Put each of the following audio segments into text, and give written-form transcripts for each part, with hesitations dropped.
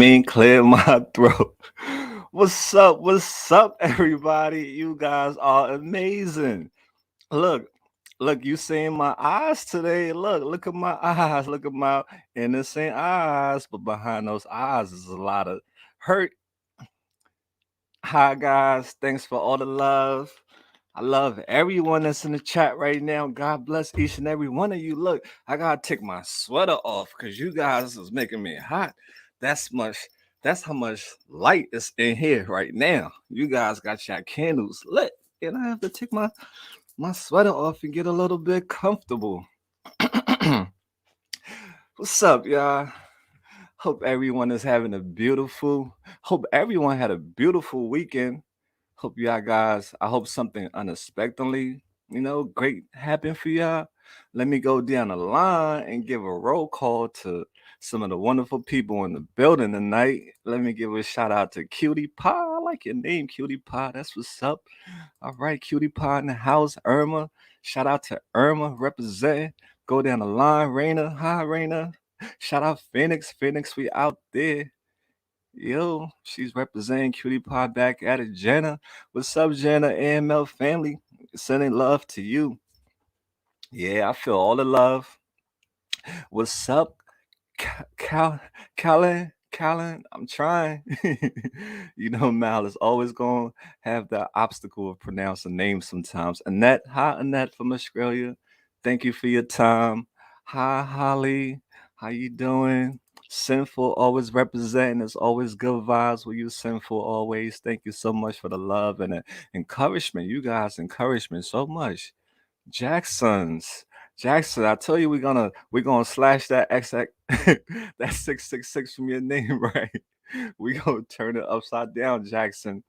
me clear my throat. What's up? What's up, everybody? You guys are amazing. Look, look, you seeing my eyes today. Look at my eyes. Look at my innocent eyes. But behind those eyes is a lot of hurt. Hi, guys. Thanks for all the love. I love everyone that's in the chat right now. God bless each and every one of you. Look, I gotta take my sweater off because you guys is making me hot. That's much. That's how much light is in here right now. You guys got your candles lit, and I have to take my sweater off and get a little bit comfortable. What's up, y'all? Hope everyone is having a beautiful. Hope everyone had a beautiful weekend. Hope y'all guys, I hope something unexpectedly, great happened for y'all. Let me go down the line and give a roll call to some of the wonderful people in the building tonight. Let me give a shout out to Cutie Pie. I like your name, Cutie Pie. That's what's up. All right, Cutie Pie in the house. Irma. Shout out to Irma representing. Go down the line. Raina. Hi, Raina. Shout out Phoenix. Phoenix, we out there. Yo, she's representing Cutie Pie back at it. Jenna, what's up, Jenna? AML family, sending love to you. Yeah, I feel all the love. What's up, Callan? Callan, I'm trying. Mal is always going to have the obstacle of pronouncing names sometimes. Annette, hi, Annette from Australia. Thank you for your time. Hi, Holly. How you doing? Sinful, always representing. It's always good vibes with you, Sinful, always. Thank you so much for the love and the encouragement. You guys encourage me so much. Jackson's. Jackson, I tell you we're gonna slash that that 666 from your name, right? We gonna turn it upside down, Jackson.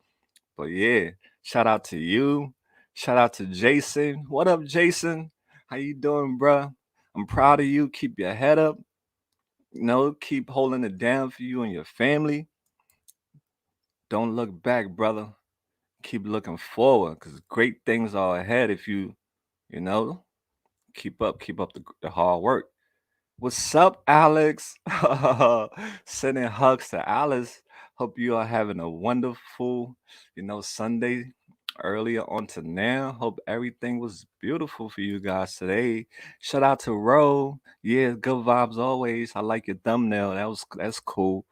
But yeah, shout out to you. Shout out to Jason. What up, Jason? How you doing, bruh? I'm proud of you. Keep your head up. Keep holding it down for you and your family. Don't look back, brother. Keep looking forward because great things are ahead if you know, keep up the hard work. What's up, Alex? Sending hugs to Alice. Hope you are having a wonderful, Sunday earlier on to now. Hope everything was beautiful for you guys today. Shout out to Ro. Yeah, good vibes always. I like your thumbnail. That's cool.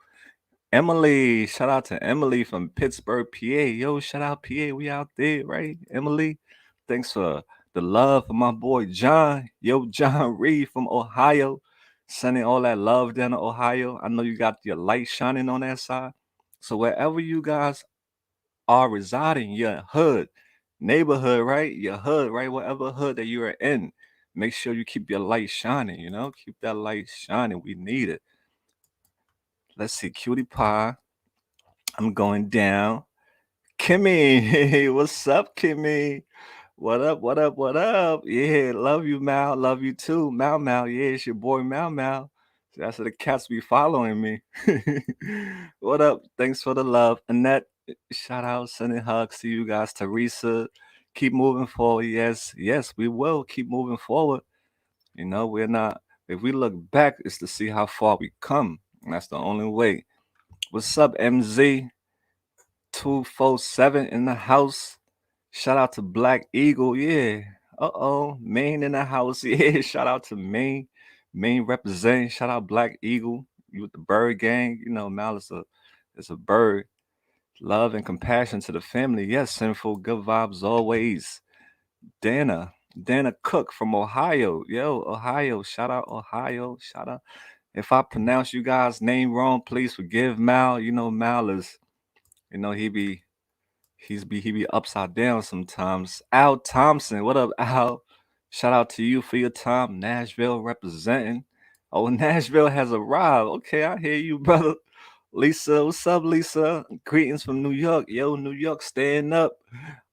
Emily, shout out to Emily from Pittsburgh, PA. Yo, shout out PA. We out there, right? Emily, thanks for the love for my boy John. Yo, John Reed from Ohio. Sending all that love down to Ohio. I know you got your light shining on that side. So wherever you guys are residing, your hood, neighborhood, right? Your hood, right? Whatever hood that you are in, make sure you keep your light shining, Keep that light shining. We need it. Let's see, Cutie Pie. I'm going down. Kimmy, what's up, Kimmy? What up? What up? What up? Yeah, love you, Mal. Love you too, Mal. Mal. Yeah, it's your boy Mal. Mal. That's the cats be following me. What up? Thanks for the love, Annette. Shout out, sending hugs to you guys. Teresa, keep moving forward. Yes, yes, we will keep moving forward. We're not. If we look back, it's to see how far we come. And that's the only way. What's up, MZ? 247 in the house. Shout out to Black Eagle. Yeah. Maine in the house. Yeah. Shout out to Maine. Maine representing. Shout out Black Eagle. You with the bird gang. Mal is a bird. Love and compassion to the family. Yes, sinful. Good vibes always. Dana. Dana Cook from Ohio. Yo, Ohio. Shout out Ohio. Shout out. If I pronounce you guys' name wrong, please forgive Mal. Mal is, he be he be upside down sometimes. Al Thompson, what up, Al? Shout out to you for your time. Nashville representing. Oh, Nashville has arrived. Okay, I hear you, brother. Lisa, what's up, Lisa? Greetings from New York. Yo, New York, stand up.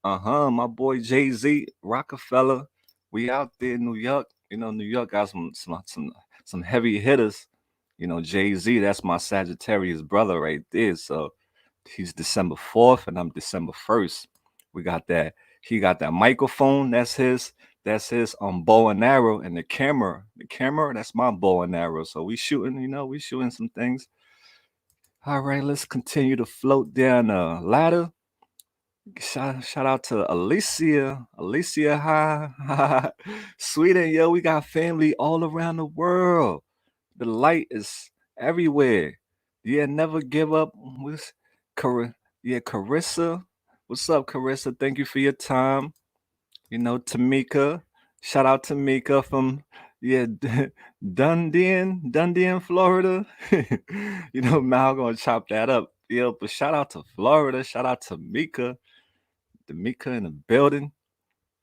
My boy Jay-Z, Rockefeller. We out there in New York. New York got some heavy hitters. Jay-Z, that's my Sagittarius brother right there. So he's December 4th and I'm December 1st. We got that. He got that microphone. That's his bow and arrow, and the camera. The camera, that's my bow and arrow. So we shooting some things. All right, let's continue to float down the ladder. Shout out to Alicia. Alicia, hi. Sweden, yo, we got family all around the world. The light is everywhere. Yeah, never give up. What's yeah, Carissa. What's up, Carissa? Thank you for your time. Tamika. Shout out to Mika from yeah, Dundee, Florida. Mal gonna chop that up. Yeah, but shout out to Florida. Shout out to Mika. The Mika in the building.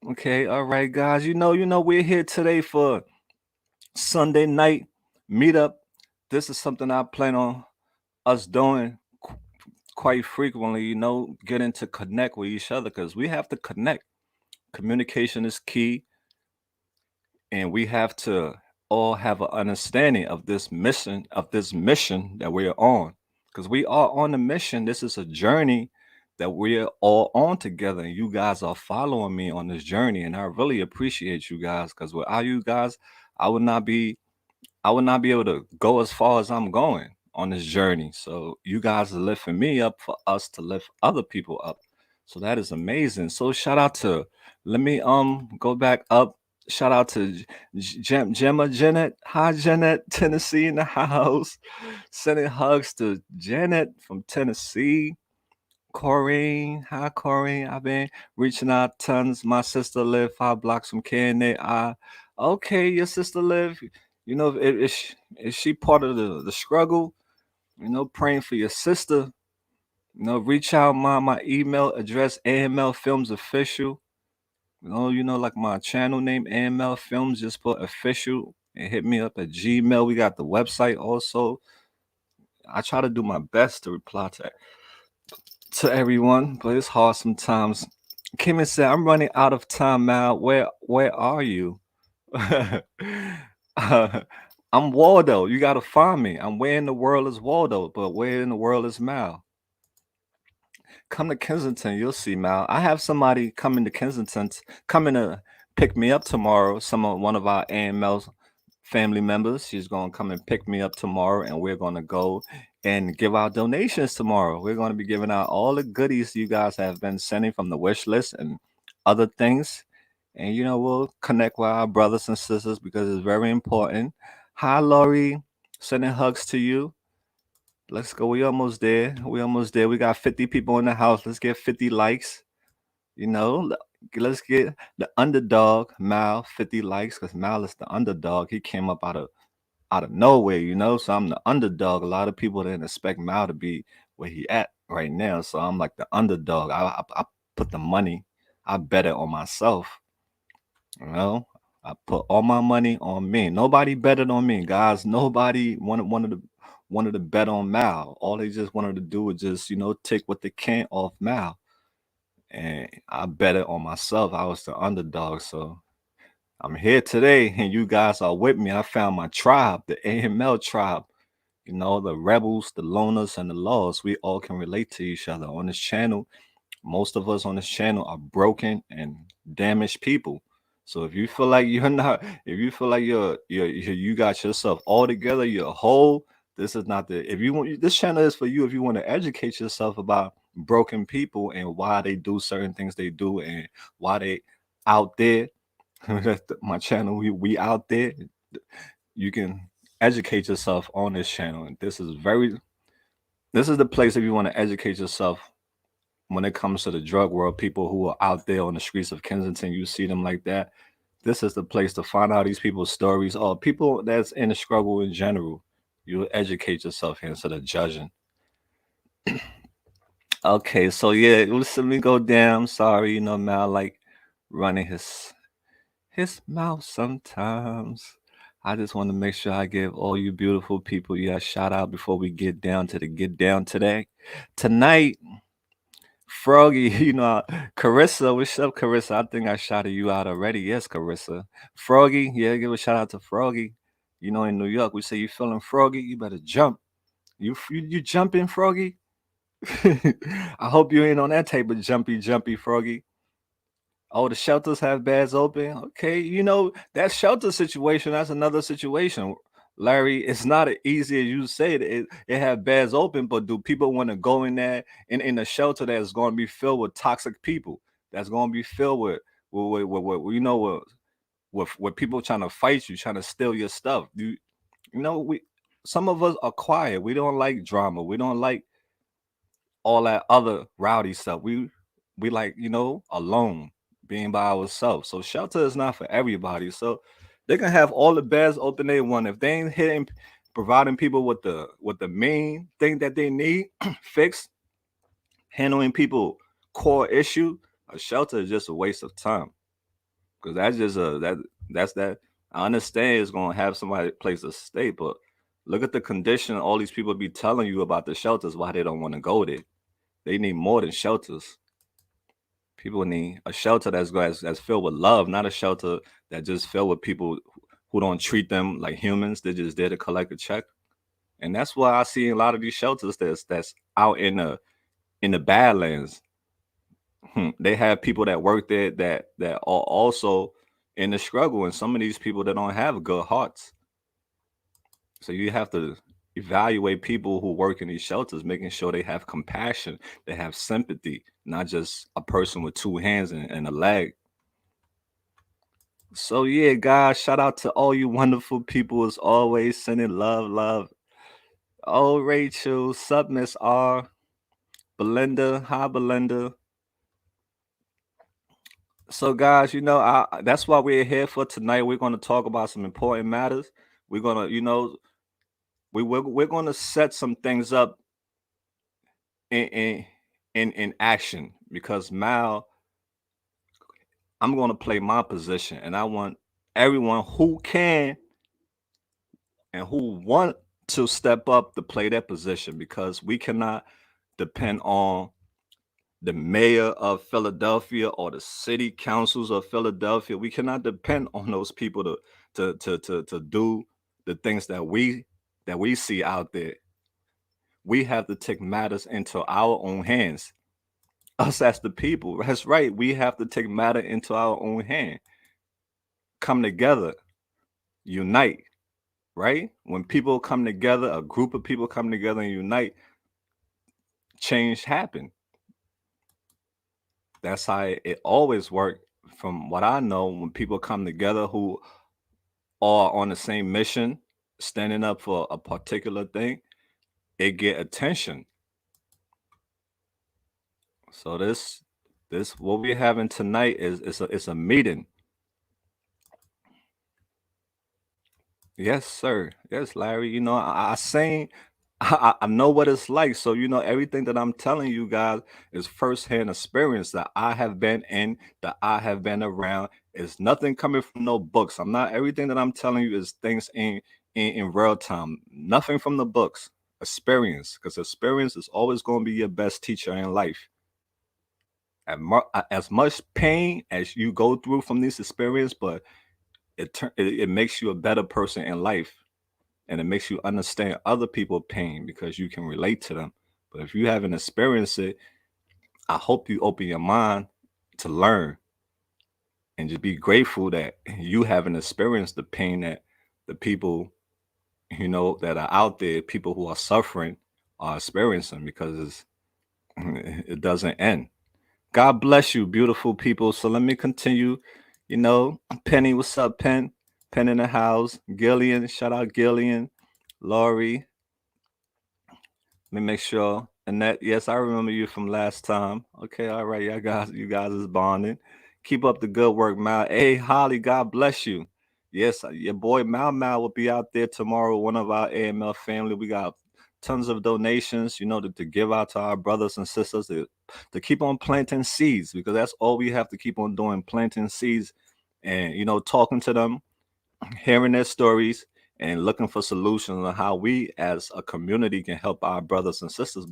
Okay, all right, guys. We're here today for Sunday night meetup. This is something I plan on us doing quite frequently. Getting to connect with each other because we have to connect. Communication is key, and we have to all have an understanding of this mission that we're on, because we are on a mission. This is a journey that we're all on together, and you guys are following me on this journey, and I really appreciate you guys, because without you guys, i would not be I would not be able to go as far as I'm going on this journey. So you guys are lifting me up for us to lift other people up. So that is amazing. So shout out to, let me go back up. Shout out to Gemma Janet. Hi Janet, Tennessee in the house. Sending hugs to Janet from Tennessee. Corrine, hi Corrine. I've been reaching out tons. My sister live 5 blocks from KNA. Okay, your sister live. Is she part of the struggle? Praying for your sister. Reach out. My email address, AML Films Official. Like my channel name, AML Films. Just put official and hit me up at Gmail. We got the website also. I try to do my best to reply to everyone, but it's hard sometimes. Kimmy said, "I'm running out of time now. Where are you?" Uh, I'm Waldo. You gotta find me. I'm where in the world is Waldo, but where in the world is Mal? Come to Kensington, you'll see Mal. I have somebody coming to Kensington, coming to pick me up tomorrow. One of our AML family members. She's gonna come and pick me up tomorrow, and we're gonna go and give out donations tomorrow. We're gonna be giving out all the goodies you guys have been sending from the wish list and other things. And we'll connect with our brothers and sisters because it's very important. Hi Lori, sending hugs to you. Let's go. We almost there. We almost there. We got 50 people in the house. Let's get 50 likes. Let's get the underdog Mal 50 likes, because Mal is the underdog. He came up out of nowhere. So I'm the underdog. A lot of people didn't expect Mal to be where he at right now. So I'm like the underdog. I put the money. I bet it on myself. You know, I put all my money on me. Nobody betted on me, guys. Nobody wanted to bet on Mal. All they just wanted to do was just take what they can off Mal, and I bet it on myself. I was the underdog, so I'm here today, and you guys are with me. I found my tribe, the AML tribe. The rebels, the loners, and the lost. We all can relate to each other on this channel. Most of us on this channel are broken and damaged people. So if you feel like you're not, if you feel like you got yourself all together, you're whole. This is not the if you want. This channel is for you if you want to educate yourself about broken people and why they do certain things they do and why they out there. My channel, we out there. You can educate yourself on this channel, and this is the place if you want to educate yourself when it comes to the drug world. People who are out there on the streets of Kensington, you see them like that. This is the place to find out these people's stories, or people that's in the struggle in general. You educate yourself here instead of judging. Okay, so yeah, let me go down. Sorry, Mal like running his mouth sometimes. I just want to make sure I give all you beautiful people a shout out before we get down to the get down today. Tonight, Froggy, Carissa, what's up, Carissa? I think I shouted you out already. Yes, Carissa. Froggy, yeah, give a shout out to Froggy. In New York, we say you feeling froggy, you better jump. You jumping, Froggy? I hope you ain't on that type of jumpy, Froggy. Oh, the shelters have beds open. Okay, that shelter situation, that's another situation. Larry, it's not as easy as you say it have beds open, but do people want to go in there in a shelter that's going to be filled with toxic people? That's going to be filled with with people trying to fight you, trying to steal your stuff. We some of us are quiet. We don't like drama. We don't like all that other rowdy stuff. We like, alone, being by ourselves. So shelter is not for everybody. So they can have all the beds open they want. If they ain't hitting providing people with the main thing that they need fixed, handling people core issue, a shelter is just a waste of time. Because that's just that's that. I understand it's gonna have somebody place to stay, but look at the condition all these people be telling you about the shelters, why they don't want to go there. They need more than shelters. People need a shelter that's filled with love, not a shelter that just filled with people who don't treat them like humans. They're just there to collect a check. And that's why I see a lot of these shelters that's out in the Badlands. They have people that work there that are also in the struggle, and some of these people that don't have good hearts. So you have to evaluate people who work in these shelters, making sure they have compassion, they have sympathy, not just a person with two hands and a leg. So yeah, guys, shout out to all you wonderful people as always, sending love, love. Oh, Rachel, sup, Miss R, Belinda, hi, Belinda. So, guys, that's why we're here for tonight. We're going to talk about some important matters. We're gonna, we're going to set some things up in in action because Mal, I'm going to play my position, and I want everyone who can and who want to step up to play that position because we cannot depend on the mayor of Philadelphia or the city councils of Philadelphia. We cannot depend on those people to do the things that we see out there. We have to take matters into our own hands. Us as the people. That's right. We have to take matter into our own hand. Come together, unite, right? When people come together, a group of people come together and unite, change happen. That's how it always worked. From what I know, when people come together who are on the same mission, standing up for a particular thing, it get attention. So this what we're having tonight is it's a meeting. Yes, sir. Yes, Larry. I seen I know what it's like. So, everything that I'm telling you guys is firsthand experience that I have been in, that I have been around. It's nothing coming from no books. I'm not everything that I'm telling you is things in real time. Nothing from the books. Experience, because experience is always going to be your best teacher in life. As much pain as you go through from this experience, but it makes you a better person in life, and it makes you understand other people's pain because you can relate to them. But if you haven't experienced it, I hope you open your mind to learn and just be grateful that you haven't experienced the pain that the people, that are out there, people who are suffering, are experiencing because it doesn't end. God bless you, beautiful people. So let me continue. Penny, what's up, Pen? Pen in the house. Gillian, shout out Gillian. Laurie, let me make sure. Annette, yes, I remember you from last time. Okay, all right, you guys is bonding. Keep up the good work, Mal. Hey, Holly, God bless you. Yes, your boy Mal will be out there tomorrow. One of our AML family. We got tons of donations, to give out to our brothers and sisters to keep on planting seeds because that's all we have to keep on doing, planting seeds and talking to them, hearing their stories and looking for solutions on how we as a community can help our brothers and sisters.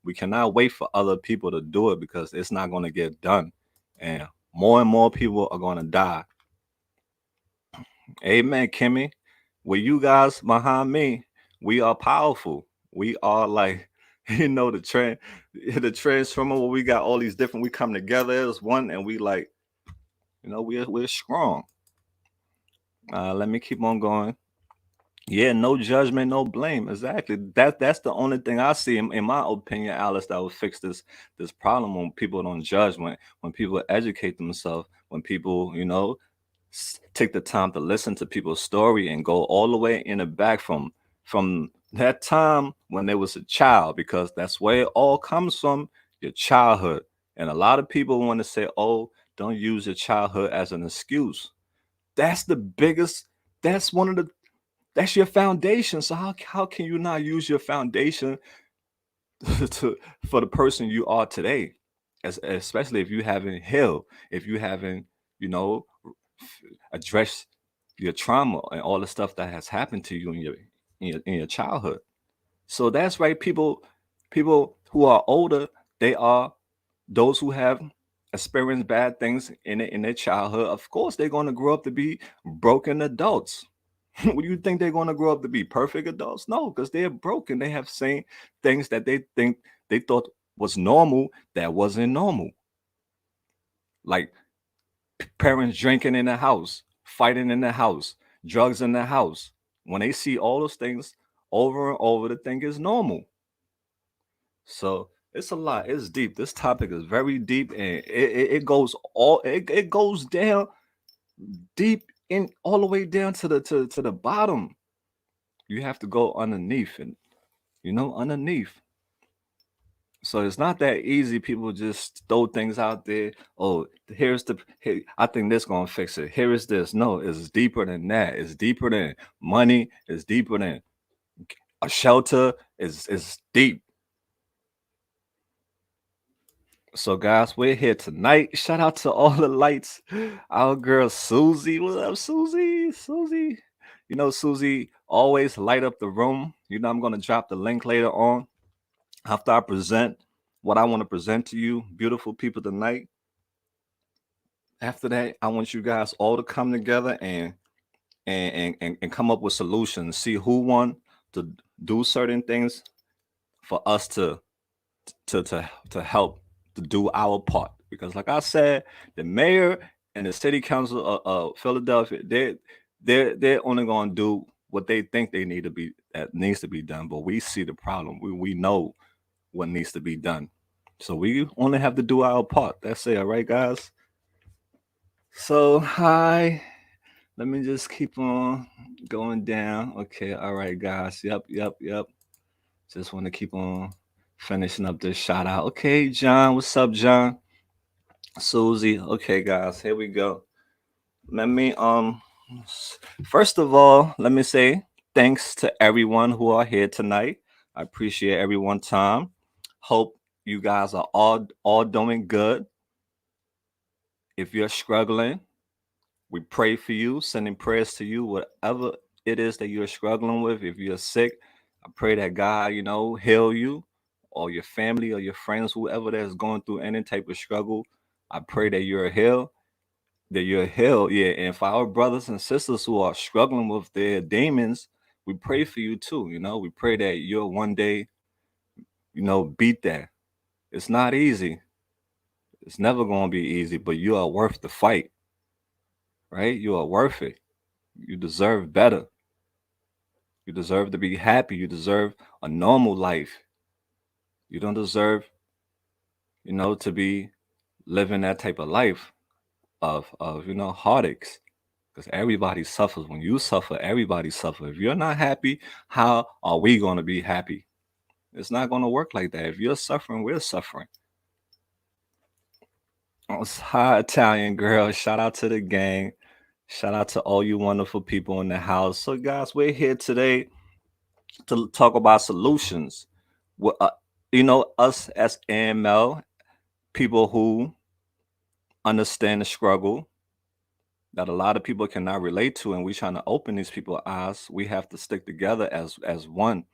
We cannot wait for other people to do it because it's not going to get done. And more people are going to die. Amen, Kimmy. With you guys behind me, we are powerful. We are like, the transformer where we got all these different, we come together as one and we like, we're strong. Let me keep on going. Yeah, no judgment, no blame. Exactly. That's the only thing I see in my opinion, Alice, that will fix this problem when people don't judge, when people educate themselves, when people, take the time to listen to people's story and go all the way in the back from that time when they was a child, because that's where it all comes from, your childhood. And a lot of people want to say, oh, don't use your childhood as an excuse. That's the biggest, that's one of the that's your foundation. So how can you not use your foundation to for the person you are today? Especially if you haven't healed, if you haven't, you know, addressed your trauma and all the stuff that has happened to you in your childhood. So that's right. People who are older, they are those who have experienced bad things in their childhood. Of course, they're going to grow up to be broken adults. What do you think they're going to grow up to be? Perfect adults? No, because they're broken. They have seen things that they thought was normal that wasn't normal. Like parents drinking in the house, fighting in the house, drugs in the house. When they see all those things over and over, they think it's normal. So it's a lot. It's deep. This topic is very deep, and it goes it goes down deep in all the way down to the bottom. You have to go underneath and underneath. So it's not that easy. People just throw things out there. Oh, here, I think this gonna fix it. Here is this. No, it's deeper than that. It's deeper than money. It's deeper than a shelter. Is deep. So guys, we're here tonight. Shout out to all the lights. Our girl Susie. What's up, Susie? Susie. Susie always light up the room. I'm gonna drop the link later on after I present what I want to present to you, beautiful people, tonight. After that, I want you guys all to come together and come up with solutions. See who want to do certain things for us to help to do our part. Because, like I said, the mayor and the city council of Philadelphia, they're only going to do what they think they need to be that needs to be done. But we see the problem. We know what needs to be done. So we only have to do our part. That's it, all right, guys. So hi. Let me just keep on going down. Okay, all right, guys. Yep, yep, yep. Just want to keep on finishing up this shout out. Okay, John, what's up, John? Susie. Okay, guys, here we go. Let me first of all, let me say thanks to everyone who are here tonight. I appreciate everyone's time. Hope you guys are all doing good. If you're struggling, we pray for you, sending prayers to you, whatever it is that you're struggling with. If you're sick, I pray that God, heal you, or your family or your friends, whoever that's going through any type of struggle. I pray that you're healed. Yeah. And for our brothers and sisters who are struggling with their demons, we pray for you too. We pray that you'll one day, beat that. It's not easy. It's never going to be easy, but you are worth the fight, right? You are worth it. You deserve better. You deserve to be happy. You deserve a normal life. You don't deserve, to be living that type of life of heartaches. Because everybody suffers. When you suffer, everybody suffers. If you're not happy, how are we going to be happy? It's not going to work like that. If you're suffering, we're suffering. Oh, hi, Italian girl. Shout out to the gang. Shout out to all you wonderful people in the house. So, guys, we're here today to talk about solutions. Us as AML people who understand the struggle that a lot of people cannot relate to, and we trying to open these people's eyes. We have to stick together as one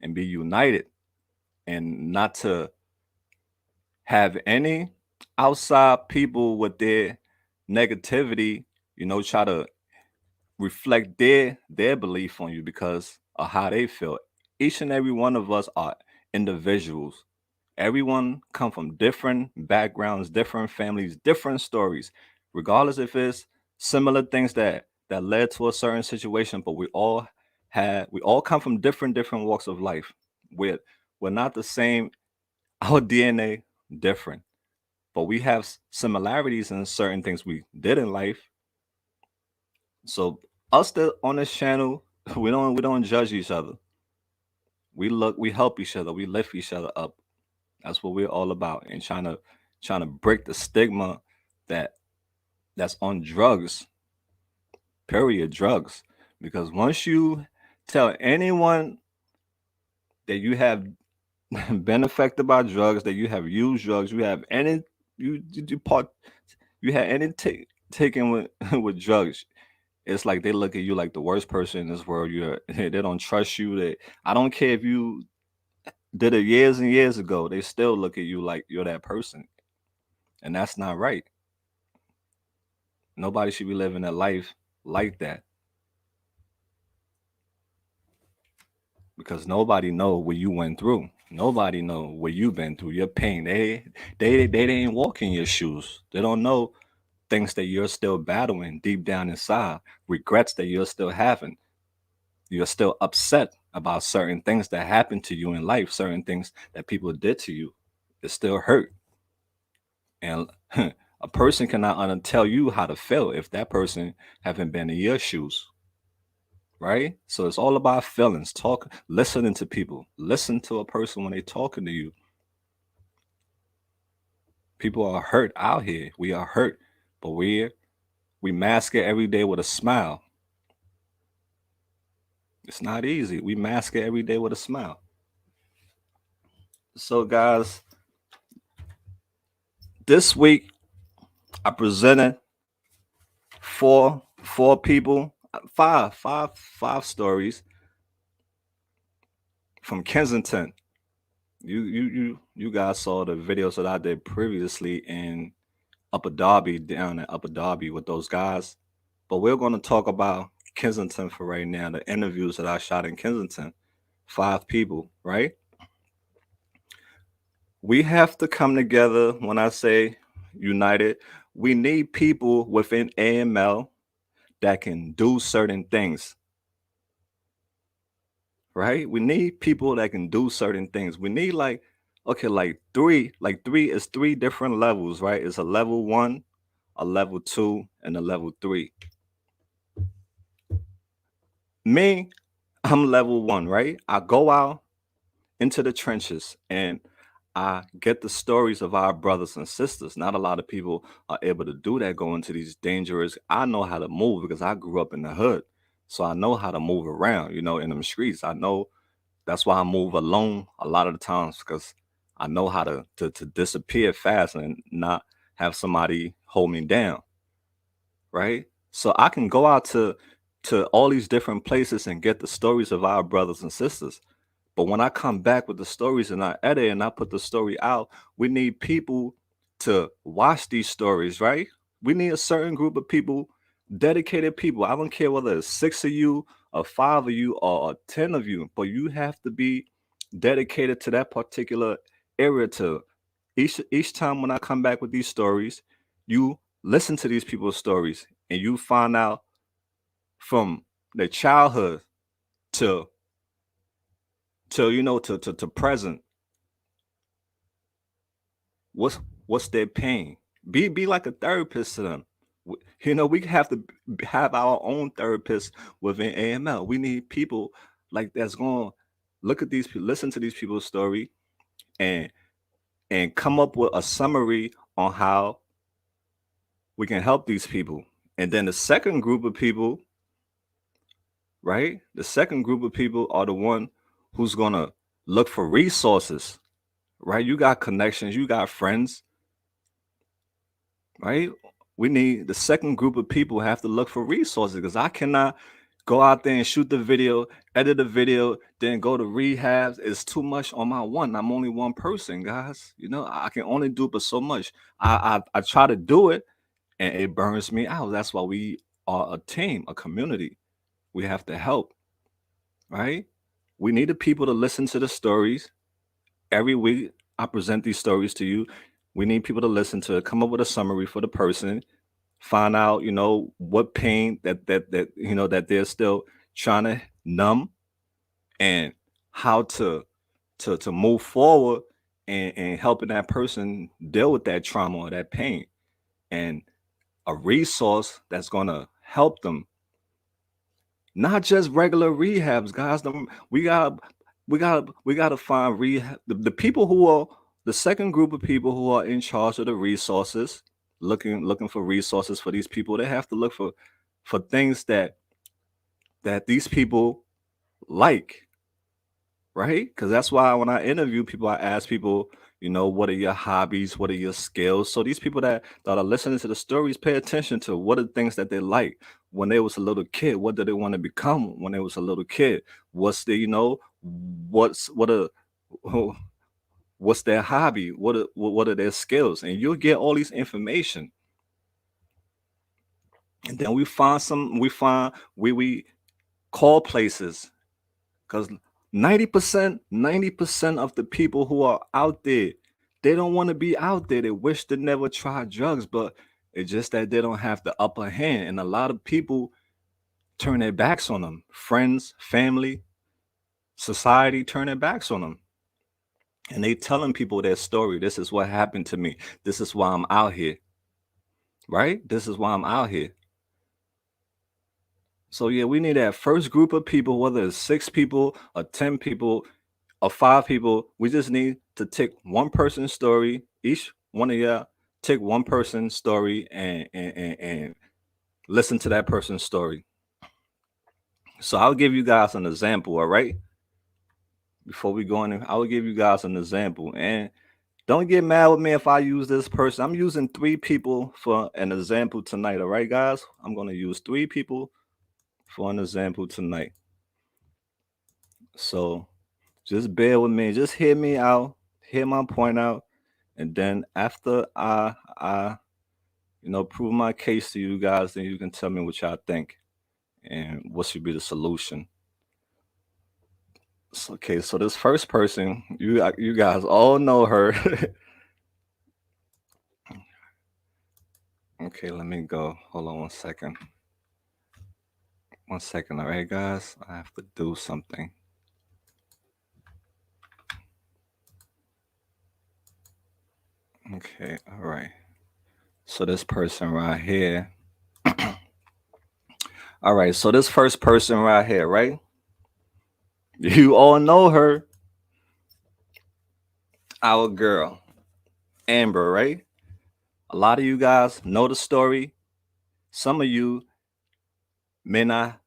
and be united, and not to have any outside people with their negativity, try to reflect their belief on you because of how they feel. Each and every one of us are individuals. Everyone come from different backgrounds, different families, different stories, regardless if it's similar things that led to a certain situation, but we all we all come from different walks of life. We're not the same. Our DNA different, but we have similarities in certain things we did in life. So us that on this channel, we don't judge each other. We help each other, we lift each other up. That's what we're all about, and trying to break the stigma that that's on drugs, period, drugs. Because once you tell anyone that you have been affected by drugs, that you have used drugs, you have any you do part you had any taken with with drugs, it's like they look at you like the worst person in this world. They don't trust you. I don't care if you did it years and years ago, they still look at you like you're that person. And that's not right. Nobody should be living a life like that, because nobody know what you went through. Nobody know what you've been through, your pain. They didn't walk in your shoes. They don't know things that you're still battling deep down inside, regrets that you're still having. You're still upset about certain things that happened to you in life, certain things that people did to you. It still hurt. And a person cannot tell you how to feel if that person haven't been in your shoes. Right? So it's all about feelings. Listening to people. Listen to a person when they're talking to you. People are hurt out here. We are hurt, but we mask it every day with a smile. It's not easy. We mask it every day with a smile. So guys, this week I presented four people, five stories from Kensington. You guys saw the videos that I did previously in Upper Darby, down in Upper Darby with those guys. But we're going to talk about Kensington for right now, the interviews that I shot in Kensington. 5 people, right? We have to come together. When I say united, we need people within AML that can do certain things, right? We need people that can do certain things. We need okay, like three is 3 different levels, right? It's a level 1, a level 2, and a level 3. Me, I'm level 1, right? I go out into the trenches and I get the stories of our brothers and sisters. Not a lot of people are able to do that, go into these dangerous. I know how to move because I grew up in the hood. So I know how to move around, in them streets. I know that's why I move alone a lot of the times, because I know how to disappear fast and not have somebody hold me down, right? So I can go out to all these different places and get the stories of our brothers and sisters. But when I come back with the stories and I edit and I put the story out, we need people to watch these stories, right? We need a certain group of people, dedicated people. I don't care whether it's 6 of you or 5 of you or 10 of you, but you have to be dedicated to that particular area. To each time when I come back with these stories, you listen to these people's stories and you find out from their childhood to to present, what's their pain. Be like a therapist to them. We have to have our own therapist within AML. We need people like that's going to look at these people, listen to these people's story, and come up with a summary on how we can help these people. And then the second group of people, right? The second group of people are the one who's going to look for resources, right? You got connections, you got friends, right? We need the second group of people have to look for resources, because I cannot go out there and shoot the video, edit the video, then go to rehabs. It's too much on my one. I'm only one person, guys. I can only do but so much. I try to do it and it burns me out. That's why we are a team, a community. We have to help, right? We need the people to listen to the stories. Every week I present these stories to you. We need people to listen to it, come up with a summary for the person, find out, what pain that they're still trying to numb, and how to move forward and helping that person deal with that trauma or that pain, and a resource that's gonna help them. Not just regular rehabs, guys. We gotta find rehab the people who are the second group of people who are in charge of the resources, looking for resources for these people. They have to look for things that these people like, right? Because that's why when I interview people, I ask people, what are your hobbies? What are your skills? So these people that are listening to the stories, pay attention to what are the things that they like when they was a little kid. What did they want to become when they was a little kid? What's the, what's what a what's their hobby? What are their skills? And you'll get all these information. And then we call places, because 90% of the people who are out there, they don't want to be out there. They wish they never tried drugs, but it's just that they don't have the upper hand. And a lot of people turn their backs on them. Friends, family, society turn their backs on them. And they telling people their story. This is what happened to me. This is why I'm out here. Right? This is why I'm out here. So yeah, we need that first group of people, whether it's 6 people or 10 people or 5 people. We just need to take one person's story. Each one of y'all take one person's story and listen to that person's story. So I'll give you guys an example, all right? Before we go in, I will give you guys an example. And don't get mad with me if I use this person. I'm using 3 people for an example tonight, all right, guys? I'm going to use 3 people for an example tonight. So just bear with me. Just hear me out. Hear my point out. And then after I prove my case to you guys, then you can tell me what y'all think and what should be the solution. So, okay, so this first person, you guys all know her. Okay, let me go. Hold on 1 second. 1 second, all right, guys. I have to do something. Okay, all right. So this person right here. All right, so this first person right here, right? You all know her. Our girl, Amber, right? A lot of you guys know the story. Some of you may not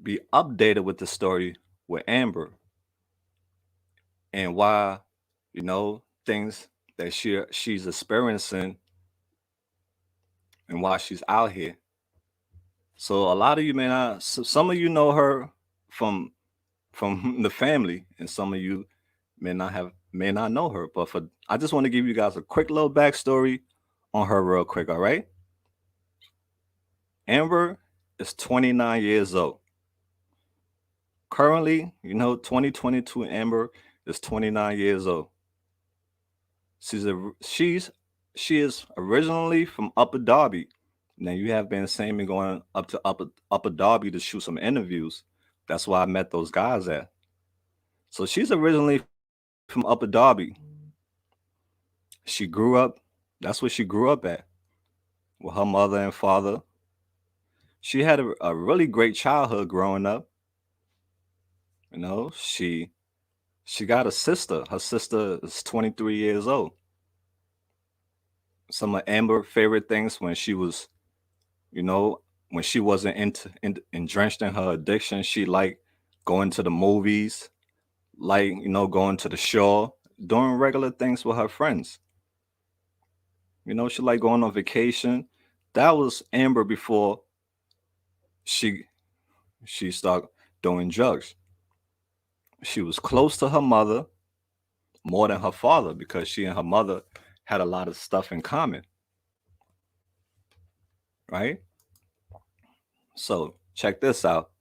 be updated with the story with Amber and why, things that she's experiencing and why she's out here. So a lot of you may not. Some of you know her from the family, and some of you may not know her. But I just want to give you guys a quick little backstory on her real quick. All right. Amber is 29 years old. Currently, 2022 Amber is 29 years old. She is originally from Upper Darby. Now you have been seeing me going up to Upper Darby to shoot some interviews. That's why I met those guys at. So she's originally from Upper Darby. She grew up. That's where she grew up at with her mother and father. She had a really great childhood growing up. She got a sister. Her sister is 23 years old. Some of Amber favorite things when she was, you know, when she wasn't drenched in her addiction, she liked going to the movies, like, going to the shore, doing regular things with her friends. She liked going on vacation. That was Amber before she she started doing drugs. She was close to her mother more than her father because she and her mother had a lot of stuff in common, right? So check this out.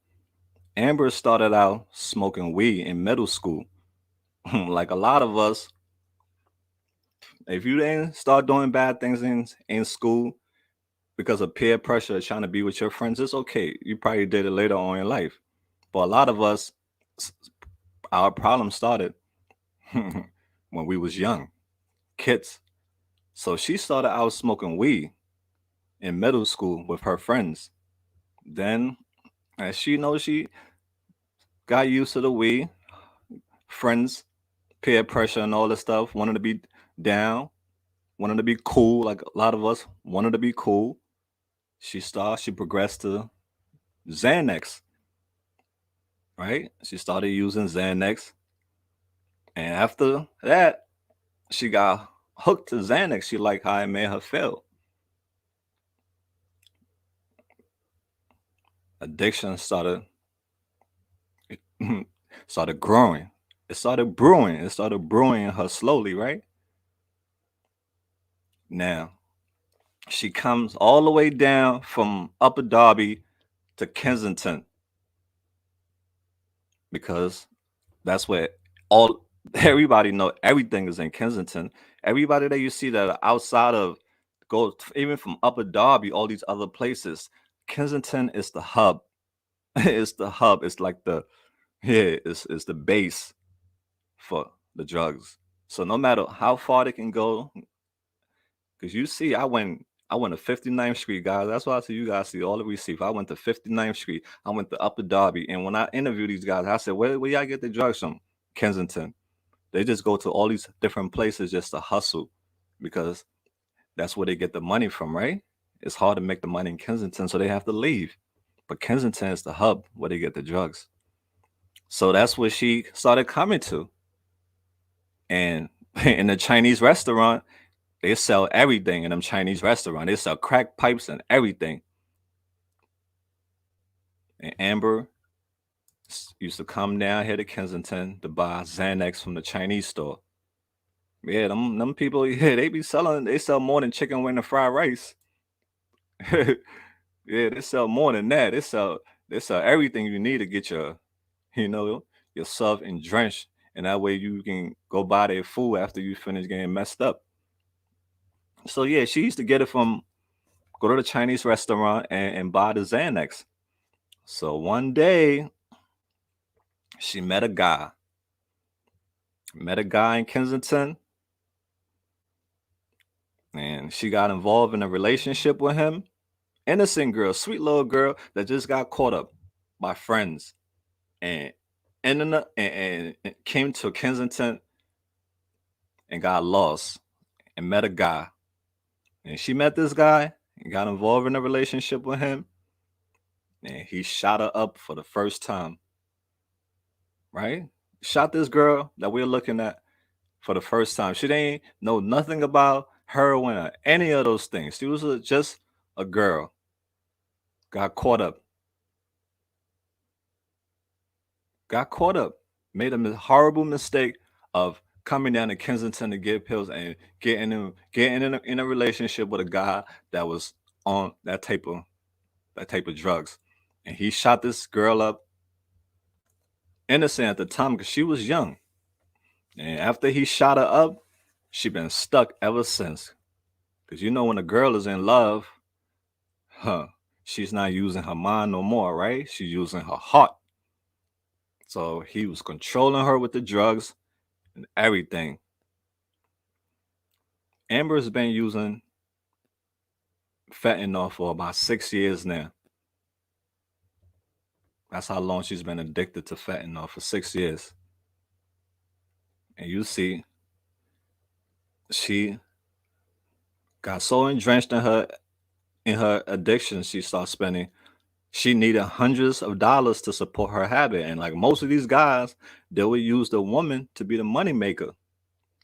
Amber started out smoking weed in middle school. Like a lot of us, if you didn't start doing bad things in school because of peer pressure, trying to be with your friends, it's okay. You probably did it later on in life. But a lot of us, s- our problem started when we was young, kids. So she started out smoking weed in middle school with her friends. Then, as she knows, she got used to the weed, friends, peer pressure, and all this stuff. Wanted to be down, wanted to be cool. Like a lot of us wanted to be cool. She progressed to Xanax, right? She started using Xanax, and after that, she got hooked to Xanax. She liked how it made her feel. Addiction started growing. It started brewing. It started brewing in her slowly, right? Now she comes all the way down from Upper Darby to Kensington because that's where all everybody know everything is in Kensington. Everybody that you see that are outside of even from Upper Darby, all these other places, Kensington is the hub. It's the hub. It's like the yeah, it's the base for the drugs. So no matter how far they can go, because you see, I went to 59th Street, guys. That's why I see you guys see all the receipts. I went to 59th Street. I went to Upper Darby. And when I interview these guys, I said, where y'all get the drugs from? Kensington. They just go to all these different places just to hustle because that's where they get the money from, right? It's hard to make the money in Kensington, so they have to leave. But Kensington is the hub where they get the drugs. So that's where she started coming to. And in the Chinese restaurant, they sell everything in them Chinese restaurant. They sell crack pipes and everything. And Amber used to come down here to Kensington to buy Xanax from the Chinese store. Yeah, them people, yeah, they sell more than chicken wing and fried rice. Yeah, they sell more than that. They sell everything you need to get you know, yourself and drenched. And that way you can go buy their food after you finish getting messed up. So yeah, she used to get it from go to the Chinese restaurant and buy the Xanax. So one day she met a guy in Kensington, and she got involved in a relationship with him. Innocent girl, sweet little girl that just got caught up by friends and and came to Kensington and got lost and met a guy. And she met this guy and got involved in a relationship with him, and he shot her up for the first time, right? Shot this girl that we're looking at for the first time. She didn't know nothing about heroin or any of those things. She was just a girl. Got caught up. Got caught up. Made a horrible mistake of coming down to Kensington to get pills and getting in a relationship with a guy that was on that type of drugs. And he shot this girl up, innocent at the time because she was young. And after he shot her up, she been stuck ever since. Because when a girl is in love, huh, she's not using her mind no more, right? She's using her heart. So he was controlling her with the drugs and everything. Amber's been using fentanyl for about 6 years now. That's how long she's been addicted to fentanyl for 6 years. And you see, she got so entrenched in her addiction, she started spending. She needed hundreds of dollars to support her habit. And like most of these guys, they would use the woman to be the money maker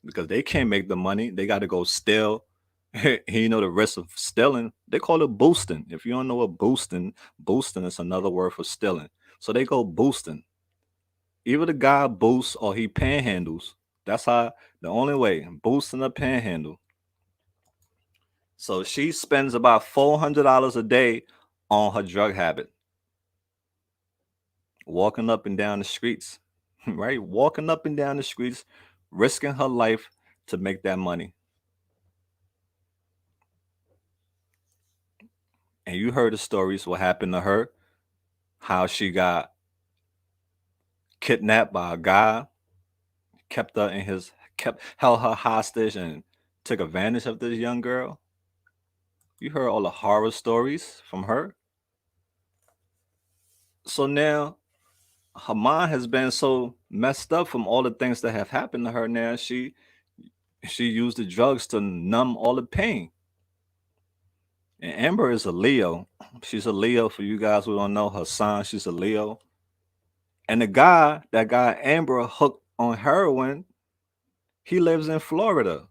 because they can't make the money. They got to go steal. The risk of stealing. They call it boosting. If you don't know what boosting is another word for stealing. So they go boosting. Either the guy boosts or he panhandles. That's how the only way boosting a panhandle. So she spends about $400 a day on her drug habit, walking up and down the streets, right? Walking up and down the streets, risking her life to make that money. And you heard the stories, what happened to her, how she got kidnapped by a guy, kept her in his kept held her hostage and took advantage of this young girl. You heard all the horror stories from her. So now her mind has been so messed up from all the things that have happened to her. Now she used the drugs to numb all the pain. And Amber is a Leo. She's a Leo. For you guys who don't know her sign, she's a Leo. And that guy Amber hooked on heroin, he lives in Florida.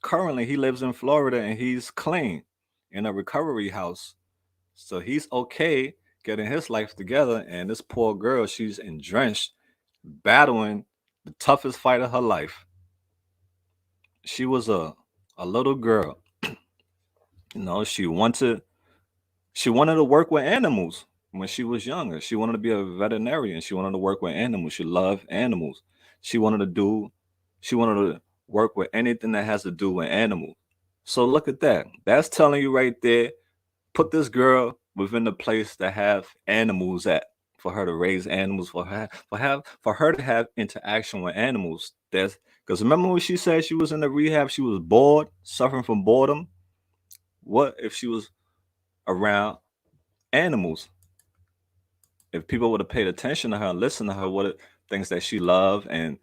Currently, he lives in Florida and he's clean in a recovery house. So he's okay getting his life together. And this poor girl, she's drenched, battling the toughest fight of her life. She was a little girl. You know, she wanted to work with animals when she was younger. She wanted to be a veterinarian. She wanted to work with animals. She loved animals. She wanted to do, she wanted to work with anything that has to do with animals. So look at that. That's telling you right there. Put this girl within the place that have animals at, for her to raise animals, for her to have interaction with animals. That's because remember when she said she was in the rehab, she was bored, suffering from boredom. What if she was around animals? If people would have paid attention to her and listened to her, things that she loved and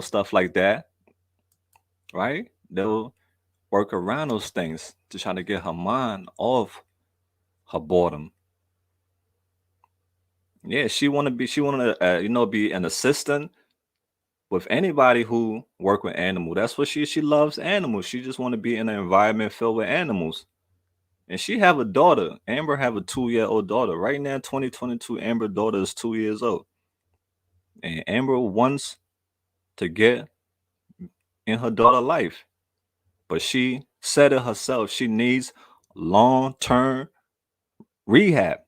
stuff like that, right? They'll work around those things to try to get her mind off her boredom. Yeah, she wanted to be an assistant with anybody who work with animal. That's what she loves animals. She just want to be in an environment filled with animals. And she have a daughter. Amber have a 2-year-old daughter. Right now, 2022, Amber daughter is 2 years old. And Amber wants to get in her daughter life. But she said it herself. She needs long-term rehab.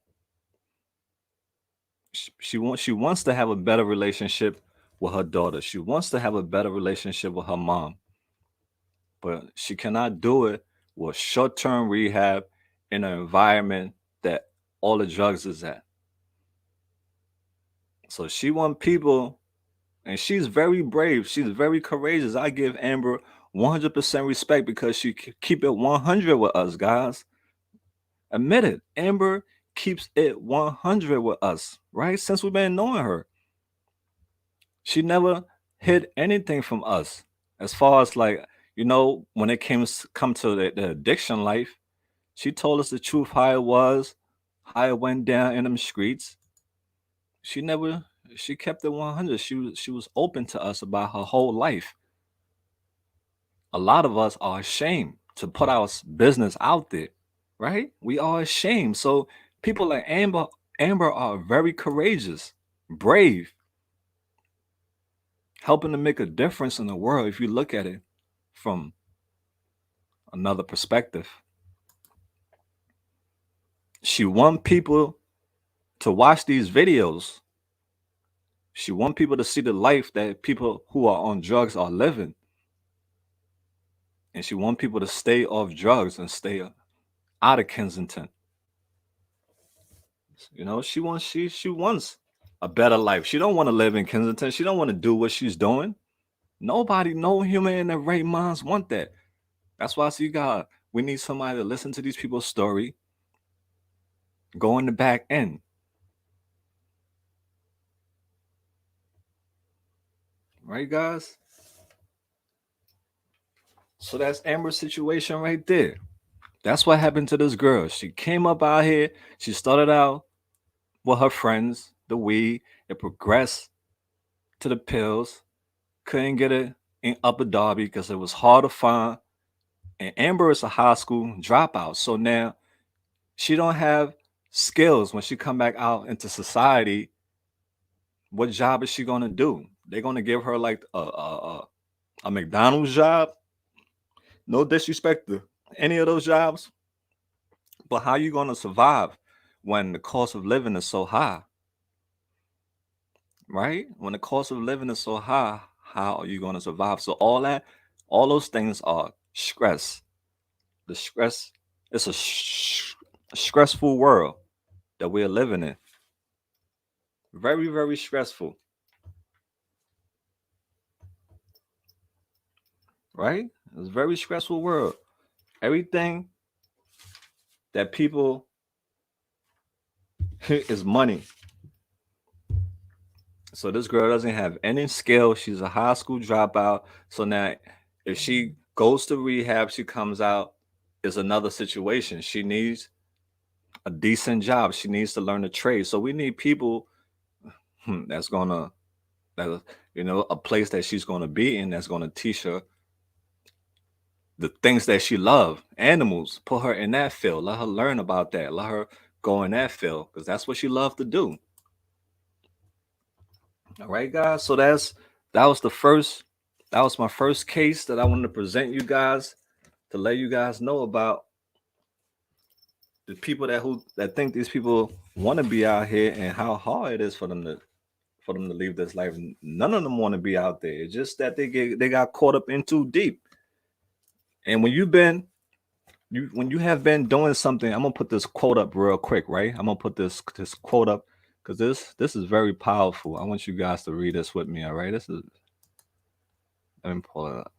She wants to have a better relationship with her daughter. She wants to have a better relationship with her mom. But she cannot do it with short-term rehab in an environment that all the drugs is at. So she want people, and she's very brave. She's very courageous. I give Amber 100% respect because she keep it 100 with us, guys. Admit it. Amber keeps it 100 with us, right? Since we've been knowing her. She never hid anything from us. As far as like, when it come to the addiction life, she told us the truth, how it was, how it went down in them streets. She never she kept it 100. She was open to us about her whole life. A lot of us are ashamed to put our business out there, right? We are ashamed. So people like Amber are very courageous, brave, helping to make a difference in the world if you look at it from another perspective. She want people to watch these videos. She want people to see the life that people who are on drugs are living. And she want people to stay off drugs and stay out of Kensington. She wants a better life. She don't want to live in Kensington. She don't want to do what she's doing. Nobody, no human in their right minds want that. That's why I see God. We need somebody to listen to these people's story, go in the back end. Right, guys? So that's Amber's situation right there. That's what happened to this girl. She came up out here. She started out with her friends, the weed. It progressed to the pills. Couldn't get it in Upper Darby because it was hard to find. And Amber is a high school dropout. So now she don't have skills when she come back out into society. What job is she gonna do? They're gonna give her like a McDonald's job. No disrespect to any of those jobs, but how you gonna survive when the cost of living is so high? Right? When the cost of living is so high, how are you gonna survive? So all those things are stress. The stress, it's a stressful world that we're living in. Very, very stressful. right? It's a very stressful world. Everything that people is money. So this girl doesn't have any skill. She's a high school dropout. So now, if she goes to rehab, she comes out, is another situation. She needs a decent job. She needs to learn a trade. So we need people that's gonna, that a place that she's gonna be in that's gonna teach her the things that she loves. Animals. Put her in that field. Let her learn about that. Let her go in that field because that's what she loves to do. All right, guys. So that was the first that was my first case that I wanted to present you guys to let you guys know about the people that think these people want to be out here and how hard it is for them to leave this life. None of them want to be out there. It's just that they got caught up in too deep. And when you have been doing something, I'm gonna put this quote up real quick, right? I'm gonna put this quote up because this is very powerful. I want you guys to read this with me, all right? This is let me pull it up.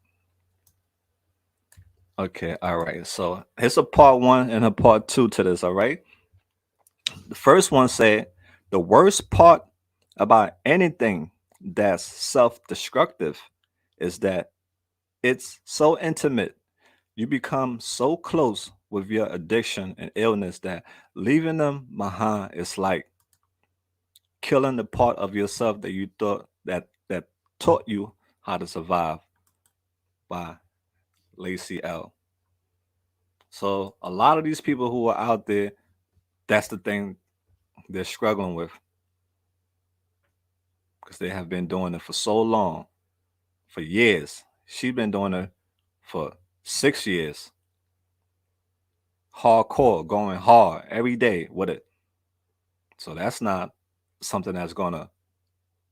Okay, all right. So here's a part one and a part two to this, all right? The first one said the worst part about anything that's self-destructive is that it's so intimate. You become so close with your addiction and illness that leaving them behind is like killing the part of yourself that you thought that taught you how to survive by Lacey L. So a lot of these people who are out there, that's the thing they're struggling with because they have been doing it for so long, for years. She's been doing it for 6 years, hardcore, going hard every day with it. So that's not something that's gonna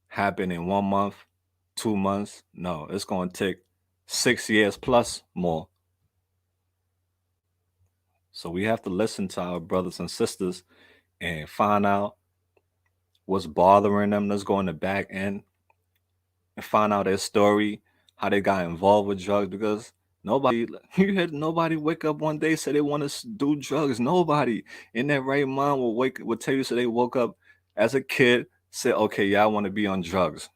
happen in 1 month, 2 months. No, it's gonna take 6 years plus more. So we have to listen to our brothers and sisters and find out what's bothering them. Let's go in the back end and find out their story, how they got involved with drugs. Because nobody, you had nobody wake up one day say they want to do drugs. Nobody in their right mind will tell you so they woke up as a kid, said, okay, yeah, I want to be on drugs.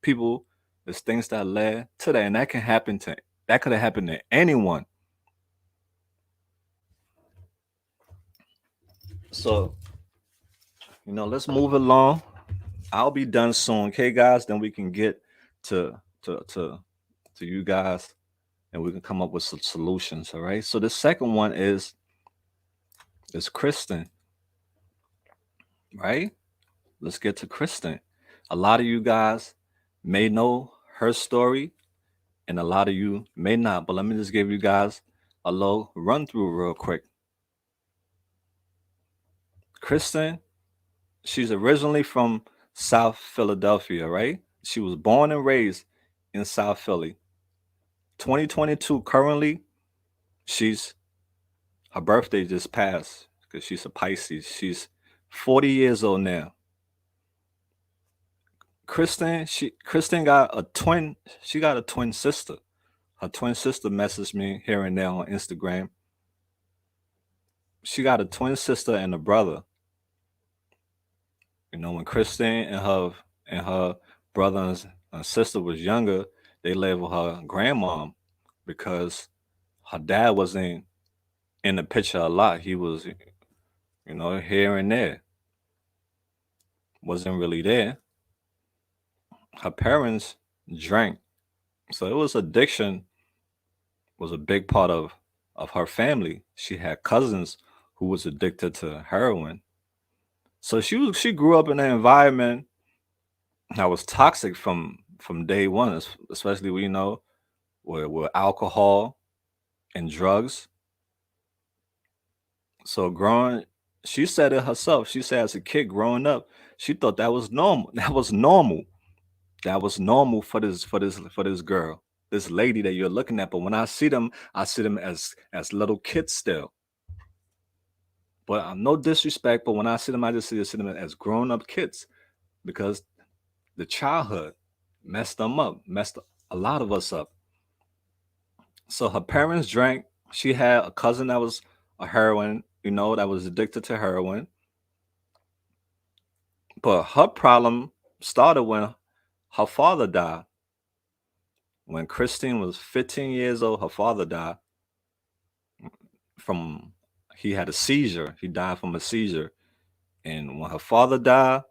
People, there's things that led to that, and that could have happened to anyone. So let's move along. I'll be done soon, okay, guys. Then we can get to to to to you guys, and we can come up with some solutions. All right. So the second one is Kristen, right? Let's get to Kristen. A lot of you guys may know her story, and a lot of you may not. But let me just give you guys a little run through real quick. Kristen, she's originally from South Philadelphia, right? She was born and raised in South Philly. 2022, currently, she's her birthday just passed because she's a Pisces. She's 40 years old now. Kristen got a twin. She got a twin sister. Her twin sister messaged me here and there on Instagram. She got a twin sister and a brother. When Kristen and her brother and sister was younger, they lived with her grandmom because her dad wasn't in the picture a lot. He was, here and there, wasn't really there. Her parents drank, so it was addiction was a big part of her family. She had cousins who was addicted to heroin. So she grew up in an environment that was toxic from day one, especially with alcohol and drugs. So she said it herself. She said as a kid growing up, she thought that was normal. That was normal. That was normal for this girl, this lady that you're looking at. But when I see them as little kids still. But no disrespect, but when I see them, I just see them as grown up kids because the childhood messed them up, messed a lot of us up. So her parents drank. She had a cousin that was a heroin, that was addicted to heroin. But her problem started when her father died. When Christine was 15 years old, her father died from he had a seizure. He died from a seizure. And when her father died,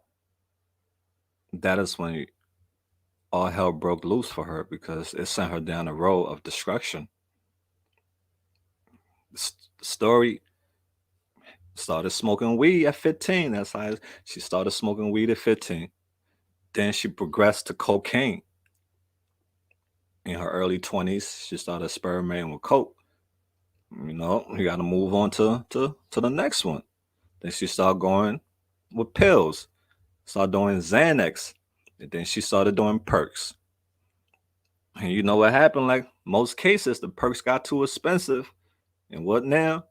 that is when all hell broke loose for her because it sent her down a road of destruction. The story started smoking weed at 15. That's how she started smoking weed at 15. Then she progressed to cocaine. In her early 20s, she started experimenting with coke. You got to move on to the next one. Then she started going with pills, started doing Xanax, and then she started doing perks. And you know what happened? Like most cases, the perks got too expensive. And what now?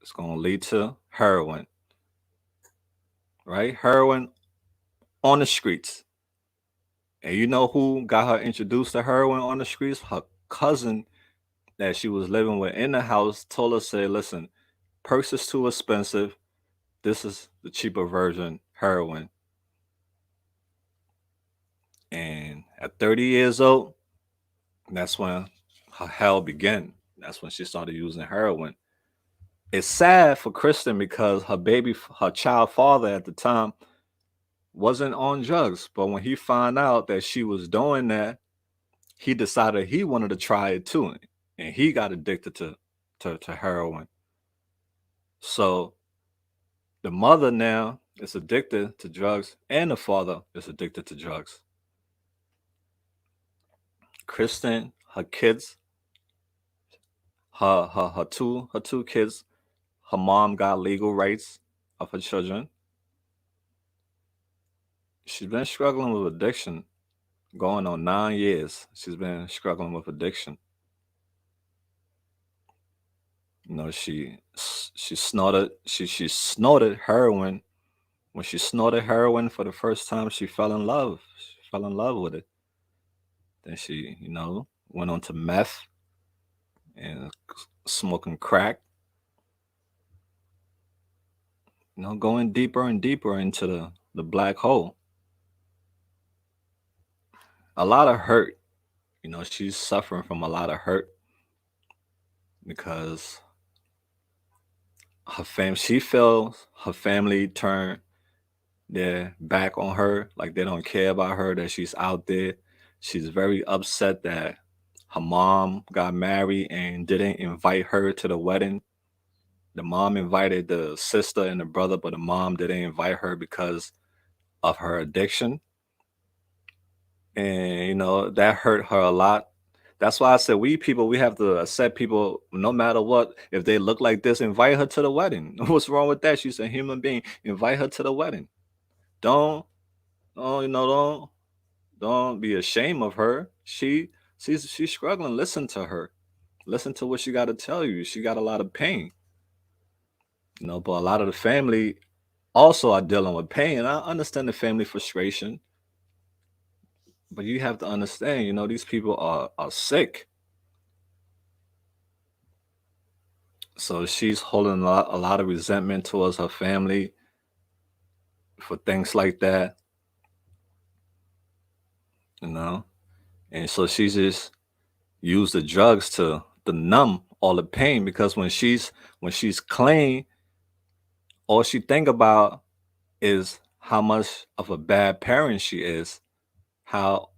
It's going to lead to heroin, right? Heroin on the streets. And you know who got her introduced to heroin on the streets? Her cousin that she was living with in the house told her, say, listen, perks is too expensive. This is the cheaper version, heroin. And at 30 years old, that's when her hell began. That's when she started using heroin. It's sad for Kristen because her child father at the time wasn't on drugs. But when he found out that she was doing that, he decided he wanted to try it too. And he got addicted to heroin. So the mother now is addicted to drugs, and the father is addicted to drugs. Kristen, her kids, her two kids, her mom got legal rights of her children. She's been struggling with addiction, going on 9 years. She's been struggling with addiction. She snorted heroin. When she snorted heroin for the first time, she fell in love. She fell in love with it. Then she, went on to meth and smoking crack. Going deeper and deeper into the black hole. A lot of hurt. She's suffering from a lot of hurt because she feels her family turned their back on her, like they don't care about her, that she's out there. She's very upset that her mom got married and didn't invite her to the wedding. The mom invited the sister and the brother, but the mom didn't invite her because of her addiction. And that hurt her a lot. That's why I said we people, we have to accept people no matter what. If they look like this, invite her to the wedding. What's wrong with that? She's a human being. Invite her to the wedding. Don't, don't, don't be ashamed of her. She's struggling. Listen to her. Listen to what she got to tell you. She got a lot of pain. But a lot of the family also are dealing with pain. And I understand the family frustration, but you have to understand, these people are sick. So she's holding a lot of resentment towards her family for things like that, you know. And so she just used the drugs to numb all the pain because when she's clean, all she think about is how much of a bad parent she is, how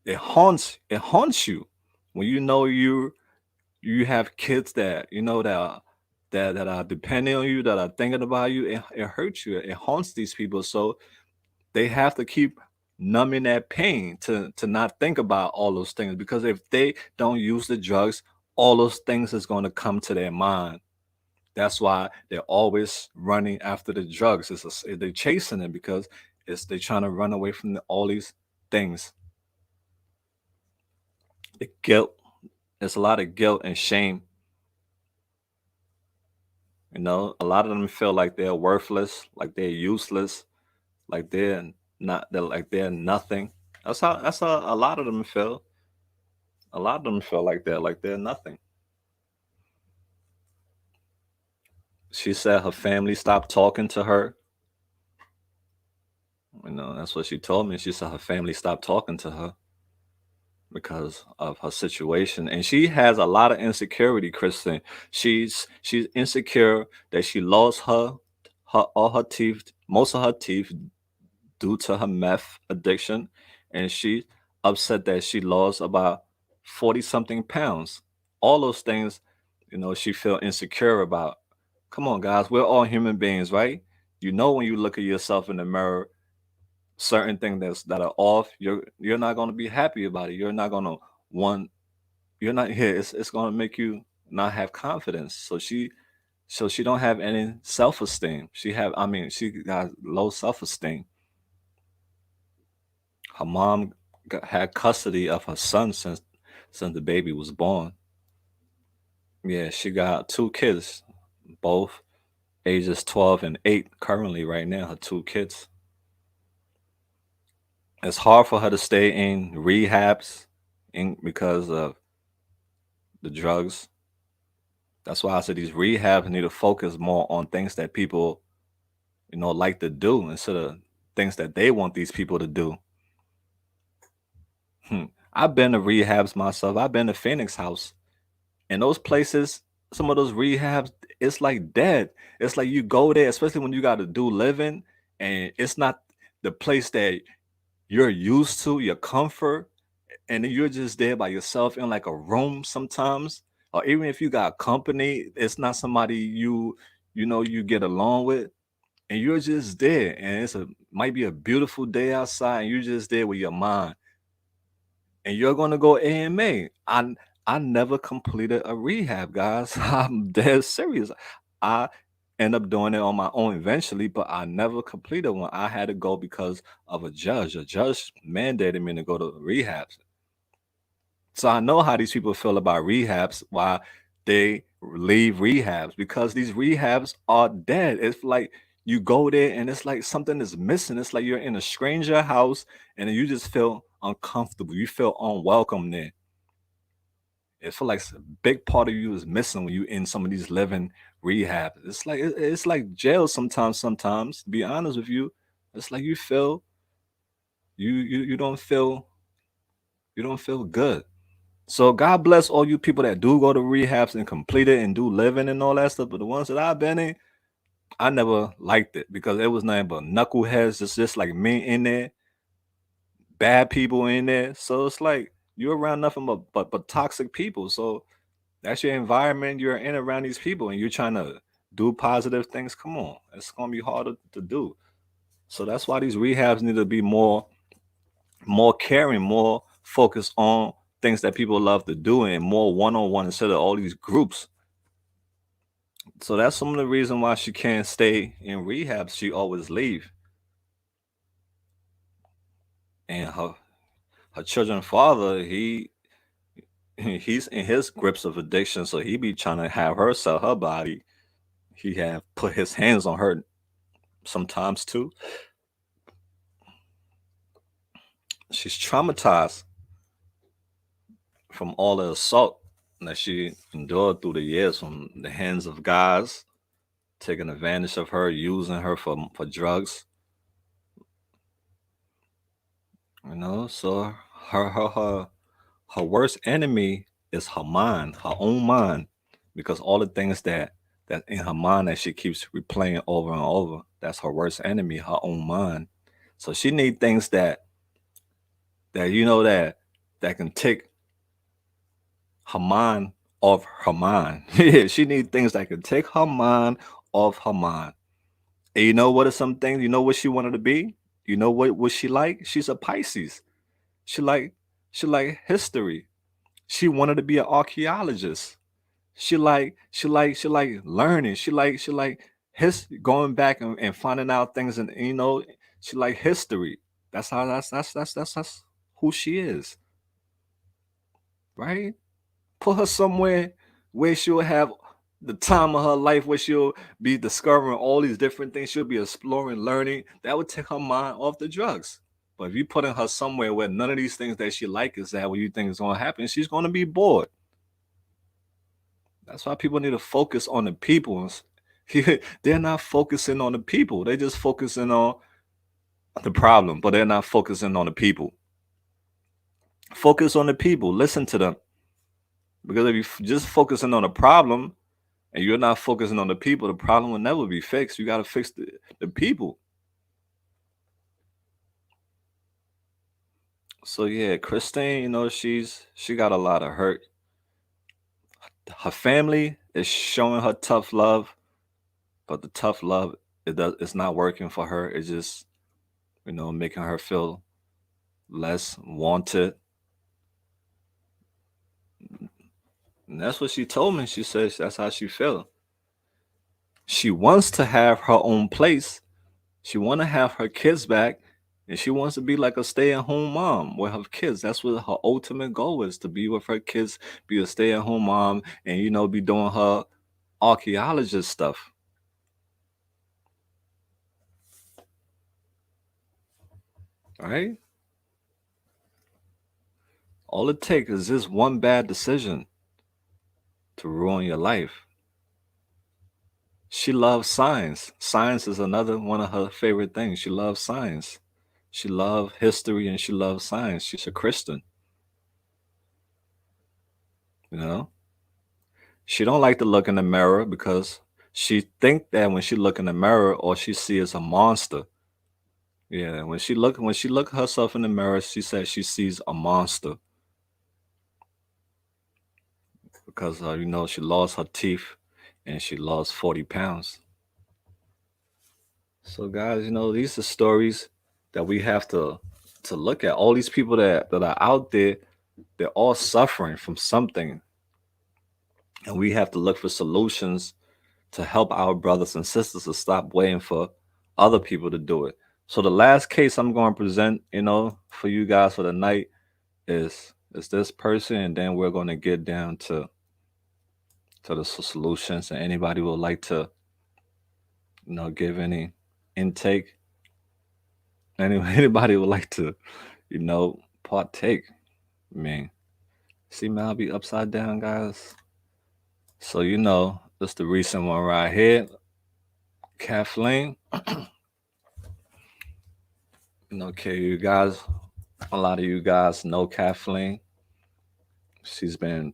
it haunts you when you have kids that that are depending on you, that are thinking about you. It hurts you. It haunts these people. So they have to keep numbing that pain to not think about all those things, because if they don't use the drugs, all those things is going to come to their mind. That's why they're always running after the drugs. They're chasing it because they're trying to run away from all these things. The guilt. There's a lot of guilt and shame. A lot of them feel like they're worthless, like they're useless, like they're not. They're like they're nothing. That's how a lot of them feel. A lot of them feel like that, like they're nothing. She said her family stopped talking to her. That's what she told me. She said her family stopped talking to her because of her situation, and she has a lot of insecurity, Kristen. She's insecure that she lost her all her teeth, most of her teeth, due to her meth addiction, and she upset that she lost about 40 something pounds. All those things, she feel insecure about. Come on, guys, we're all human beings, right? When you look at yourself in the mirror, certain things that are off, you're not going to be happy about it. You're not going to want. You're not here. It's going to make you not have confidence. So she don't have any self esteem. She got low self esteem. Her mom had custody of her son since the baby was born. Yeah, she got two kids, both ages 12 and 8 currently right now, her two kids. It's hard for her to stay in rehabs because of the drugs. That's why I said these rehabs need to focus more on things that people, like to do instead of things that they want these people to do. Hmm. I've been to rehabs myself. I've been to Phoenix House. And those places, some of those rehabs, it's like dead. It's like you go there, especially when you got to do living, and it's not the place that you're used to, your comfort, and then you're just there by yourself in like a room sometimes. Or even if you got company, it's not somebody you get along with, and you're just there. And might be a beautiful day outside, and you're just there with your mind and you're gonna go AMA. I never completed a rehab, guys. I'm dead serious. I end up doing it on my own eventually, but I never completed one. I had to go because of a judge. A judge mandated me to go to rehabs. So I know how these people feel about rehabs, why they leave rehabs, because these rehabs are dead. It's like you go there and it's like something is missing. It's like you're in a stranger house and then you just feel uncomfortable. You feel unwelcome there. It feels like a big part of you is missing when you in some of these living rehabs. It's like jail sometimes. Sometimes, to be honest with you, it's like you don't feel good. So God bless all you people that do go to rehabs and complete it and do living and all that stuff. But the ones that I've been in, I never liked it because it was nothing but knuckleheads, just like me in there, bad people in there. So it's like you're around nothing but toxic people. So that's your environment. You're in around these people and you're trying to do positive things. Come on, it's gonna be harder to do. So that's why these rehabs need to be more caring, more focused on things that people love to do and more one-on-one instead of all these groups. So that's some of the reason why she can't stay in rehab. She always leave. And her children's father, he's in his grips of addiction, so he be trying to have her sell her body. He have put his hands on her sometimes too. She's traumatized from all the assault that she endured through the years from the hands of guys taking advantage of her, using her for drugs. So her worst enemy is her mind, her own mind, because all the things that in her mind that she keeps replaying over and over, that's her worst enemy, her own mind. So she need things that can take her mind off her mind. Yeah, she need things that can take her mind off her mind. And you know what are some things? You know what she wanted to be? You know what she like? She's a Pisces. She like she like history. She wanted to be an archaeologist. She like learning. She like his going back and finding out things, and she like history. That's who she is, right? Put her somewhere where she'll have the time of her life, where she'll be discovering all these different things. She'll be exploring, learning. That would take her mind off the drugs. But if you putting her somewhere where none of these things that she like is at, where you think is gonna happen, she's gonna be bored. That's why people need to focus on the people. They're not focusing on the people. They're just focusing on the problem, but they're not focusing on the people. Focus on the people. Listen to them. Because if you just focusing on the problem and you're not focusing on the people, the problem will never be fixed. You got to fix the people. So yeah, Christine, she got a lot of hurt. Her family is showing her tough love, but the tough love it's not working for her. It's just making her feel less wanted. And that's what she told me. She says that's how she feel. She wants to have her own place. She want to have her kids back, and she wants to be like a stay-at-home mom with her kids. That's what her ultimate goal is, to be with her kids, be a stay-at-home mom, and be doing her archaeologist stuff, right? All it takes is this one bad decision to ruin your life. She loves science. Science is another one of her favorite things. She loves science. She loves history and she loves science. She's a Christian, you know? She don't like to look in the mirror because she think that when she look in the mirror, all she see is a monster. Yeah, when she look herself in the mirror, she says she sees a monster because she lost her teeth and she lost 40 pounds. So guys, these are stories that we have to look at. All these people that are out there, they're all suffering from something, and we have to look for solutions to help our brothers and sisters to stop waiting for other people to do it. So the last case I'm going to present, for you guys for the night is this person, and then we're going to get down to the solutions. And anybody would like to, give any intake. Anybody would like to, partake. I mean, see, man, I'll be upside down, guys. So that's the recent one right here, Kathleen. Okay, you guys, a lot of you guys know Kathleen. She's been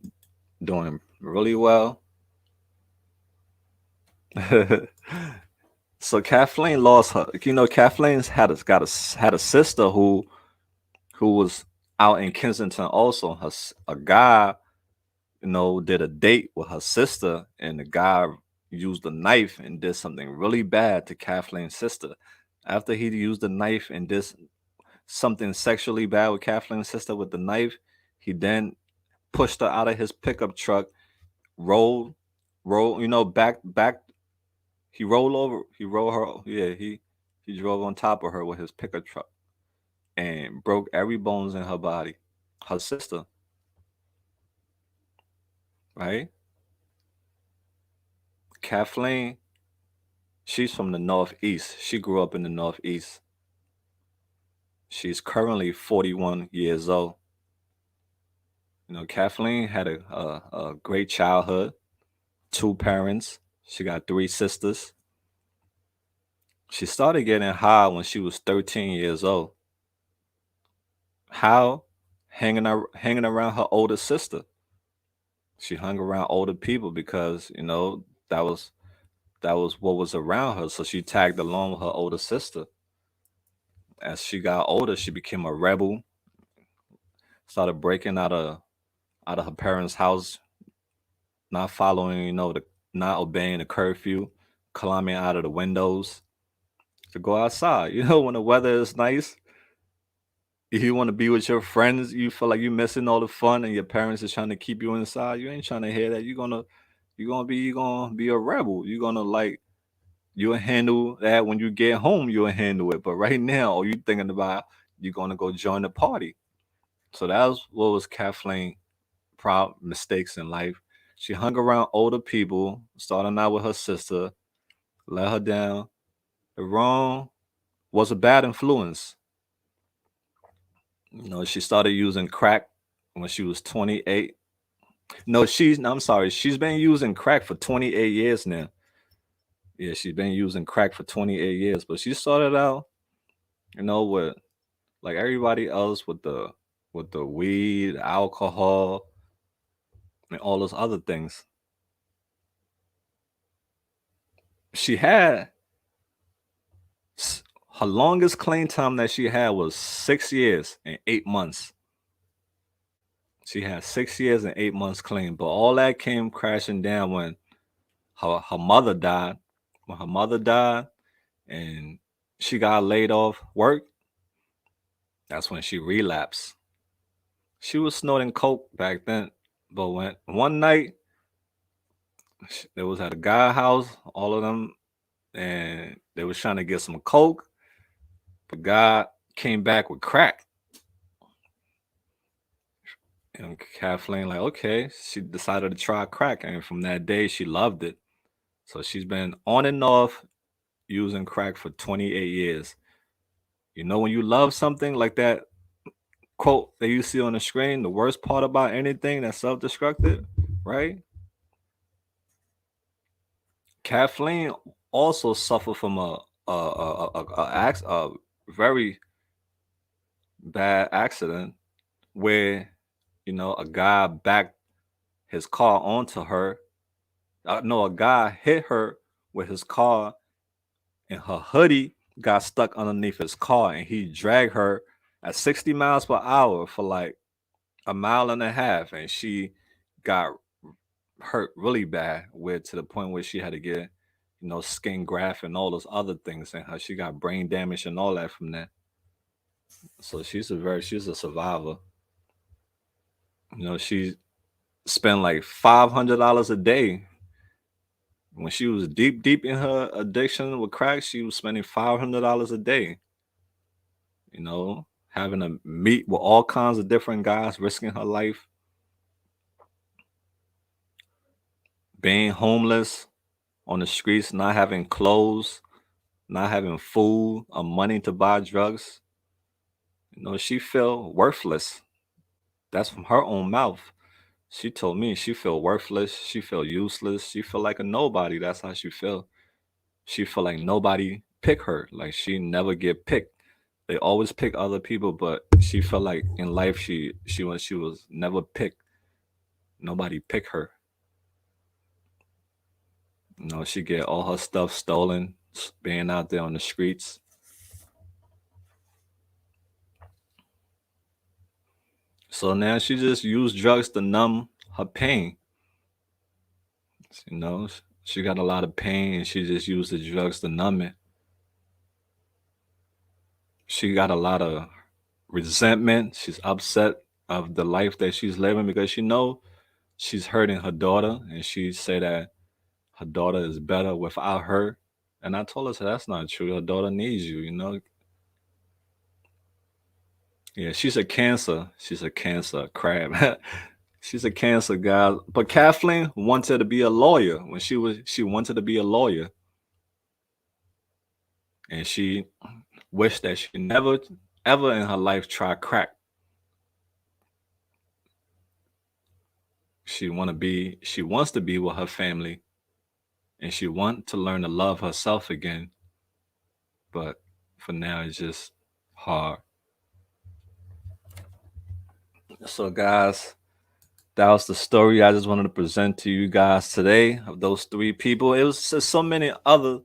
doing really well. So Kathleen lost her. Kathleen's had a sister who was out in Kensington also. A guy, did a date with her sister, and the guy used a knife and did something really bad to Kathleen's sister. After he used the knife and did something sexually bad with Kathleen's sister with the knife, he then pushed her out of his pickup truck, rolled, back. He rolled over. He rolled her. Yeah, he drove on top of her with his pickup truck and broke every bones in her body. Her sister, right? Kathleen, she's from the Northeast. She grew up in the Northeast. She's currently 41 years old. Kathleen had a great childhood, two parents. She got three sisters. She started getting high when she was 13 years old. How? Hanging around her older sister. She hung around older people because that was what was around her. So she tagged along with her older sister. As she got older, she became a rebel. Started breaking out of her parents' house, not following, not obeying the curfew, climbing out of the windows to go outside. When the weather is nice, if you want to be with your friends, you feel like you're missing all the fun, and your parents is trying to keep you inside. You ain't trying to hear that. You're gonna be a rebel. You're gonna you'll handle that when you get home. You'll handle it. But right now, all you thinking about, you're gonna go join the party. So that was what was Kathleen proud mistakes in life. She hung around older people, starting out with her sister, let her down. The wrong was a bad influence. She started using crack when she was 28. No, I'm sorry. She's been using crack for 28 years now. Yeah, she's been using crack for 28 years, but she started out, with like everybody else with the weed, alcohol, and all those other things. She had her longest clean time that she had was 6 years and 8 months. She had 6 years and 8 months clean, but all that came crashing down when her mother died. When her mother died and she got laid off work, that's when she relapsed. She was snorting coke back then, but when one night they was at a guy house, all of them, and they was trying to get some coke. The guy came back with crack, and Kathleen like, okay, she decided to try crack, and from that day she loved it. So she's been on and off using crack for 28 years. When you love something like that quote that you see on the screen, the worst part about anything that's self-destructive, right? Kathleen also suffered from a very bad accident where a guy backed his car onto her. No, a guy hit her with his car, and her hoodie got stuck underneath his car, and he dragged her at 60 miles per hour for like a mile and a half, and she got hurt really bad, where to the point where she had to get skin graft and all those other things, and how she got brain damage and all that from that. So she's a survivor. She spent like $500 a day when she was deep in her addiction with crack. She was spending $500 a day, having to meet with all kinds of different guys, risking her life, being homeless on the streets, not having clothes, not having food or money to buy drugs. She felt worthless. That's from her own mouth. She told me she felt worthless. She felt useless. She felt like a nobody. That's how she felt. She felt like nobody pick her. Like she never get picked. They always pick other people, but she felt like in life she was never picked. Nobody picked her. She get all her stuff stolen, being out there on the streets. So now she just used drugs to numb her pain. You know, she got a lot of pain and she just used the drugs to numb it. She got a lot of resentment. She's upset of the life that she's living because she's hurting her daughter, and she said that her daughter is better without her. And I told her, so that's not true. Her daughter needs you. Yeah, she's a cancer. She's a cancer crab. She's a cancer guy. But Kathleen wanted to be a lawyer when she wanted to be a lawyer. And she wished that she never ever in her life tried crack. She wants to be with her family, and she wants to learn to love herself again. But for now it's just hard. So guys, that was the story I just wanted to present to you guys today of those three people. It was just so many other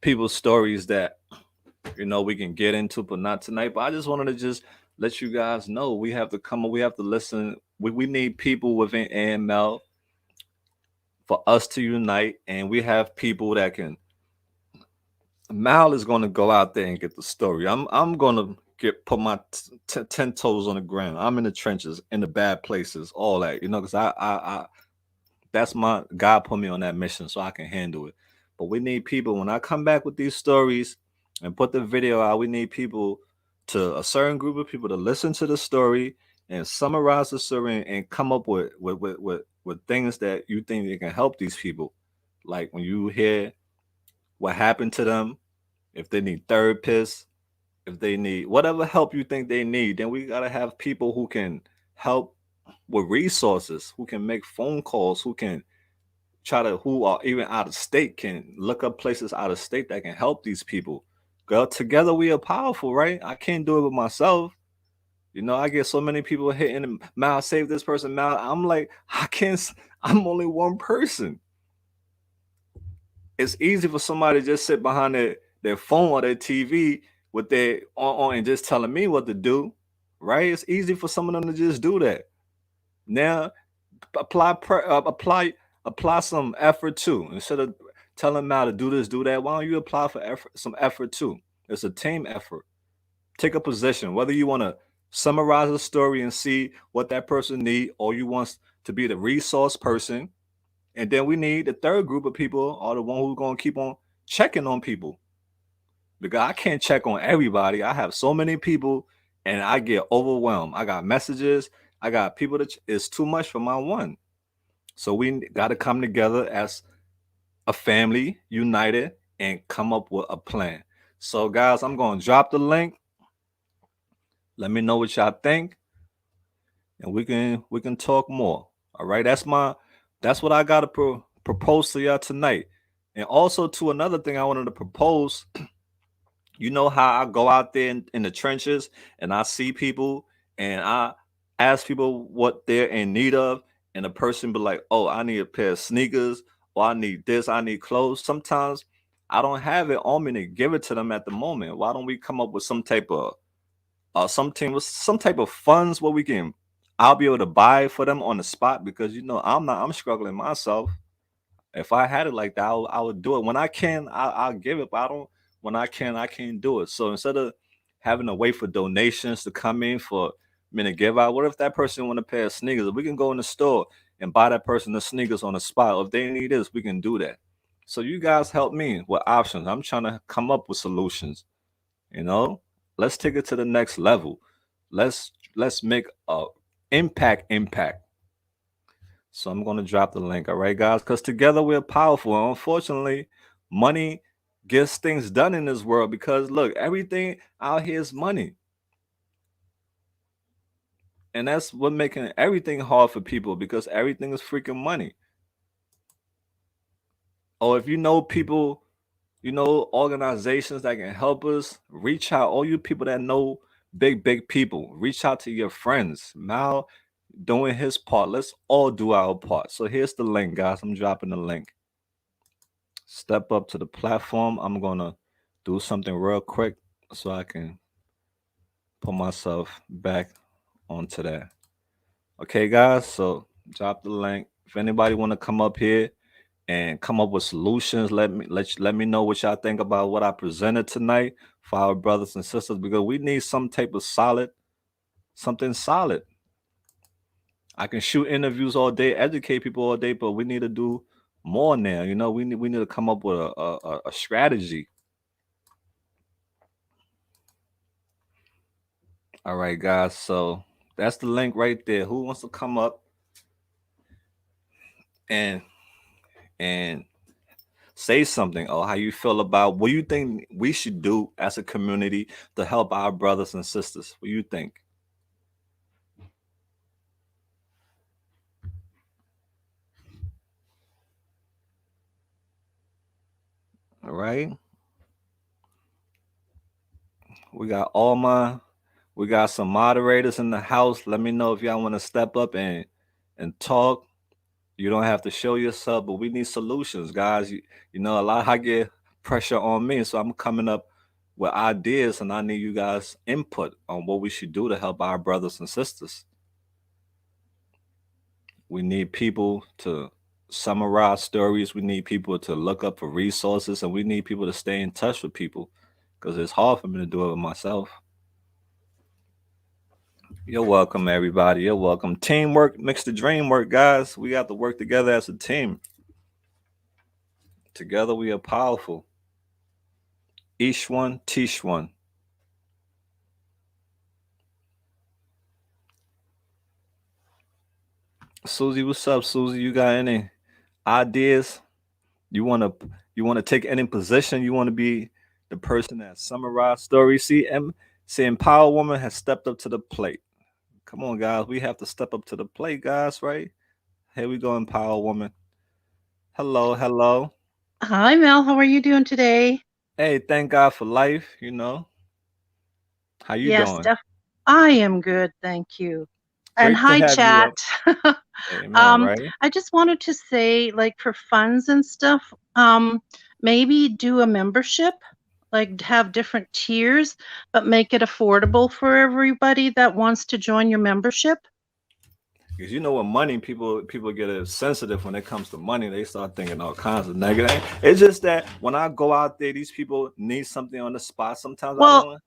people's stories that we can get into, but not tonight. But I just wanted to just let you guys know we have to come we have to listen. We need people within AML for us to unite, and we have people that can. Mal is going to go out there and get the story. I'm going to put my 10 toes on the ground. I'm in the trenches, in the bad places, all that, because I that's my God put me on that mission so I can handle it. But we need people when I come back with these stories and put the video out. We need people to a certain group of people to listen to the story and summarize the story and come up with things that you think they can help these people. Like when you hear what happened to them, if they need therapists, if they need whatever help you think they need, then we gotta have people who can help with resources, who can make phone calls, who can who are even out of state, can look up places out of state that can help these people. Girl, together we are powerful, right? I can't do it with myself. I get so many people hitting Mal, save this person, Mal. I'm like, I can't. I'm only one person. It's easy for somebody to just sit behind their phone or their TV with their on and just telling me what to do, right? It's easy for some of them to just do that. Now, apply some effort too. Instead of telling Mal to do this, do that, why don't you apply for some effort too? It's a team effort. Take a position, whether you want to summarize a story and see what that person need, or you want to be the resource person. And then we need the third group of people, or the one who's going to keep on checking on people, because I can't check on everybody. I have so many people and I get overwhelmed. I got messages, I got people that it's too much for my one. So we got to come together as a family, united, and come up with a plan. So guys, I'm going to drop the link. Let me know what y'all think, and we can talk more. All right, that's what I got to propose to y'all tonight. And also to another thing I wanted to propose. You know how I go out there in the trenches and I see people and I ask people what they're in need of, and the person be like, "Oh, I need a pair of sneakers, or I need this, I need clothes." Sometimes I don't have it on me to give it to them at the moment. Why don't we come up with some type of something with some type of funds where we can I'll be able to buy it for them on the spot, because I'm struggling myself. If I had it like that, I would do it. When I can, I'll give it. But I don't. When I can't do it. So instead of having to wait for donations to come in for me to give out, what if that person want a pair of sneakers? We can go in the store and buy that person the sneakers on the spot. If they need this, we can do that. So you guys help me with options. I'm trying to come up with solutions. You know, let's take it to the next level. Let's make a impact. So I'm going to drop the link. All right, guys, because together we're powerful. And unfortunately, money gets things done in this world, because look, everything out here is money. And that's what making everything hard for people, because everything is freaking money. Or if you know people, organizations that can help us, reach out. All you people that know big people, reach out to your friends. Mal doing his part. Let's all do our part. So here's the link, guys. I'm dropping the link. Step up to the platform. I'm gonna do something real quick so I can put myself back onto that. Okay, guys. So drop the link. If anybody want to come up here and come up with solutions, let me know what y'all think about what I presented tonight for our brothers and sisters, because we need some type of something solid. I can shoot interviews all day, educate people all day, but we need to do more now. We need to come up with a strategy. All right, guys. So that's the link right there. Who wants to come up and and say something, or how you feel about what you think we should do as a community to help our brothers and sisters? What you think? All right. We got we got some moderators in the house. Let me know if y'all want to step up and talk. You don't have to show yourself, but we need solutions, guys. A lot I get pressure on me, so I'm coming up with ideas, and I need you guys' input on what we should do to help our brothers and sisters. We need people to summarize stories. We need people to look up for resources, and we need people to stay in touch with people, because it's hard for me to do it with myself. You're welcome, everybody. You're welcome. Teamwork makes the dream work, guys. We have to work together as a team. Together we are powerful. Each one, teach one. Susie, what's up, Susie? You got any ideas? You wanna take any position? You wanna be? the person that summarized stories. See, Empower Woman has stepped up to the plate. Come on, guys. We have to step up to the plate, guys, right? Here we go, Empower Woman. Hello, hello. Hi, Mel. How are you doing today? Hey, thank God for life, you know. How you Yes, doing? I am good, thank you. And Great to hi, have you chat. up. Amen, right? I just wanted to say, like, for funds and stuff, maybe do a membership, like have different tiers, but make it affordable for everybody that wants to join your membership. Because you know what money people get sensitive when it comes to money. They start thinking all kinds of negative. It's just that when I go out there, these people need something on the spot. Sometimes I Well, don't,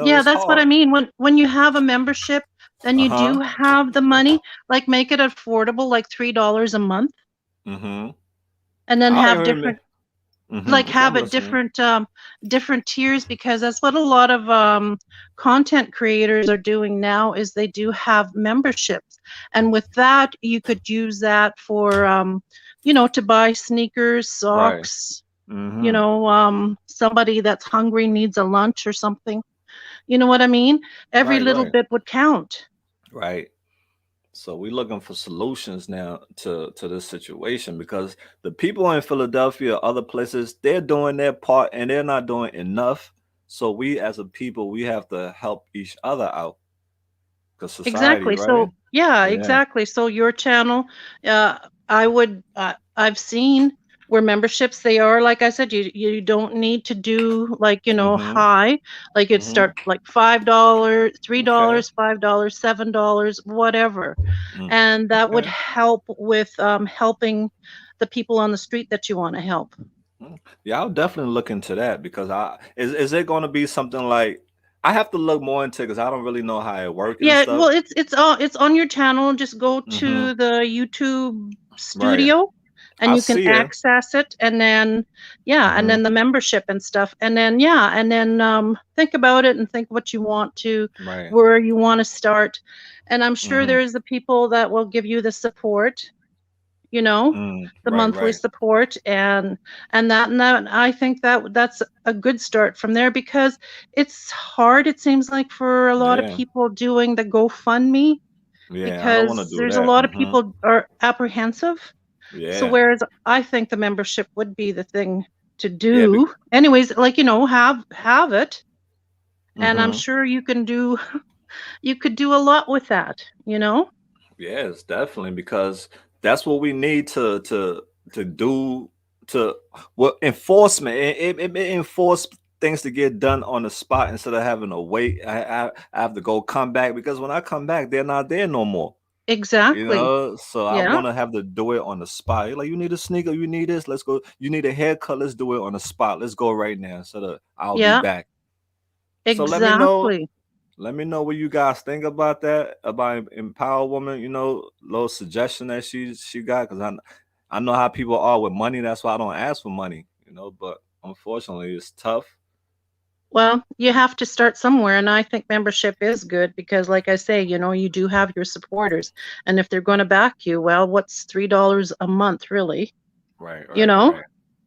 yeah, it's that's what I hard. mean. When you have a membership, then you Uh-huh. do have the money, like make it affordable, like $3 a month, Mm-hmm. and then I have don't even different like okay, have I'm it listening. different tiers, because that's what a lot of content creators are doing now, is they do have memberships, and with that you could use that for to buy sneakers, Right. socks, Mm-hmm. somebody that's hungry needs a lunch or something, you know what I mean? Every Right, little right, bit would count. right. So we're looking for solutions now to this situation because the people in Philadelphia, other places, they're doing their part and they're not doing enough. So we as a people, we have to help each other out because society, Exactly. right? So, yeah, Yeah. exactly. So your channel, uh, I've seen where memberships, they are, like I said, you don't need to do, like, Mm-hmm. high, like it Mm-hmm. start like $5, Okay. $3, $5, $7, whatever. Mm. And that would Okay. help with helping the people on the street that you want to help. Mm. Yeah, I'll definitely look into that because is it going to be something like I have to look more into because I don't really know how it works and Yeah, stuff. well, it's on your channel. Just go Mm-hmm. to the YouTube Right. studio and I you can see it. access it, and then yeah, and Mm-hmm. then the membership and stuff. And then yeah, and then think about it and think what you want to, Right. where you want to start. And I'm sure Mm-hmm. there's the people that will give you the support, you know, Mm. the Right. monthly Right. support, and I think that's a good start from there, because it's hard, it seems like, for a lot of Yeah. people doing the GoFundMe, Yeah. I don't want to because do there's a that. lot of Mm-hmm. people are apprehensive. So Yeah. whereas I think the membership would be the thing to Yeah. do. Anyways, like, have it, and I'm Mm-hmm. sure you can do you could do a lot with that. Yes, definitely, because that's what we need to do to well enforcement. It enforce things to get done on the spot instead of having to wait. I have to go come back because when I come back, they're not there no more. Exactly. So I Yeah. want to have to do it on the spot. You're like, you need a sneaker, you need this, let's go. You need a haircut, let's do it on the spot. Let's go right now. So that I'll be Yeah, back. So exactly. let me know what you guys think about that, about Empower Woman. Little suggestion that she got because I know how people are with money. That's why I don't ask for money. But unfortunately, it's tough. Well, you have to start somewhere, and I think membership is good because, like I say, you do have your supporters, and if they're going to back you, well, what's $3 a month, really? Right, You right, know, right.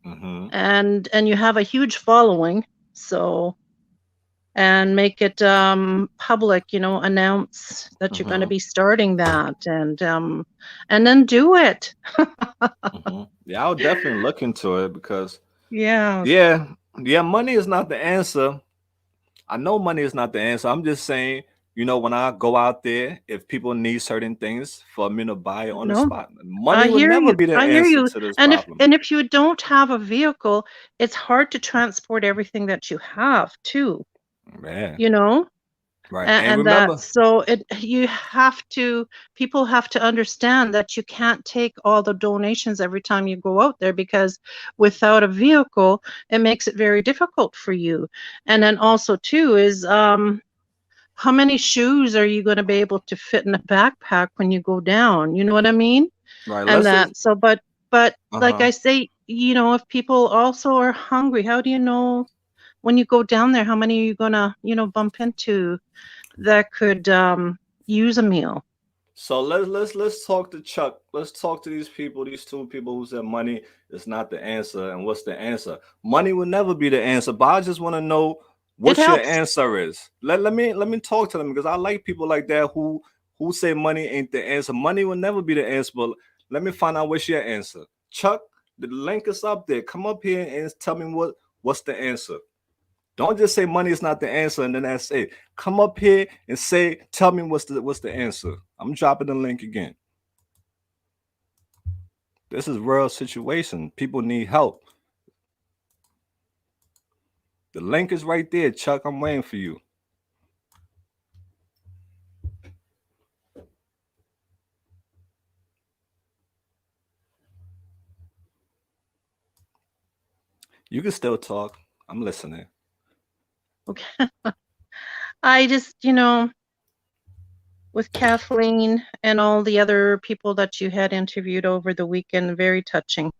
Mm-hmm. and you have a huge following, so, and make it public, announce that you're going to Mm-hmm. be starting that, and then do it. Mm-hmm. Yeah, I'll definitely look into it because Yes. yeah, yeah, money is not the answer. I know money is not the answer. I'm just saying, when I go out there, if people need certain things for me to buy it on the No, spot, money would never be the I hear answer you. to this And if problem. and if you don't have a vehicle, it's hard to transport everything that you have too, Yeah, you know? right. And And that, remember, so people have to understand that you can't take all the donations every time you go out there, because without a vehicle, it makes it very difficult for you. And then also too is how many shoes are you going to be able to fit in a backpack when you go down? You know what I mean? right? And Let's just, that, so, but uh like huh. I say, if people also are hungry, how do you know when you go down there how many are you gonna bump into that could use a meal? So let's talk to Chuck. Let's talk to these people, these two people who said money is not the answer. And what's the answer? Money will never be the answer. But I just want to know It what your helps. answer is. Let me talk to them because I like people like that who say money ain't the answer. Money will never be the answer. But let me find out what's your answer. Chuck, the link is up there. Come up here and tell me what's the answer. Don't just say money is not the answer and then that's it. Come up here and say, tell me what's the answer. I'm dropping the link again. This is real situation. People need help. The link is right there, Chuck. I'm waiting for you. You can still talk. I'm listening. Okay. I just, with Kathleen and all the other people that you had interviewed over the weekend, very touching.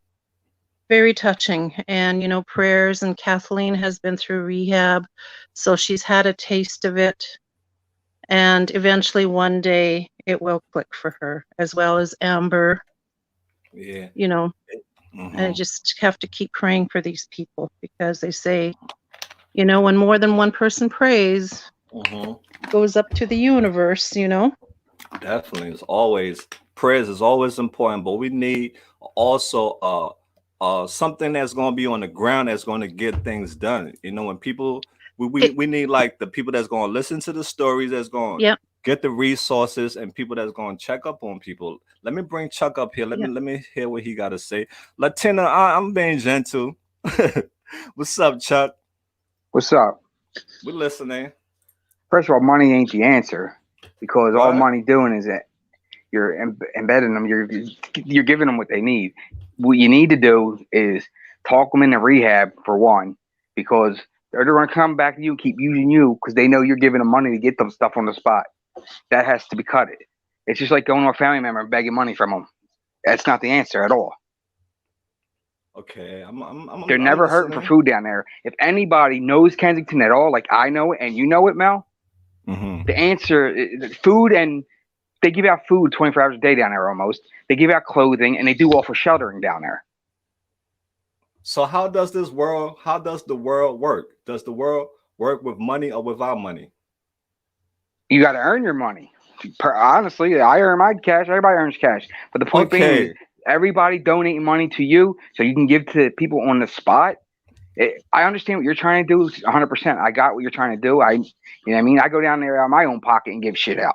Very touching. And, prayers, and Kathleen has been through rehab, so she's had a taste of it. And eventually one day it will click for her, as well as Amber. Yeah. I just have to keep praying for these people, because they say, when more than one person prays, goes up to the universe, Definitely. It's always prayers is always important, but we need also something that's gonna be on the ground that's gonna get things done. When people we need like the people that's gonna listen to the stories, that's gonna Yep. get the resources, and people that's gonna check up on people. Let me bring Chuck up here. Let me hear what he gotta say. Latina, I'm being gentle. What's up, Chuck? What's up? We're listening. First of all, money ain't the answer, because all What? money doing is that you're embedding them. You're giving them what they need. What you need to do is talk them into rehab for one, because they're going to come back to you and keep using you because they know you're giving them money to get them stuff on the spot. That has to be cut. It's just like going to a family member and begging money from them. That's not the answer at all. Okay, They're I'm never hurting for listening. food down there. If anybody knows Kensington at all, like I know it and you know it, Mel, the answer is food, and they give out food 24 hours a day down there almost. They give out clothing, and they do offer sheltering down there. So how does the world work? Does the world work with money or without money? You got to earn your money. Honestly, I earn my cash. Everybody earns cash. But the point being is, Okay. everybody donating money to you so you can give to people on the spot. I understand what you're trying to do 100%. I got what you're trying to do. You know what I mean? I go down there out of my own pocket and give shit out.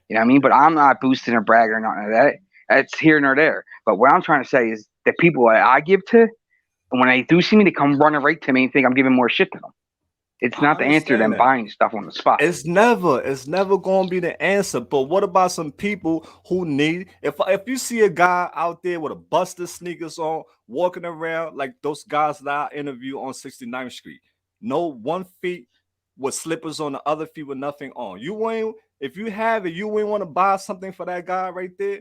You know what I mean? But I'm not boosting or bragging or nothing like that. That's here nor there. But what I'm trying to say is the people that I give to, and when they do see me, they come running right to me and think I'm giving more shit to them. It's I not the answer to understand them that. buying stuff on the spot. It's never gonna be the answer. But what about some people who need if you see a guy out there with a Buster sneakers on, walking around like those guys that I interview on 69th Street, no one feet with slippers on, the other feet with nothing on. You ain't if you have it, you wouldn't want to buy something for that guy right there.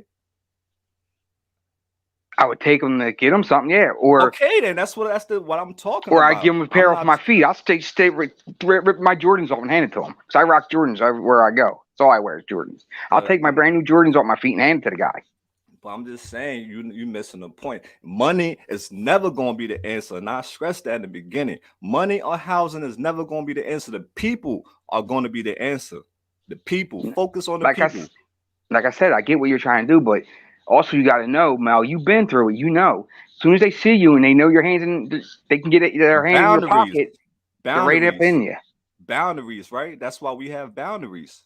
I would take them to get them something, yeah, or Okay, then that's what I'm talking or I about. give them a I'm pair off not my feet. I'll rip my Jordans off and hand it to them because I rock Jordans everywhere I go. That's all I wear is Jordans. I'll but take my brand new Jordans off my feet and hand it to the guy. But I'm just saying, you missing the point. Money is never gonna be the answer, and I stressed that in the beginning. Money or housing is never gonna be the answer. The people are gonna be the answer. The people. Focus on the Like I people. like I said, I get what you're trying to do, but also you got to know, Mel, you've been through it. You know, as soon as they see you and they know your hands in, they can get their hand in your Boundaries. pocket. They're right up Boundaries. in you. Boundaries, right? That's why we have boundaries.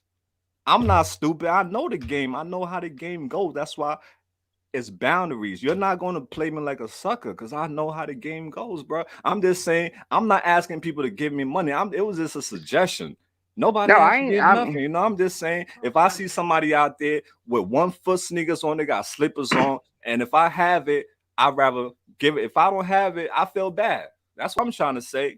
I'm not stupid. I know the game. I know how the game goes. That's why it's boundaries. You're not going to play me like a sucker because I know how the game goes, bro. I'm just saying, I'm not asking people to give me money. It was just a suggestion. Nobody No, has I to ain't. give nothing. I'm just saying, if I see somebody out there with 1 foot sneakers on, they got slippers on, and if I have it, I'd rather give it. If I don't have it, I feel bad. That's what I'm trying to say.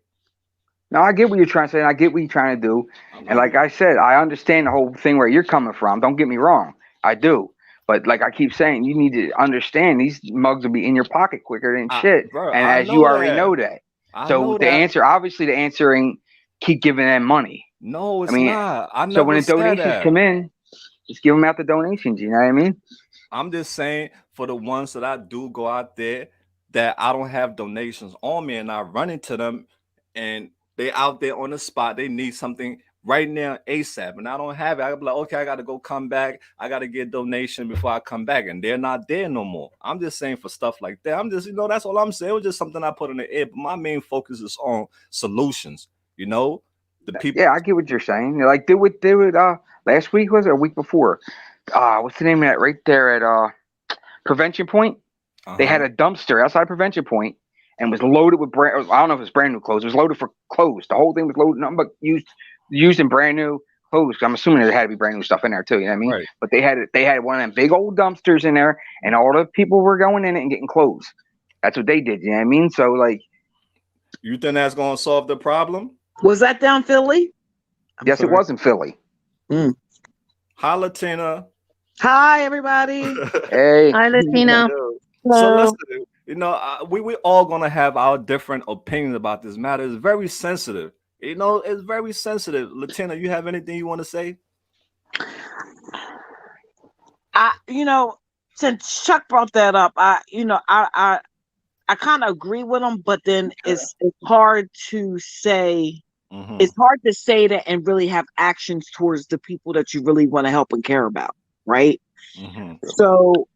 No, I get what you're trying to say, and I get what you're trying to do. And like I'm I said, I understand the whole thing where you're coming from. Don't get me wrong, I do. But like I keep saying, you need to understand these mugs will be in your pocket quicker than shit. bro, And I as you know already that. know that. I So know the that. answer, obviously, the answer ain't keep giving them money. No, I it's mean, not. I so when never the said donations that. come in, Just give them out the donations. You know what I mean? I'm just saying for the ones that I do go out there that I don't have donations on me and I run into them and they out there on the spot, they need something right now ASAP and I don't have it. I be like, okay, I gotta go come back. I gotta get donation before I come back, and they're not there no more. I'm just saying for stuff like that. I'm just, that's all I'm saying. It was just something I put in the air. But my main focus is on solutions. The people. Yeah, I get what you're saying. Like did last week was it, or a week before? What's the name of that right there at Prevention Point? They had Uh-huh. a dumpster outside Prevention Point and was loaded with brand. I don't know if it was brand new clothes. It was loaded for clothes. The whole thing was loaded, nothing but used in brand new clothes. I'm assuming there had to be brand new stuff in there too. You know what I mean? Right. But they had one of them big old dumpsters in there, and all the people were going in it and getting clothes. That's what they did. You know what I mean? So like, You think that's gonna solve the problem? Was that down Philly? yes, it was in Philly. Hi, Latina. Hi, everybody. Hey, Hi, Latina. Hello. So Hello. listen, we all gonna have our different opinions about this matter. It's very sensitive. It's very sensitive. Latina, you have anything you want to say? Since Chuck brought that up, I kind of agree with him, but then it's hard to say. Mm-hmm. It's hard to say that and really have actions towards the people that you really want to help and care about, right? Mm-hmm. So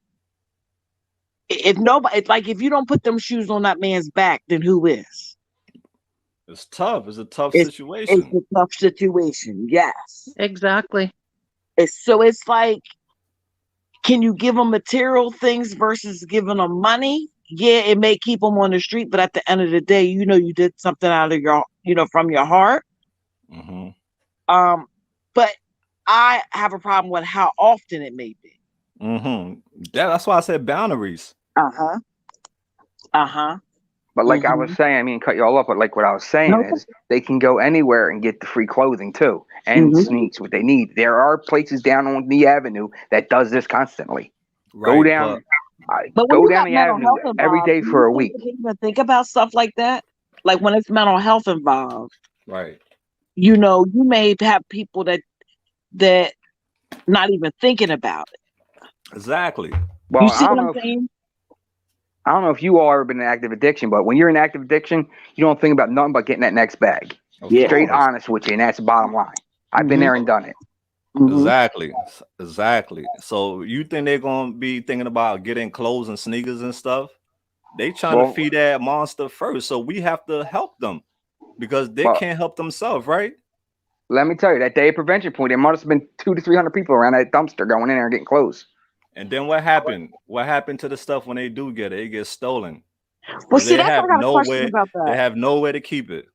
if nobody, like, if you don't put them shoes on that man's back, then who is? It's tough. It's a tough It's situation. a tough situation. Yes. Exactly. It's like, can you give them material things versus giving them money? Yeah, it may keep them on the street, but at the end of the day, you did something out of your, from your heart. Mm-hmm. But I have a problem with how often it may be. Mm-hmm. That's why I said boundaries. Uh-huh. Uh-huh. but like I was saying, I mean, cut you all up. But like what I was saying Okay. is, they can go anywhere and get the free clothing too, and sneaks what they need. There are places down on the avenue that does this constantly. Right. Go down. But when Go you down got the mental avenue health every involved, day do for a you week. even think about stuff like that? Like when it's mental health involved, Right. you may have people that not even thinking about it. Exactly. Well, You see what I'm saying? I don't know if you all ever been in active addiction, but when you're in active addiction, you don't think about nothing but getting that next bag. Of Straight course. honest with you, and that's the bottom line. I've been there and done it. Exactly. So you think they're gonna be thinking about getting clothes and sneakers and stuff? They trying to Well, feed that monster first, so we have to help them because they well, can't help themselves, right? let me tell you, that day at Prevention Point, there must have been 200 to 300 people around that dumpster going in there and getting clothes. And then what happened? What happened to the stuff when they do get it? It gets stolen. Well, see, They that's have I got a question nowhere. about They that. have nowhere to keep it.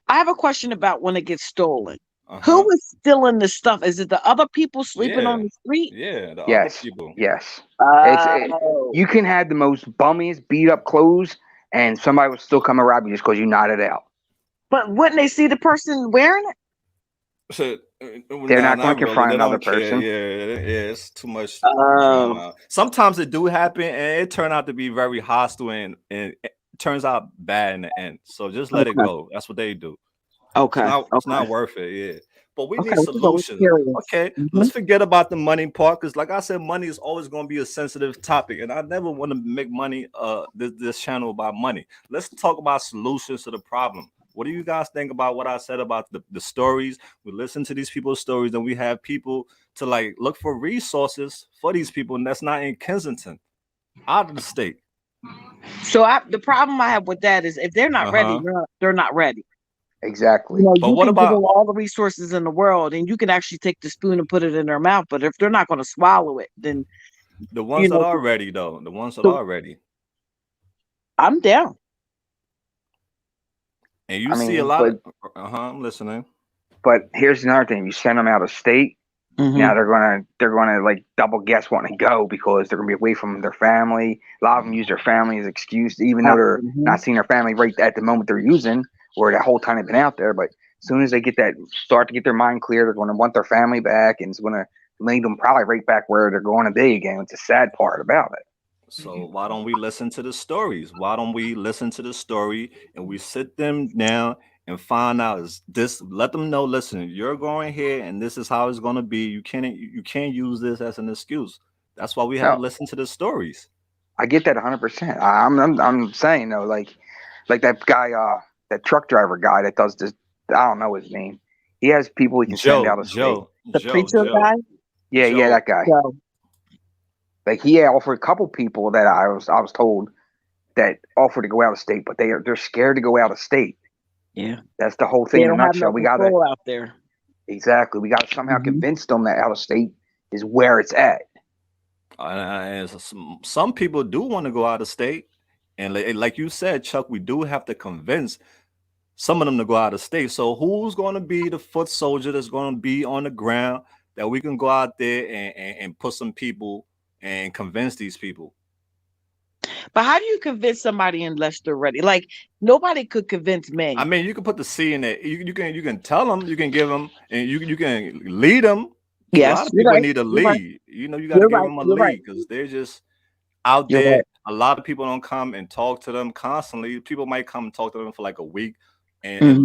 I have a question about when it gets stolen. Uh-huh. Who is stealing the stuff? Is it the other people sleeping Yeah. on the street? Yeah, the other Yes, people. yes. Oh. You can have the most bummiest, beat up clothes, and somebody will still come and rob you just because you nodded out. But wouldn't they see the person wearing it? They're not going to confront They another don't care. person. Yeah, it's too much Oh. drama. Sometimes it do happen, and it turn out to be very hostile, and it turns out bad in the end. So just let it go. That's what they do. Okay. It's not worth it. Yeah, but we need Okay, so it's solutions. serious. Okay, let's forget about the money part, because like I said, money is always going to be a sensitive topic, and I never want to make money. This channel about money. Let's talk about solutions to the problem. What do you guys think about what I said about the stories? We listen to these people's stories, and we have people to like look for resources for these people, and that's not in Kensington, out of the state. So the problem I have with that is if they're not ready, they're not ready. Exactly. But But you what can give about them all the resources in the world, and you can actually take the spoon and put it in their mouth. But if they're not going to swallow it, then the ones that are ready, though? The ones that are ready. I'm down. And you see a lot of I'm listening. But here's another thing: you send them out of state. Now they're gonna like double guess wanting to go because they're gonna be away from their family. A lot of them use their family as excuse, even though they're not seeing their family right at the moment they're using, or the whole time they've been out there. But as soon as they start to get their mind clear, they're gonna want their family back, and it's gonna lead them probably right back where they're going to be again. It's a sad part about it. So why don't we listen to the stories? Why don't we listen to the story and we sit them down and find out is this. Let them know. Listen, you're going here, and this is how it's going to be. You can't use this as an excuse. That's why we have to No, listen to the stories. I get that 100%. I'm saying though, like that guy, that truck driver guy that does this. I don't know his name. He has people he can send Joe, out of state. Joe, The Joe, preacher Joe, guy. Yeah, Joe. that guy. So Like he offered a couple people that I was told that offered to go out of state, but they're scared to go out of state. yeah, That's the whole thing they in a don't have nutshell. no We gotta control out there. exactly. We gotta somehow Hmm. convince them that out of state is where it's at. And some people do want to go out of state, and like you said, Chuck, we do have to convince some of them to go out of state. So who's going to be the foot soldier that's going to be on the ground that we can go out there and put some people and convince these people? But how do you convince somebody unless they're ready? Like nobody could convince I me. mean, you can put the C in it. You can tell them, you can give them, and you can lead them. A lot Yes, of you're people right. need a You're right. lead. You got to You're give right. them a You're right. lead because they're just out You're there. right. A lot of people don't come and talk to them constantly. People might come and talk to them for like a week and Hmm.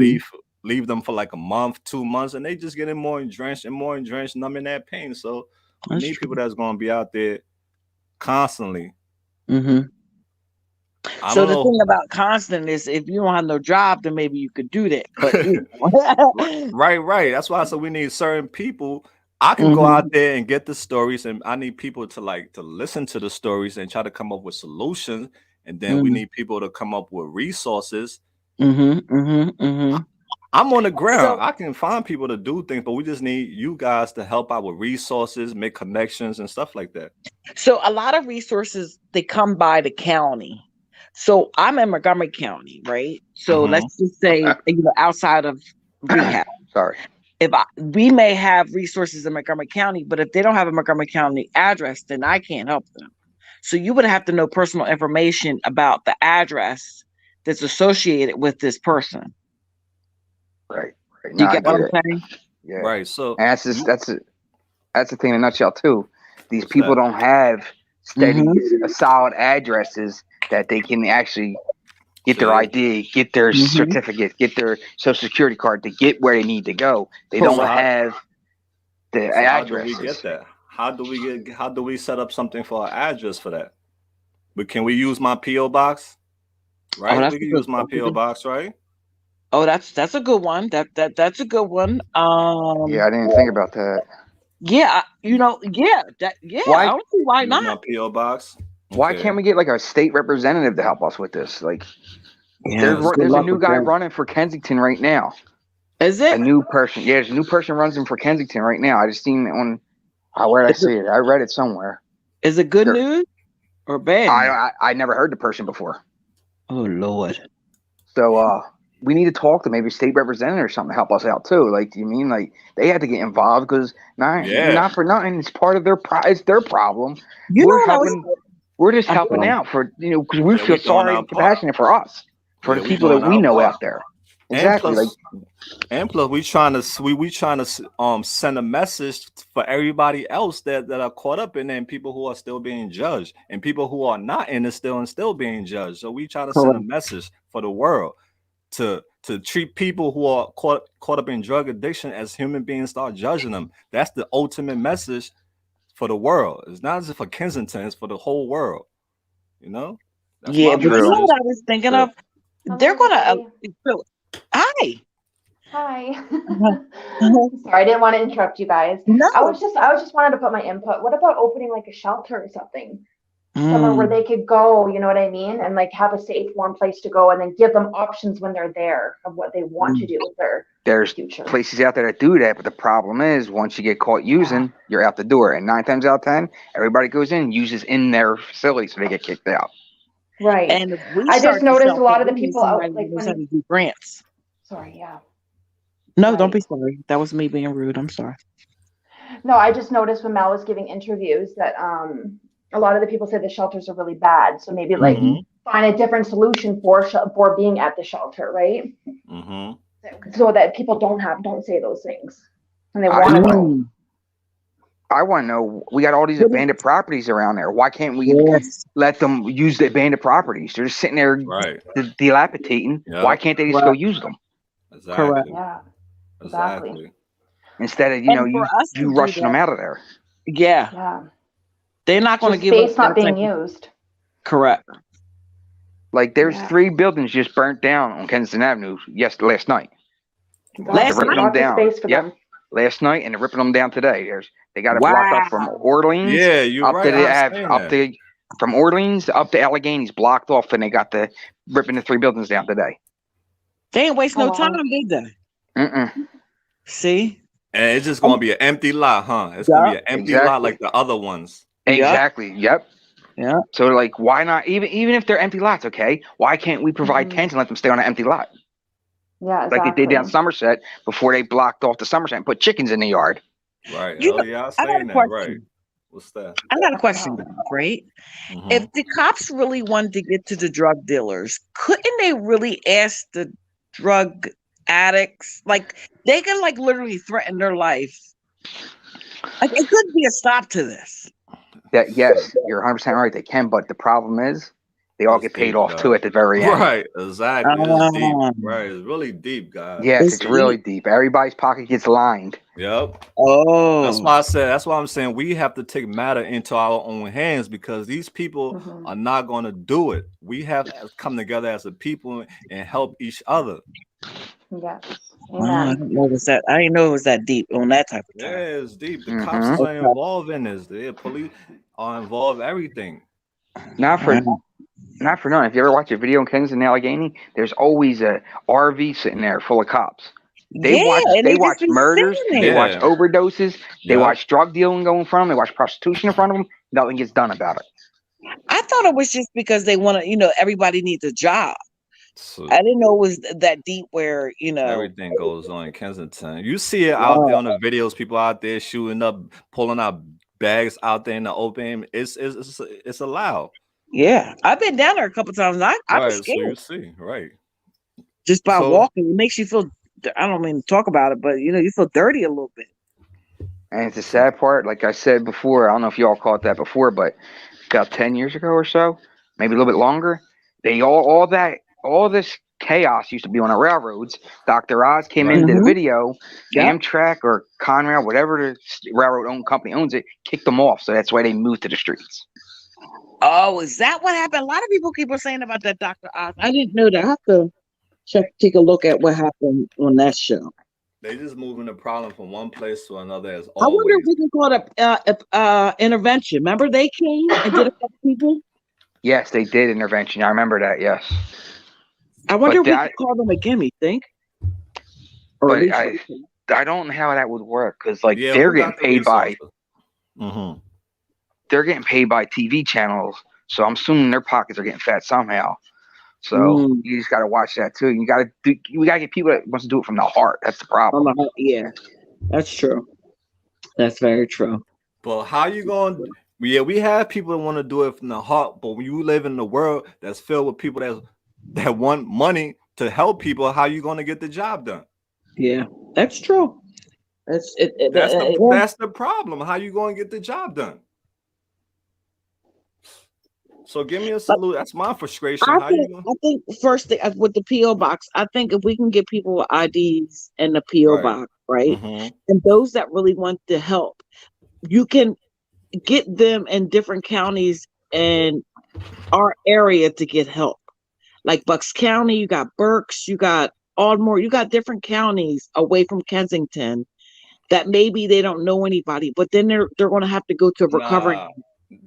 leave them for like a month, 2 months, and they just getting more entrenched and more entrenched, numbing that pain. So we That's need true. people that's going to be out there constantly. Hmm. I So don't the know. thing about constant is if you don't have no job, then maybe you could do that. But Right. That's why I said we need certain people. I can go hmm. out there and get the stories, and I need people to listen to the stories and try to come up with solutions. And then we Hmm. need people to come up with resources. Hmm. Hmm. Hmm. I'm on the ground. So I can find people to do things, but we just need you guys to help out with resources, make connections, and stuff like that. so a lot of resources they come by the county. So I'm in Montgomery County, right? So Hmm. let's just say outside of rehab. Sorry. We may have resources in Montgomery County, but if they don't have a Montgomery County address, then I can't help them. So you would have to know personal information about the address that's associated with this person. Right. Right. Do No, you I get what get I'm it. saying? Yeah. Right. So And that's just you that's the thing in a nutshell too. These what's people that? don't have steady, Mm-hmm. solid addresses that they can actually get their See? ID, get their Mm-hmm. certificate, get their social security card to get where they need to go. They don't So Correct. how have the so how do we get addresses. that? How do we set up something for an address for that? But can we use my PO box? Oh, Right? We can use my PO box, right? oh, that's a good one. That's a good one. Yeah, I didn't think about that. Yeah, I Why don't see why Use not. my PO box. why Okay. can't we get like a state representative to help us with this? Like Yeah, good there's a luck new with guy that. running for Kensington right now. Is A it? new person. Yeah, there's a new person runs him for Kensington right now. I just seen it on where did I Is it, see it? I read it somewhere. is it good There, news or bad I, news? I I never heard the person before. Oh Lord. So we need to talk to maybe state representative or something to help us out too. Like, do you mean like they had to get involved because Yeah. not for nothing. It's part of their it's their problem. You know We're what I was? helping. We're just I'm helping sorry. out for because we Yeah, we feel doing sorry our and part. compassionate for us, for Yeah, the we people that doing we our know part. out there. And Exactly. Like plus we trying to send a message for everybody else that are caught up in it, and people who are still being judged, and people who are not in it still being judged. So we try to send a Correct. message for the world to treat people who are caught up in drug addiction as human beings, start judging them. That's the ultimate message for the world. It's not just for Kensington, it's for the whole world. You know? That's Yeah, my but you know true. message. what I was thinking True. of? Hello, They're gonna. everybody. So- Hi. Hi. Sorry, I didn't want to interrupt you guys. I No. was just wanted to put my input. What about opening like a shelter or something? Somewhere where Mm. they could go, you know what I mean? And like have a safe, warm place to go and then give them options when they're there of what they want to do with their There's future. places out there that do that, but the problem is once you get caught using, you're out the door. And 9 times out of 10, everybody goes in and uses in their facility, so they get kicked out. Right. And if we I just start the noticed a shelter, lot of the we need people somebody out who like knows how when to do grants. sorry, yeah. No, don't Right. be sorry. That was me being rude. I'm sorry. No, I just noticed when Mal was giving interviews that a lot of the people say the shelters are really bad. So maybe like Mm-hmm. find a different solution for being at the shelter, right? Mm-hmm. So that people don't say those things and they I want to just go. Mm. I want to know. We got all these What is- abandoned properties around there. Why can't we Yes. let them use the abandoned properties? They're just sitting there Right. dilapidating. Yeah. Why can't they just go use them? Correct. Exactly. Yeah, exactly. Exactly. Instead of And for you us to do rushing them that, out of there. yeah, Yeah. they're not going to Just give us space not that type being of used. correct. Like there's Yeah. 3 buildings just burnt down on Kensington Avenue last night. Last They're ripping night. them Lots of down. space for Yep, them. last night, and they're ripping them down today. They got it blocked up from Wow. Orleans Yeah, you're up to right. the I'm Ave, saying up that. to from Orleans up to Alleghenies blocked off, and they got the ripping the 3 buildings down today. They ain't waste Oh no time, wow. did they? Mm-mm. See? And it's just gonna be an empty lot, huh? It's gonna be Yup. an empty lot Exactly. like the other ones. Yup. Exactly. Yep. Yeah. So like, why not? Even if they're empty lots, okay? Why can't we provide Mhm. tents and let them stay on an empty lot Yeah, like they did down exactly. Somerset before they blocked off the Somerset and put chickens in the yard? Right. You Oh know, yeah, I was I got a saying that. Right. question. What's that? I got a question, Wow. right? Hmm. If the cops really wanted to get to the drug dealers, couldn't they really ask the drug addicts? Like they could like literally threaten their life. Like it could be a stop to this. That yes, you're 100% right. They can, but the problem is they all It's get paid deep, off too God. at the very end. Right. Exactly. It's deep. Um, Right. It's really deep, guys. Yes, it's it's really deep. deep. Everybody's pocket gets lined. Yep. That's Oh, why I said. That's why I'm saying we have to take matter into our own hands because these people Mhm. are not going to do it. We have to come together as a people and help each other. Yes. I Amen. didn't know it was that. I didn't know it was that deep on that type of Yeah, time. it's deep. The cops Hmm. are Okay. involved in this. The police are involved in everything. Not for not for nothing. If you ever watch a video in Kensington, Allegheny, there's always a RV sitting there full of cops. Yeah, and They they just watch be murders, sitting they there. watch Yeah. overdoses, they Yep. watch drug dealing going in front of them, they watch prostitution in front of them. Nothing gets done about it. I thought it was just because they want to, everybody needs a job. So I didn't know it was that deep where, everything goes on in Kensington. You see it out there uh, on the videos. People out there shooting up, pulling out bags out there in the open. It's allowed. yeah. I've been down there a couple times and I was Right. So you scared see. Right. just by So walking. It makes you feel, I don't mean to talk about it, but you feel dirty a little bit. And it's the sad part, like I said before, I don't know if y'all caught that before, but about 10 years ago or so, maybe a little bit longer, they all this chaos used to be on the railroads. Dr. Oz came in, right. did a Mm-hmm. video, Yep. Amtrak or Conrail, whatever the railroad owned company owns it, kicked them off. So that's why they moved to the streets. Oh, is that what happened? A lot of people keep on saying about that Dr. Oz. I didn't know that. I have to take a look at what happened on that show. They just moving the problem from one place to another as I wonder if always. we can call it intervention. Remember they came and did a couple people? Yes, they did intervention. I remember that, yes. I wonder But if we could call them again, you think? Or at but least I don't know how that would work because like Yeah. they're Who getting got the paid by resources? Mm-hmm. TV channels, so I'm assuming their pockets are getting fat somehow. So Mm, you just got to watch that too. We got to get people that wants to do it from the heart. That's the problem. yeah, that's true. That's very true. But how you going? Yeah, we have people that want to do it from the heart. But when you live in the world that's filled with people that want money to help people, how you going to get the job done? Yeah, that's true. That's it. That's the problem. How you going to get the job done? So give me a salute. That's my frustration. How you going? I think first thing with the PO box, I think if we can get people with IDs and the PO Right. box, right, Mm-hmm. and those that really want to help, you can get them in different counties in our area to get help. Like Bucks County, you got Berks, you got Ardmore, you got different counties away from Kensington that maybe they don't know anybody, but then they're going to have to go to recovering. Nah,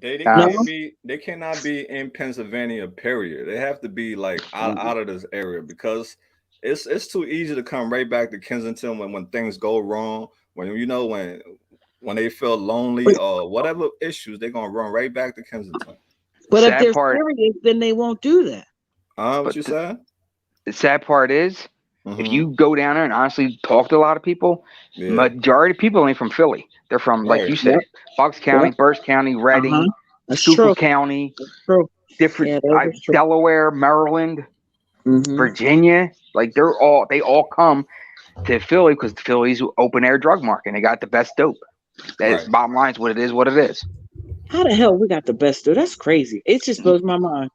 they No, can't be. They cannot be in Pennsylvania. Period. They have to be like out of this area because it's too easy to come right back to Kensington when things go wrong. When they feel lonely or whatever issues, they're gonna run right back to Kensington. but if Sad they're part, serious, then they won't do that. What but you said? the sad part is, if Mm-hmm. you go down there and honestly talk to a lot of people, Yeah. majority of people ain't from Philly. They're from, like Right. you said, Yep. Bucks County, Yep. Berks County, Reading, That's Schuylkill true. County, That's true. different Yeah, that is true. Delaware, Maryland, Mm-hmm. Virginia. Like they all come to Philly because Philly's open air drug market. And they got the best dope. That's Right. bottom line is what it is. What it is. How the hell we got the best dude? That's crazy. It just blows my mind.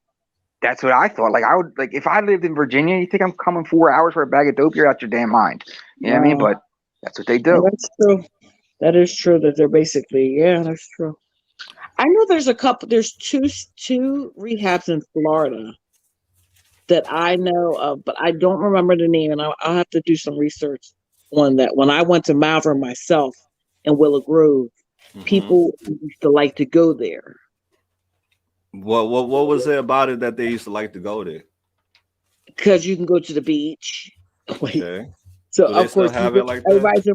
That's what I thought. Like I would like if I lived in Virginia, you think I'm coming 4 hours for a bag of dope? You're out your damn mind. You know what I mean? Wow. But that's what they Yeah, do. that's true. That is true that they're basically, yeah, that's true. I know there's two rehabs in Florida that I know of, but I don't remember the name, and I'll have to do some research on that. When I went to Malvern myself in Willow Grove, Hmm. people used to like to go there What was it about it that they used to like to go there? because you can go to the beach. Wait, Okay. so Do they of still course have it like that? everybody's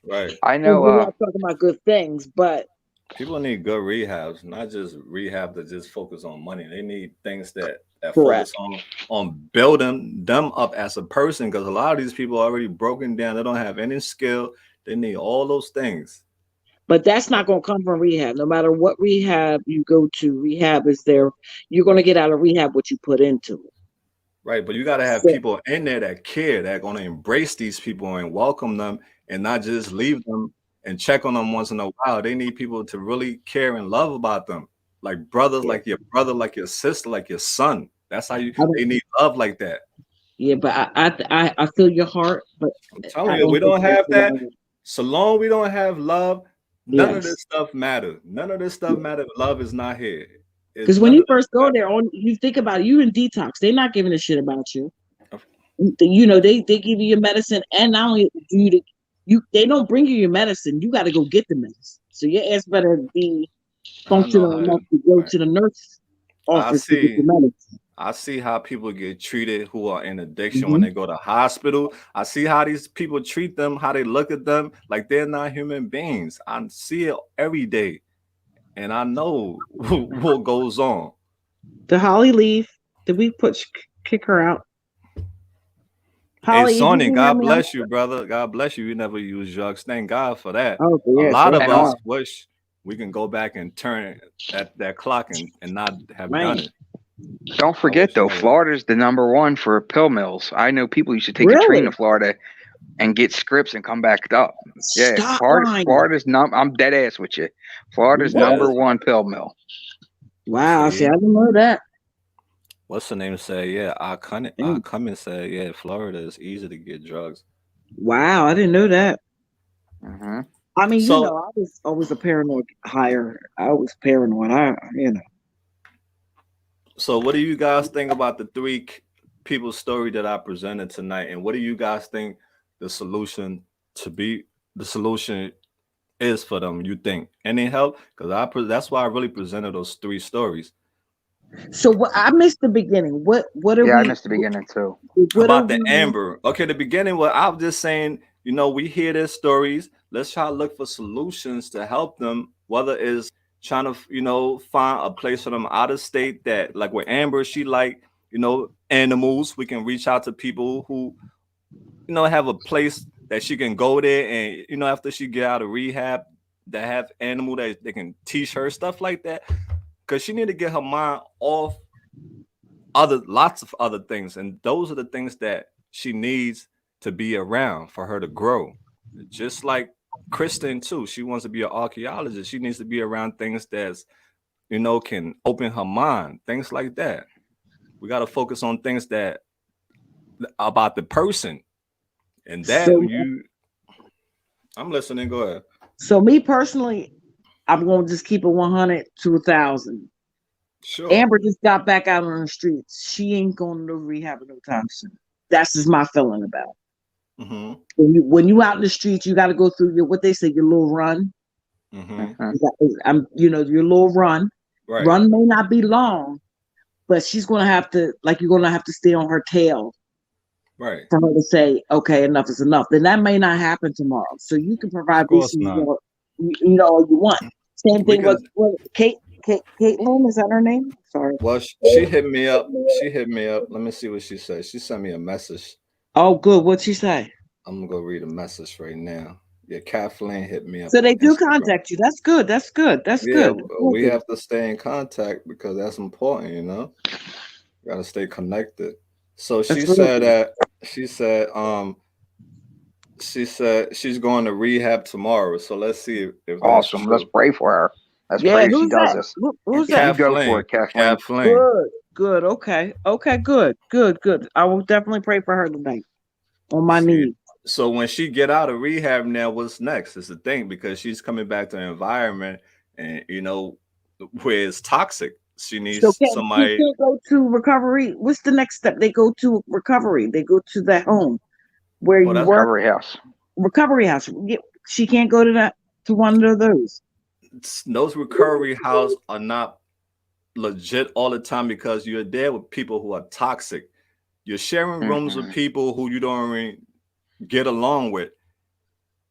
Right. I and know. we're not talking about good things, but People need good rehabs, not just rehab that just focus on money. They need things that correct. focus on building them up as a person. Because a lot of these people are already broken down. They don't have any skill. They need all those things. But that's not going to come from rehab. No matter what rehab you go to, rehab is there. You're going to get out of rehab what you put into it. Right. But you got to have So, people in there that care, that are going to embrace these people and welcome them and not just leave them and check on them once in a while. They need people to really care and love about them. Like brothers, yeah, like your brother, like your sister, like your son. That's how I don't, they need love like that. yeah, but I feel your heart, but I'm telling I you, we don't think don't that's have the that. way. So long we don't have love, none of Yes, this stuff matter. None of this stuff matter. Love is not here. It's because when none you of this first go there, on you think about it, you in detox. They're not giving a shit about you. matter. You know, they give you your medicine, and not only do they don't bring you your medicine. You got to go get the medicine. So your ass better be I know functional how. enough to go Right. to the nurse I office to get see. the medicine. I see how people get treated who are in addiction when Hmm. they go to hospital. I see how these people treat them, how they look at them like they're not human beings. I see it every day, and I know what goes on. Did Holly leave? Did we kick her out? Hey, Holly, did Sonny, you hear God me? bless you, brother. God bless you. You never use drugs. Thank God for that. Oh, A yeah, lot thank of And on us God. wish we can go back and turn that clock and not have Man, done it. don't I forget wish I though, would. Florida's the #1 for pill mills. I know people used to take a train to really? Florida and get scripts and come back up. Yeah, Stop lying. Florida's I'm dead ass with you. Florida's What? Yes. #1 pill mill. Wow, see, I See, didn't know that. what's the name? Say, yeah, I Mm. come and say, yeah, Florida is easy to get drugs. Wow, I didn't know that. Hmm. I mean, you So, know, I was always a paranoid hire. I was paranoid. You know. so what do you guys think about the people's story that I presented tonight? And what do you guys think the solution to be the solution is for them? You think any help? Because that's why I really presented those three stories So what? I missed the beginning. What are Yeah, I we? missed the beginning too. What are about the we? Amber. Okay, the beginning. Well, I was just saying, we hear their stories. Let's try to look for solutions to help them. Whether it's trying to, find a place for them out of state that, like with Amber, she like, animals. We can reach out to people who, have a place that she can go there and, after she get out of rehab, that have animal that they can teach her stuff like that. Cause she need to get her mind off lots of other things, and those are the things that she needs to be around for her to grow. Just like Kristen too, she wants to be an archaeologist. She needs to be around things that's can open her mind, things like that. We got to focus on things that about the person, and that So I'm listening. Go ahead. so me personally, I'm going to just keep it 100 to 1,000. Sure. Amber just got back out on the streets. She ain't going to rehab no time soon. That's just my feeling about it. Mm-hmm. When you out in the streets, you got to go through what they say, your little run. Mm-hmm. Your little run. Right. Run may not be long, but she's going to have to, like, you're going to have to stay on her tail Right. for her to say, okay, enough is enough. Then that may not happen tomorrow. So you can Of provide course basically not. all you want. Same We thing can. with Caitlin, is that her name? Sorry. Well, she hit me up. She hit me up. Let me see what she said. She sent me a message. Oh, good. What'd she say? I'm gonna go read a message right now. Yeah, Kathleen hit me up So on they do Instagram. contact you. That's good. That's good. That's Yeah, good. we have to stay in contact because that's important, Gotta stay connected. So That's real good. she said she's going to rehab tomorrow. So let's see if that's Awesome. Let's true. pray for her. Let's Yeah, pray if she who's does that? this. Who's And that? you go for Kathleen. it, Kathleen. Kathleen. Good. Good. Okay. Okay. Good. Good. Good. I will definitely pray for her tonight on my See, knees. so when she get out of rehab now, what's next? Is the thing because she's coming back to an environment and where it's toxic. She So needs can she somebody. can't go to recovery? What's the next step? They go to recovery. They go to that home where Oh, you that's work. Recovery house. Recovery house. She can't go to that to one of those. those recovery houses are not legit all the time because you're there with people who are toxic. You're sharing rooms with Mm-hmm. people who you don't really get along with.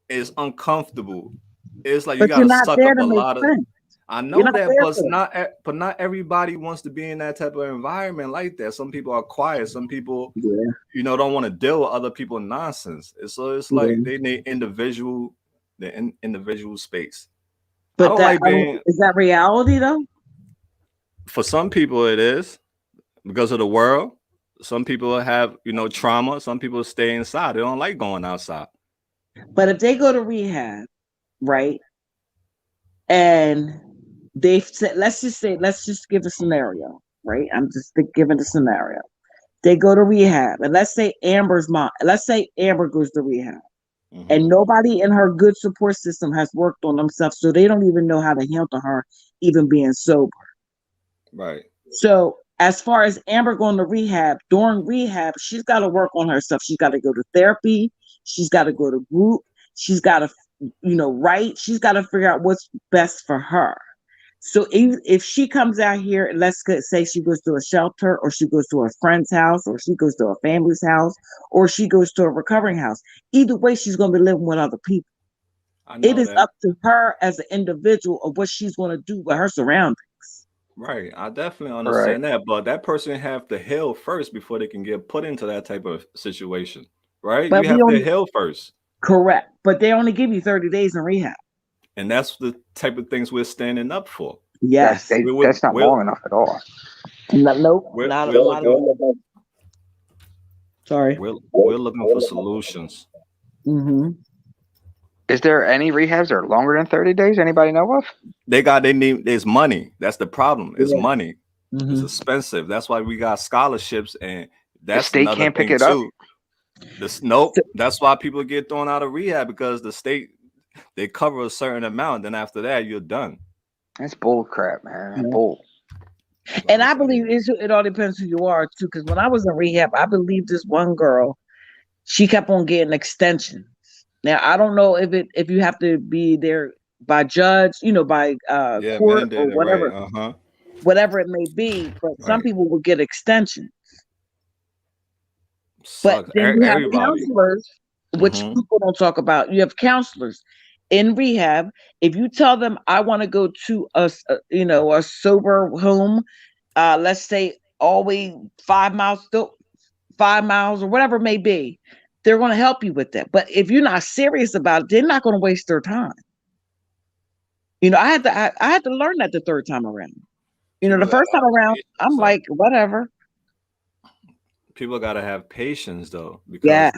It's uncomfortable. It's like you But you're gotta not suck there up to a make lot of. friends. I You're know not that, there but for them. not everybody wants to be in that type of environment like that. Some people are quiet. Some people, Yeah. don't want to deal with other people's nonsense. So it's like Yeah. they need individual space. I But don't like being. is that reality though? For some people, it is because of the world. Some people have, trauma. Some people stay inside. They don't like going outside. But if they go to rehab, right? And they've said, let's just give a scenario, right? I'm just giving a scenario. They go to rehab, and let's say Amber goes to rehab, Hmm. and nobody in her good support system has worked on themselves, so they don't even know how to handle her even being sober. Right. So as far as Amber going to rehab, during rehab, she's got to work on herself. She's got to go to therapy. She's got to go to group. She's got to, write. She's got to figure out what's best for her. So if she comes out here, and say she goes to a shelter, or she goes to a friend's house, or she goes to a family's house, or she goes to a recovering house, either way, she's going to be living with other people. I It know is that. up to her as an individual of what she's going to do with her surroundings. Right. I definitely Right. understand that. But that person have to heal first before they can get put into that type of situation. Right? But You we have to only heal first. Correct, but they only give you 30 days in rehab. And that's the type of things we're standing up for. Yes. We're That's not we're long enough at all. Nope, we're, not we're a lot looking of. Sorry. we're looking for solutions. Mm-hmm. Is there any rehabs that are longer than 30 days? Anybody know of? They need there's money. That's the problem. It's Yeah. money. It's Mm-hmm. expensive. That's why we got scholarships, and The that's state another can't pick thing it up. too. This nope. That's why people get thrown out of rehab because the state they cover a certain amount. Then after that, you're done. That's bull crap, man. That's Yeah. bull. That's what And I'm I saying. believe it all depends who you are too. Because when I was in rehab, I believe this one girl, she kept on getting extensions. Now I don't know if you have to be there by judge, by Yeah, court or mandated, right? Uh-huh. whatever it may be. But some Right. people will get extensions. But Sucks. then you have Everybody. counselors, which Mm-hmm. people don't talk about. You have counselors in rehab. If you tell them, I want to go to a sober home, let's say always 5 miles, 5 miles or whatever it may be, they're going to help you with that. But if you're not serious about it, they're not going to waste their time. I had to learn that the third time around. The People first gotta time have around, I'm patience, though. like, whatever. People gotta have patience though, because Yeah.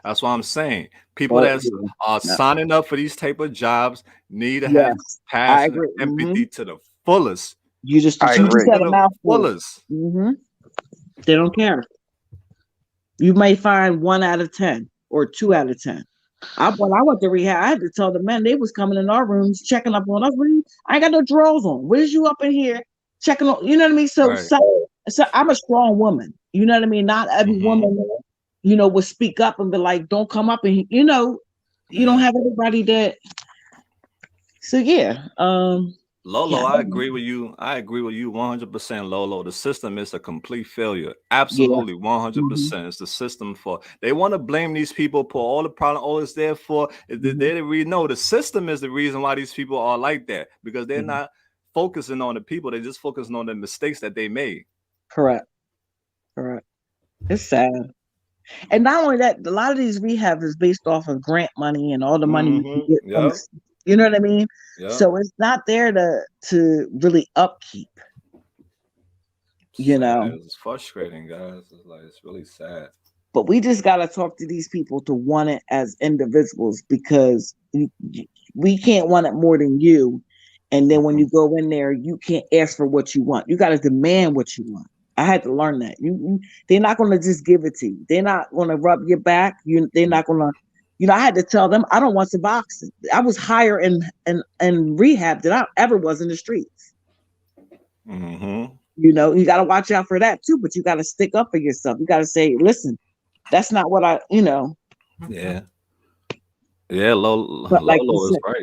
that's what I'm saying. People But that are no. signing up for these type of jobs need to have Yes, I passion and agree. empathy to the fullest. You just I you just agree. To said a the mouthful. fullest. They don't care. You may find 1 out of 10 or 2 out of 10. When I went to rehab, I had to tell the men they was coming in our rooms checking up on us. I ain't got no drawers on. What is you up in here checking on? You know what I mean? Right. So I'm a strong woman. You know what I mean? Not every Mm-hmm. woman, would speak up and be like, "Don't come up," and you don't Yeah. have everybody that. So yeah, Lolo, yeah, I agree with you. I agree with you 100%, Lolo. The system is a complete failure. yeah. Absolutely, Mm-hmm, 100%. It's the system for. They want to blame these people for all the problem. Oh, it's there for. They mm-hmm, didn't really know the system is the reason why these people are like that because they're mm-hmm. not focusing on the people. They're just focusing on the mistakes that they made. Correct, correct. It's sad. And not only that, a lot of these rehab is based off of grant money and all the money you can Mm-hmm. get from Yep. you know what I mean? Yep. So it's not there to really upkeep, you Sad. know. It's frustrating, guys. It's really sad. But we just gotta talk to these people to want it as individuals because we can't want it more than you. And then when Mhm. you go in there, you can't ask for what you want. You gotta demand what you want. I had to learn that. They're not going to just give it to you. They're not going to rub your back. They're not going to. I had to tell them I don't want Suboxone. I was higher in rehab than I ever was in the streets. Mm-hmm. You got to watch out for that too. But you got to stick up for yourself. You got to say, listen, that's not what I. Yeah. Yeah, But like you Lolo is said,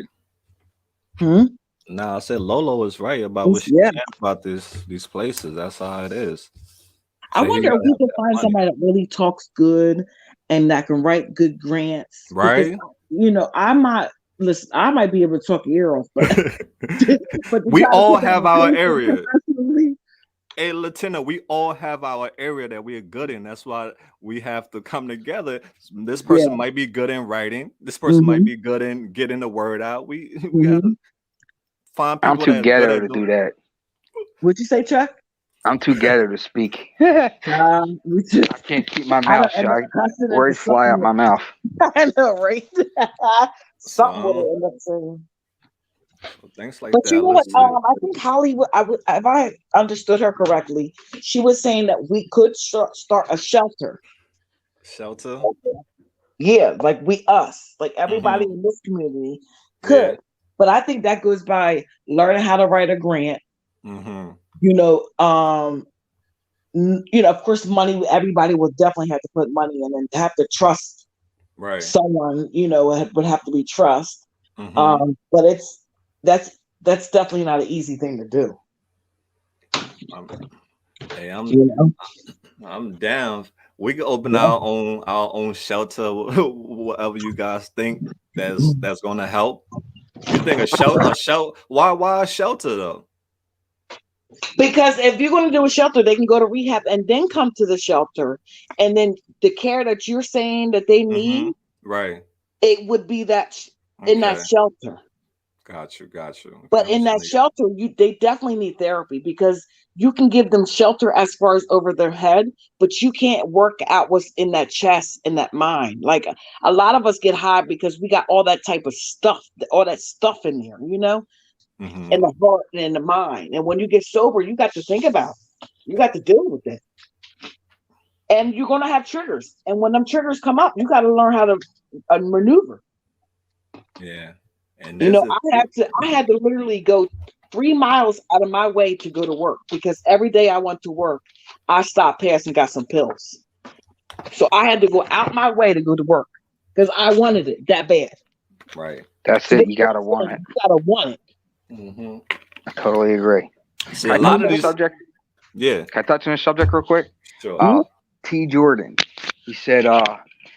right. Nah, I said Lolo is right about what she's yeah. saying about these places. That's how it is. I So you wonder gotta if we have can that find money, somebody that really talks good and that can write good grants. Because right? I might be able to talk your ear off, but but to We try to all put that have on our paper area. professionally, Hey, Latina, we all have our area that we are good in. That's why we have to come together. This yeah. person might be good in writing. This person might Mm-hmm. be good in getting the word out. We gotta Mm-hmm. find I'm people too that are good ghetto at to doing do it. that. What'd you say, Chuck? I'm too ghetto to speak. I We just, can't keep my I mouth don't end up shut. cussing into Words fly out something. my mouth. I know, right? So, Something would end up saying. things like But you that. know what? Let's see. I think Hollywood. If I understood her correctly, she was saying that we could start a shelter. Shelter. Yeah, like us, like everybody Mm-hmm. in this community Yeah. could. But I think that goes by learning how to write a grant. Mm-hmm. You know, of course, money. Everybody will definitely have to put money in and have to trust Right. someone. Would have to be trust. Mm-hmm. But that's definitely not an easy thing to do. Um, hey, You know, I'm down. We can open yeah. our own shelter, whatever you guys think that's gonna help. You think a shelter? Why a shelter though? Because if you're going to do a shelter, they can go to rehab and then come to the shelter, and then the care that you're saying that they Mm-hmm. need, Right. it would be that in that Okay. shelter. Got you. Got you. But Got in you. that shelter, they definitely need therapy because you can give them shelter as far as over their head, but you can't work out what's in that chest and that mind. Like a lot of us get high because we got all that type of stuff, all that stuff in there, Mm-hmm. in the heart and in the mind. And when you get sober, you got to think about it. You got to deal with it. And you're going to have triggers. And when them triggers come up, you got to learn how to maneuver. Yeah. And there's a I had to literally go 3 miles out of my way to go to work because every day I went to work, I stopped past and got some pills. So I had to go out my way to go to work because I wanted it that bad. right. That's it. You gotta want it. You gotta want it. Mm-hmm. I totally agree. See, Can a I touch lot on of the these. subject? Yeah. Can I touch on the subject real quick? Sure. T. Jordan. He said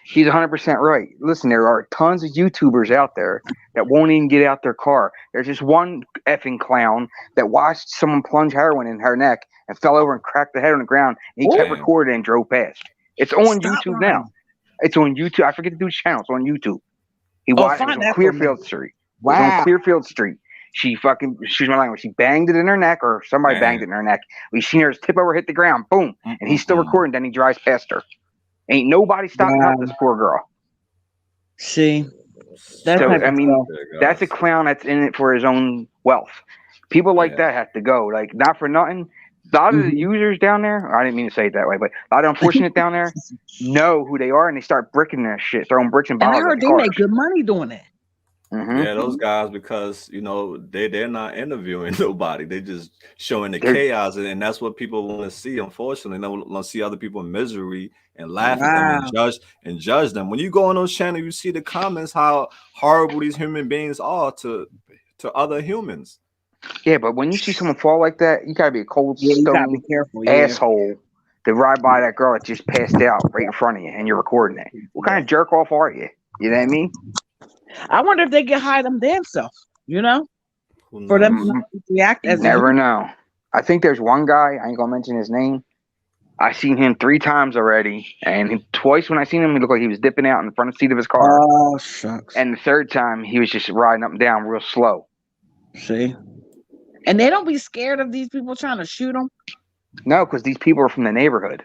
he's 100% right. Listen, there are tons of YouTubers out there that won't even get out their car. There's just one effing clown that watched someone plunge heroin in her neck and fell over and cracked the head on the ground, and he kept Damn. recording and drove past. It's on Stop YouTube lying. now. It's on YouTube. I forget the dude's channel. It's on YouTube. It Oh, was find on that for me. Clearfield Street. It was on Wow. Clearfield Street. She fucking, excuse my language, she banged it in her neck, or somebody banged it in her neck. We seen her tip over, hit the ground, boom, and he's still recording. Then he drives past her. Ain't nobody stopping to help this poor girl. See, that So type I of mean, stuff. that's a clown that's in it for his own wealth. People like Yeah. that have to go. Like, not for nothing. A lot of the users down there, I didn't mean to say it that way, but a lot of unfortunate down there know who they are, and they start bricking their shit, throwing bricks and And I bottles at heard the they cars. make good money doing it. Yeah, those guys, because they're not interviewing nobody. They're just showing the They're- chaos, and that's what people want to see. Unfortunately, they want to see other people in misery and laugh at them Wow. and judge them. When you go on those channels, you see the comments how horrible these human beings are to other humans. Yeah, but when you see someone fall like that, you gotta be a cold, Yeah, you gotta be stone careful. Yeah. asshole to ride by that girl that just passed out right in front of you, and you're recording it. What kind of jerk off are you? You know what I mean? I wonder if they get high them damn self, Who for them knows? to not react You as a never human. know. I think there's one guy, I ain't gonna mention his name. I seen him 3 times already, and twice when I seen him, he looked like he was dipping out in the front seat of his car. Oh, shucks. And the third time, he was just riding up and down real slow. See? And they don't be scared of these people trying to shoot them. No, because these people are from the neighborhood.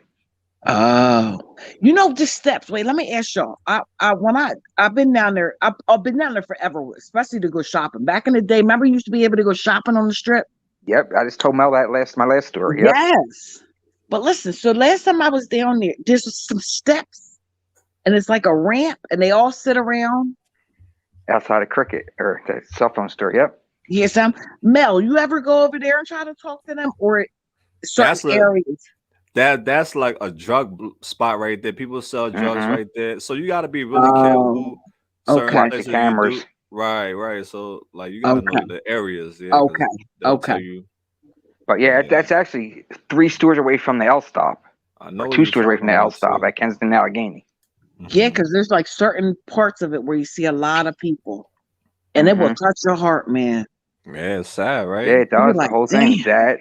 Oh, the steps. Wait, let me ask y'all. I've been down there. I've been down there forever, especially to go shopping. Back in the day, remember you used to be able to go shopping on the strip. Yep, I just told Mel that my last story. Yep. Yes. But listen, so last time I was down there, there's some steps, and it's like a ramp, and they all sit around. Outside of Cricket or the cell phone store. Yep. Yes, Mel, you ever go over there and try to talk to them, or certain That's a areas? that's like a spot right there. People sell drugs Mm-hmm. right there. So you got to be really Oh, careful. Certain okay, Watch the places you do. cameras. Right. So like you got to know okay, the areas, yeah, because okay, they'll okay. tell you. But yeah, Yeah, that's actually 3 stores away from the L stop, I or know what two you're stores away talking from the L about stop too. at Kensington, Allegheny. Yeah, Hmm. because there's like certain parts of it where you see a lot of people, and it will Mm-hmm. touch your heart, man. Yeah, it's sad, Yeah, right? it You're does. The like, whole damn. thing's sad.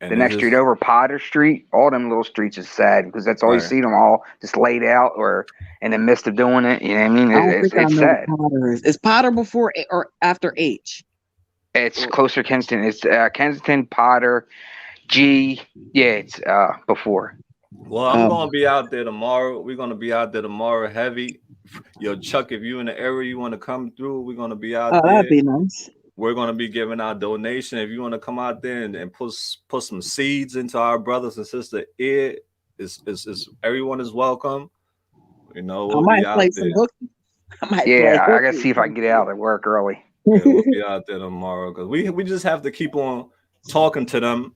The And it's next street just over, Potter Street, all them little streets is sad because that's all you right. see them all just laid out or in the midst of doing it. You know what I mean? I don't think I It's know sad. what Potter is. Is Potter before or after H? It's Well, closer to Kensington. It's Kensington, Potter, G. Yeah, it's before. I'm Oh, gonna be out there tomorrow. We're gonna be out there tomorrow heavy. Yo, Chuck, if you in the area you want to come through, we're gonna be out that'd there. be nice. We're gonna be giving our donation. If you want to come out there and put some seeds into our brothers and sisters ear, is everyone is welcome. You know, I we'll be might out play there. some hooky. I might play Yeah, I gotta hooky. see if I can get out of work early. Yeah, we'll be out there tomorrow because we just have to keep on talking to them.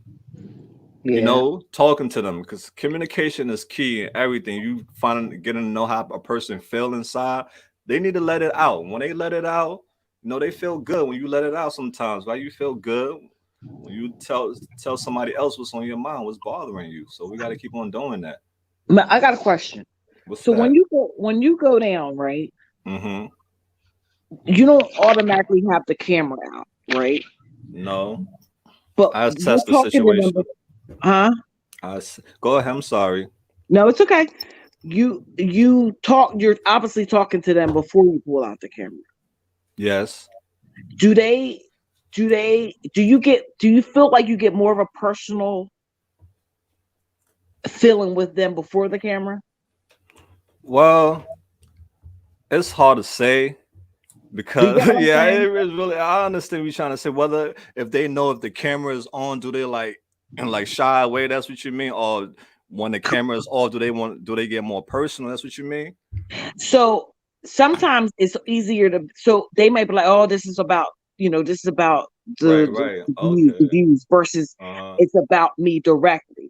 You Yeah. know, talking to them because communication is key in everything. You getting to know how a person feel inside. They need to let it out. When they let it out, you know, they feel good when you let it out sometimes, right? You feel good when you tell somebody else what's on your mind, what's bothering you. So we got to keep on doing that. I got a question. What's So that? when you go down, right, Mm-hmm. you don't automatically have the camera out, right? No, But I you're assess the talking to them, situation. huh? Go ahead. I'm sorry. No, it's okay. You talk. You're obviously talking to them before you pull out the camera. Yes. Do they? Do you get? Do you feel like you get more of a personal feeling with them before the camera? Well, it's hard to say. Do you Because get what I'm yeah, it saying? is really. I understand what you're trying to say. Whether if they know if the camera is on, do they like shy away? That's what you mean. Or when the camera is off, do they get more personal? That's what you mean. So sometimes it's easier to. So they may be like, "Oh, this is about this is about Right, the right. the Okay. views versus Uh-huh. it's about me directly."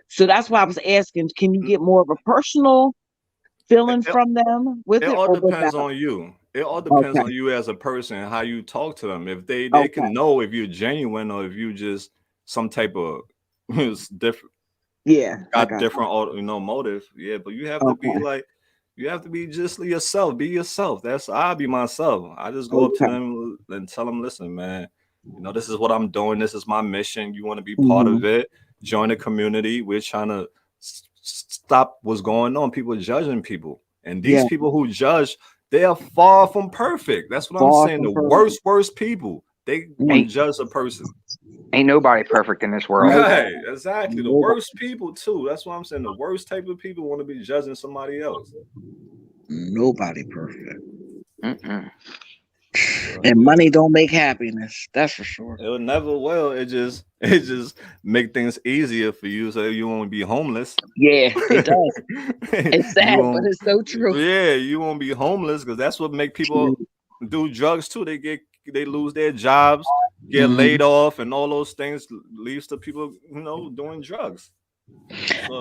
So that's why I was asking, can you N- get more of a personal It, feeling it, from them with it it all or depends without? on you. It all depends Okay. on you as a person and how you talk to them. If they Okay. can know if you're genuine or if you just some type of it's different Yeah, I got got you. different motive. Yeah, but you have to be Okay. like you have to be just yourself. Be yourself. I'll be myself. I just go up to Okay. them and tell them, listen, man, this is what I'm doing. This is my mission. You want to be part Hmm. of it? Join the community. We're trying to stop what's going on. People judging people. And these Yeah, people who judge, they are far from perfect. That's what I'm far saying. from The perfect. worst people. They want to Mm. judge a person. Ain't nobody perfect in this world. Nobody. Right, exactly. The Nobody. worst people too. That's what I'm saying. The worst type of people want to be judging somebody else. Nobody perfect. Mm-mm. So And yeah, money don't make happiness. That's for sure. it would never will. It just make things easier for you, so you won't be homeless. Yeah, it does. It's You sad, but won't. it's so true. Yeah, you won't be homeless because that's what make people do drugs too. They lose their jobs, get Mhm. laid off, and all those things leads to people doing drugs.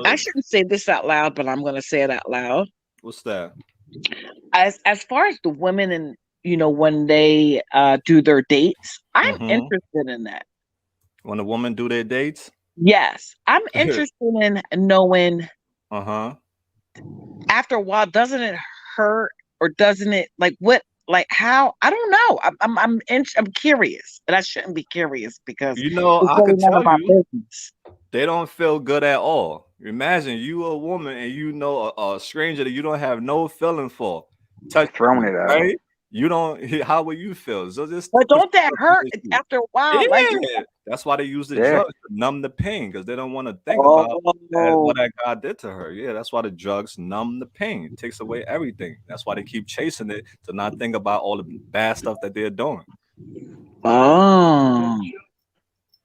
I So shouldn't say this out loud, but I'm going to say it out loud. what's that? As far as the women and when they do their dates, I'm Hmm. interested in that. When a woman do their dates. Yes, I'm interested in knowing Uh-huh. after a while, doesn't it hurt or doesn't it like how? I don't know. I'm curious, and I shouldn't be curious because it's I really could none of tell my you, business. they don't feel good at all. Imagine you a woman and you know a stranger that you don't have no feeling for. Touch Throwing you, it out. right? You don't. How will you feel? So just But put don't that yourself in hurt their shoes. after a while? Like, Yeah, that's why they use the Yeah. drugs to numb the pain because they don't want to think about oh, what that guy did to her. Yeah, that's why the drugs numb the pain. It takes away everything. That's why they keep chasing it to not think about all the bad stuff that they're doing. oh,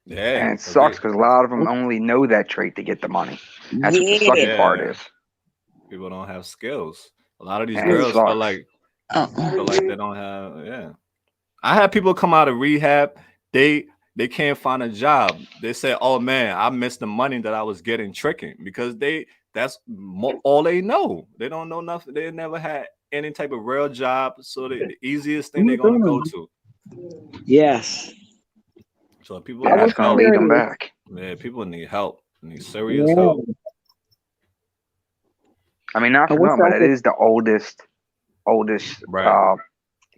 Yeah, And it 'cause sucks because a lot of them only know that trait to get the money. That's what the sucky part yeah, is. people don't have skills. A lot of these And it girls sucks. feel like they don't have. Yeah, I had people come out of rehab. They can't find a job. They say, "Oh man, I missed the money that I was getting tricking," because that's all they know. They don't know nothing. They never had any type of real job. So the easiest thing they're gonna go to. Yes. So people And I need that's was going to help. lead them curious. back. Yeah, people need help. Need serious help. Yeah. I mean, not I for wish nothing, I but it could. is the oldest Right.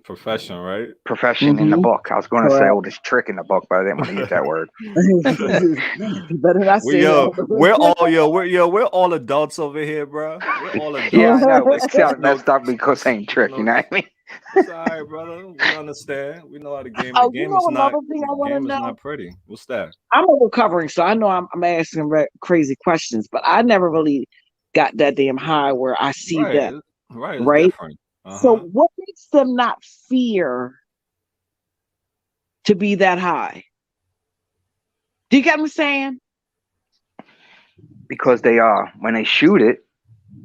Profession, right? profession in the Mm-hmm. book. I was going to say Correct. oldest trick in the book, but I didn't want to use that word. You better not we say yo, that. we're all adults over here, bro. We're all Yeah, I adults. know. It It's sounded no, messed up because saying it's trick. You no, know what I mean? it's all right, brother. We understand. We know how the game. Oh, you know another thing I The want to game is know? not pretty. What's that? I'm a recovering, so I know I'm asking crazy questions, but I never really got that damn high where I see Right, that, right. It's right? different. Uh So huh. what makes them not fear to be that high? Do you get what I'm saying? Because they when they shoot it,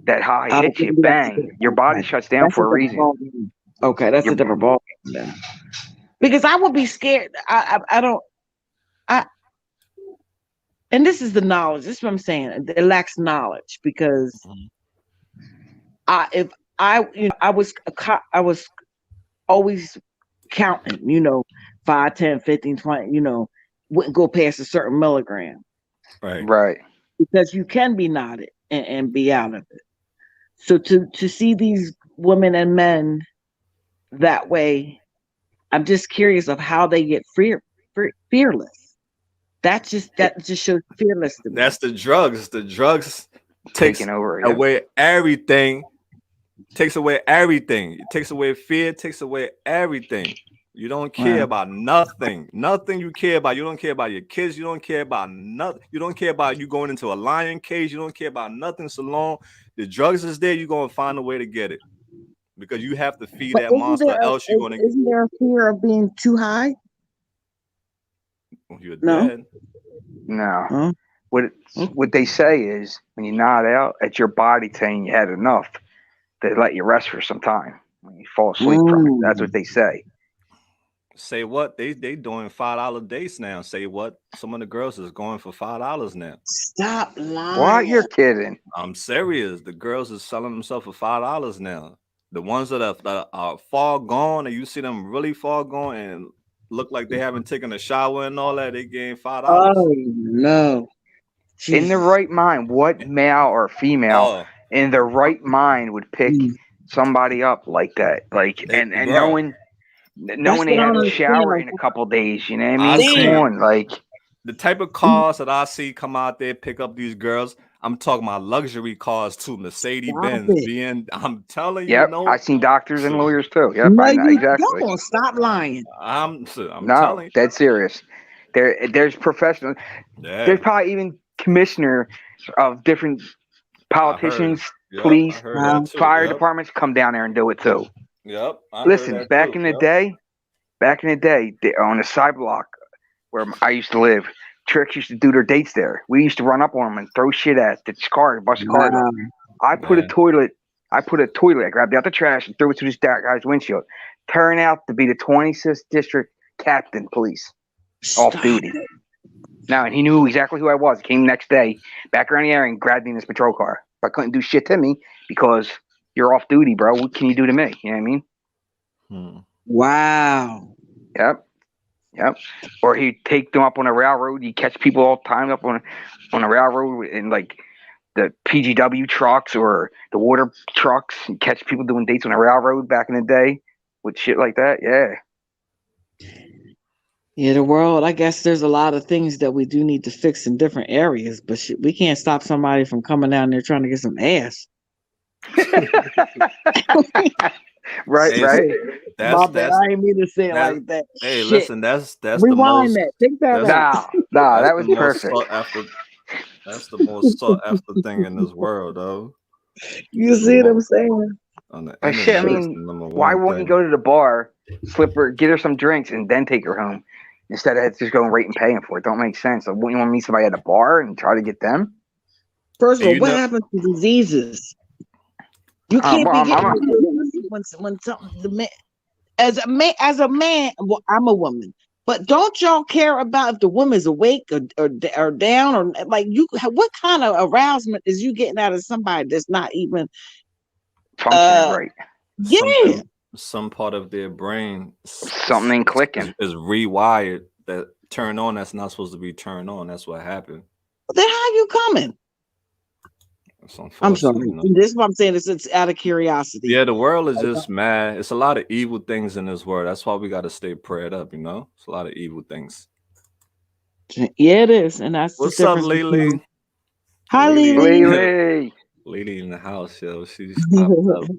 that high hits you, Maybe that's a bang, different your body ballgame. shuts down That's a for a different reason. ballgame. Okay, that's a Your different ballgame then. Because I would be scared. I don't. I and this is the knowledge. This is what I'm saying. It lacks knowledge because Mhm. if I was always counting. 5, 10, 15, 20. Wouldn't go past a certain milligram Right. right. because you can be knotted and be out of it. So to see these women and men that way, I'm just curious of how they get fearless. That just shows fearless to me. That's the drugs. The drugs Taking takes over. Yep. away everything. Takes away everything. It takes away fear. Takes away everything. You don't care Wow. about nothing. Nothing you care about. You don't care about your kids. You don't care about nothing. You don't care about you going into a lion cage. You don't care about nothing. So long the drugs is there, you're gonna find a way to get it because you have to feed But that monster. Else you're gonna isn't there a fear of being too high? you're No. dead. No. Huh? What they say is when you nod out, it's your body saying you had enough to let you rest for some time when you fall asleep from it. That's what Mm. they say. Say what? They doing $5 dates now. Say what? Some of the girls is going for $5 now. Stop What? lying. You're kidding. I'm serious. The girls is selling themselves for $5 now. The ones that are far gone and you see them really far gone and look like they haven't taken a shower and all that, they gain $5. Oh no. In the Jesus. right mind, what male or female Oh, in the right mind would pick Mm. somebody up like that? Like, and bro. knowing That's they what I don't haven't understand. showered Like, in a couple days. You know what I I mean? Come see damn. on, like. the type of cars that I see come out there pick up these girls. I'm talking about luxury cars too, Mercedes Stop Benz, it. being. I'm telling you, Yep, no. I seen doctors and So, lawyers too. Yep, No, I know you exactly. don't. Stop lying. I'm No, telling dead serious. There's professional. you. There's Yeah, probably even commissioner of different I heard. politicians, Yep, I police, heard Wow. that too. fire Yep, departments come down there and do it too. yep, I heard Listen, that too. Yep. back in the day, on the side block where I used to live, tricks used to do their dates there. We used to run up on them and throw shit at the cars, bust cars up. Wow. I put a Yeah. toilet. I put a toilet. I grabbed out the trash and threw it to this guy's windshield. Turned out to be the 26th district captain, police, off Stop duty. it. Now, and he knew exactly who I was. He came next day, back around the area, and grabbed me in his patrol car. But couldn't do shit to me because you're off duty, bro. What can you do to me? You know what I mean? Hmm. Wow. Yep, yep. Or he'd take them up on a railroad. You catch people all the time up on a railroad in like the PGW trucks or the water trucks. You catch people doing dates on a railroad back in the day with shit like that. Yeah. Yeah, the world, I guess there's a lot of things that we do need to fix in different areas, but shit, we can't stop somebody from coming down there trying to get some ass. Right, Hey, right. Shit. that's My bad. that's I didn't mean to say it that. like that. Hey, Shit. listen, that's the Rewind most. that. Take that That's back. Nah, that's that the was most perfect. sought after. That's the most sought after thing in this world, though. You The see what I'm most saying? on the But shit, I internet Shit. is mean, the number why one won't you thing. go to the bar, slip her, get her some drinks, and then take her home? instead of just going right and paying for it. Don't make sense. Like, wouldn't you want to meet somebody at a bar and try to get them? First of And all, you what know, happens to diseases? You can't Well, be I'm, getting I'm when something the man as a man. Well, I'm a woman, but don't y'all care about if the woman's awake or down or like you? What kind of arousement is you getting out of somebody that's not even? functioning right. Yeah, some part of their brain Something ain't clicking. is rewired that turn on that's not supposed to be turned on. That's what happened. then how you coming? It's I'm unfortunate, sorry. you know. This is what I'm saying. It's out of curiosity. Yeah, the world is just mad. It's a lot of evil things in this world. That's why we got to stay prayed up, you know. It's a lot of evil things. Yeah, it is, and that's the What's up, difference between. Lily? Hi, Lily, Lily. Lily. Lily in the house, yo. She's popped up.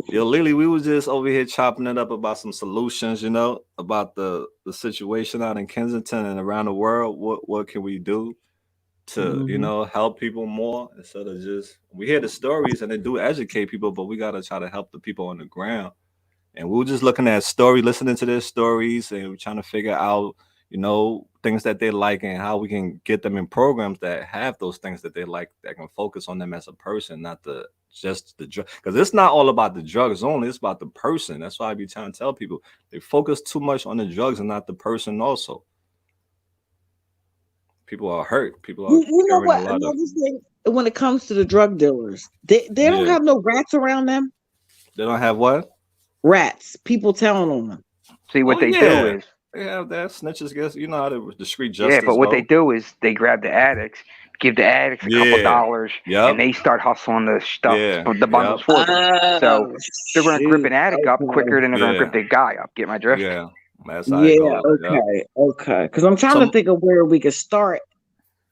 Yo, Lily, we was just over here chopping it up about some solutions, you know, about the situation out in Kensington and around the world. What can we do to, you know, help people more instead of just we hear the stories and they do educate people, but we gotta try to help the people on the ground. And we were just looking at listening to their stories, and we're trying to figure out, you know, things that they like and how we can get them in programs that have those things that they like that can focus on them as a person, not just the drug. Because it's not all about the drugs only; it's about the person. That's why I be trying to tell people they focus too much on the drugs and not the person. Also, people are hurt. People are You know carrying a what? lot of Another thing, when it comes to the drug dealers, they don't yeah. have no rats around them. They don't have what? Rats, people telling on them. See what Oh they do yeah, is they have that. Snitches, guess you know how the discreet yeah, justice but what they go. do is they grab the addicts, give the addicts a couple Yeah. dollars, Yep. and they start hustling the stuff, Yeah. the bundles Yep. for them. So Oh they're going to grip shoot! an addict up quicker than they're going to grip Yeah. the guy up. Get my drift? Yeah. That's how it Yeah. goes. Yep. Okay. Because I'm trying to Some think of where we could start.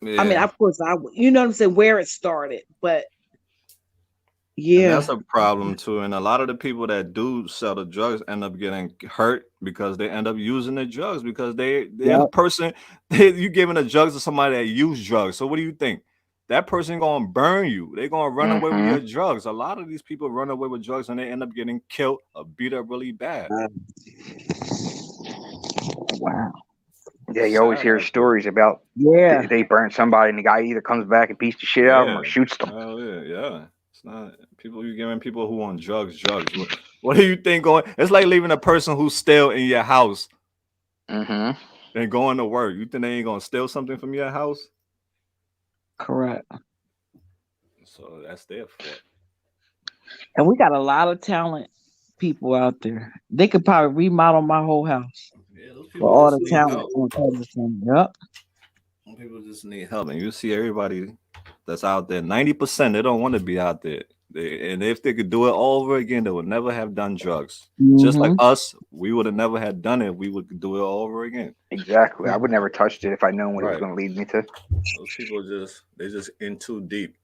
I mean, yeah. of course, you know what I'm saying, where it started, but And yeah. that's a problem too. And a lot of the people that do sell the drugs end up getting hurt because they end up using the drugs because they're a Yep. person you giving the drugs to somebody that use drugs. So what do you think? That person gonna burn you. They're gonna run away with Mm-hmm. your drugs. A lot of these people run away with drugs and they end up getting killed or beat up really bad. Wow. Yeah, you always Sad hear actually. stories about Yeah. they burn somebody and the guy either comes back and beats the shit out of them Yeah. or shoots them. Oh yeah, yeah. It's not people you giving people who on drugs. What do you think going? It's like leaving a person who's still in your house Mm-hmm. and going to work. You think they ain't gonna steal something from your house? Correct. So that's their fault. And we got a lot of talent people out there. They could probably remodel my whole house Yeah, those for people all just the need talent help. on television. Yep. Some people just need help, and you see everybody that's out there. 90% they don't want to be out there. And if they could do it all over again, they would never have done drugs. Just like Mm-hmm. us, we would have never had done it. We would do it all over again. Exactly. I would never touched it if I known what it was Right. going to lead me to. Those people they just in too deep.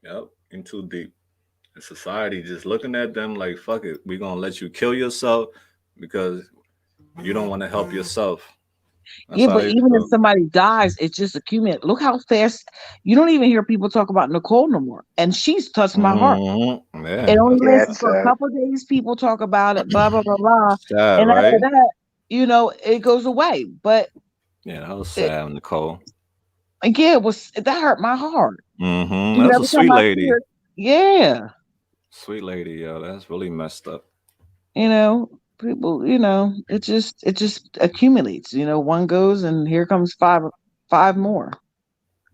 Yep, in too deep. And society just looking at them like, fuck it, we gonna let you kill yourself because you don't want to help yourself. That's Yeah, how but they even if feel. somebody dies, it's just accumulated. Look how fast you don't even hear people talk about Nicole no more. And she's touched my heart. Yeah, It only that's Yeah, lasted it's for a couple of days. People talk about it, blah, blah, blah, blah. sad, And after right? that, it goes away. But Yeah, that was it, sad, Nicole. again, that hurt my heart. That's a Every time sweet I see lady. her, yeah, Sweet lady, yo. That's really messed up. people, it just accumulates. One goes and here comes five more.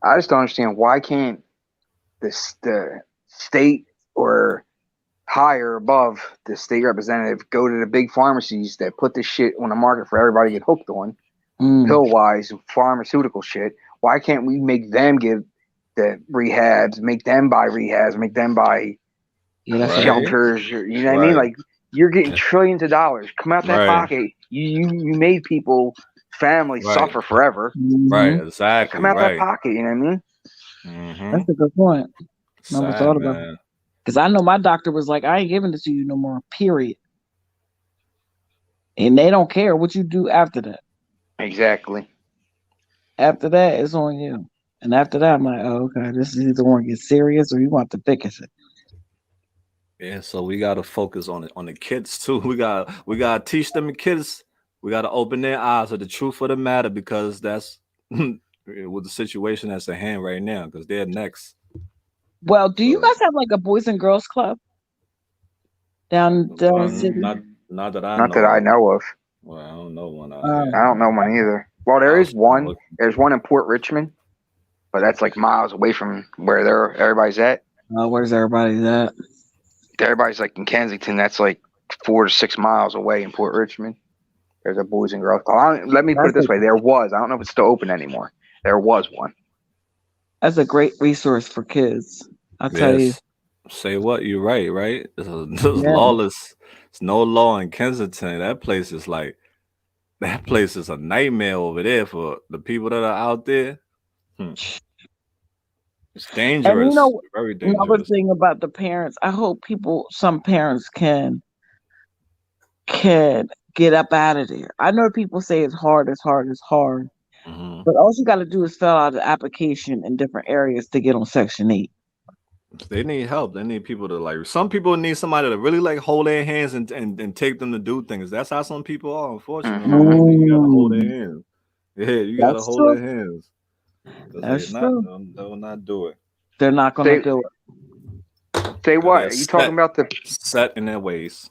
I just don't understand why can't the state or higher above the state representative go to the big pharmacies that put this shit on the market for everybody to get hooked on, pill wise, pharmaceutical shit. Why can't we make them give the rehabs, make them buy rehabs, make them buy Yeah, that's a good Right? point. shelters? You know what I mean? Right. Like you're getting trillions of dollars come out that Right. pocket. You made people, families Right. suffer forever. Right. Mhm. Come Exactly. out that Right. pocket. You know what I mean? Mm-hmm. That's a good point. Never Sad, thought about it. man. Because I know my doctor was like, I ain't giving it to you no more, period. And they don't care what you do after that. Exactly. After that, it's on you. And after that, I'm like, oh, okay, this is either want to get serious or you want to fix it. Yeah, so we gotta focus on it on the kids too. We gotta teach them kids We got to open their eyes to the truth of the matter because that's with the situation that's at hand right now. Because they're next. Well, do you So guys have like a boys and girls club down the city? not not that I Not that know I of. know of. Well, I don't know one out Um, here. I don't know one either. Well, there is I'll one. look. There's one in Port Richmond, but that's like miles away from where everybody's at. where's everybody at? Everybody's like in Kensington. That's like 4 to 6 miles away in Port Richmond. There's a boys and girls club. Let me put it That's this a way: there was. I don't know if it's still open anymore. There was one. that's a great resource for kids. I'll tell you. Yes. Say what? You're right, right? This is Yeah. lawless. It's no law in Kensington. That place is like that place is a nightmare over there for the people that are out there. Hmm. It's And you dangerous, know very another dangerous. thing about the parents, I hope some parents can get up out of there. I know people say it's hard, it's hard, it's hard, Hmm. but all you got to do is fill out the application in different areas to get on Section 8. They need help. They need people to like. Some people need somebody to really like hold their hands and take them to do things. That's how some people are. Unfortunately, Hmm man. You gotta hold their Mm, hands. Yeah, you gotta that's hold true. their hands because they That's not. true. They will not do it. They're not going to Say do it. say Because what? they're Are you talking about the set in their ways.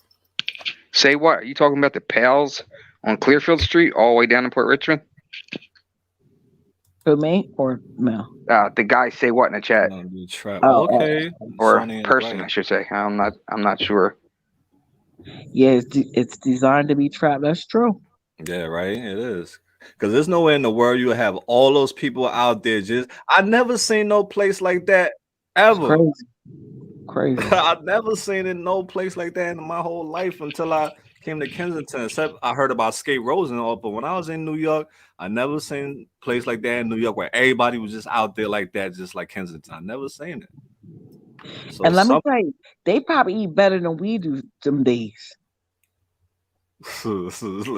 say what? Are you talking about the Pals on Clearfield Street all the way down to Port Richmond? For me or Mel? The guy say what in the chat Gonna be trapped. Oh, Okay, or Sonny is person I right. should say. I'm not sure. yeah, it's designed to be trapped. That's true. Yeah, right. It is. Because there's nowhere in the world you have all those people out there. Just I never seen no place like that It's ever. crazy. Crazy. I've never seen it no place like that in my whole life until I came to Kensington. Except I heard about skate rows and all, but when I was in New York, I never seen a place like that in New York where everybody was just out there like that, just like Kensington. I never seen it. So And let me some tell you, they probably eat better than we do some days.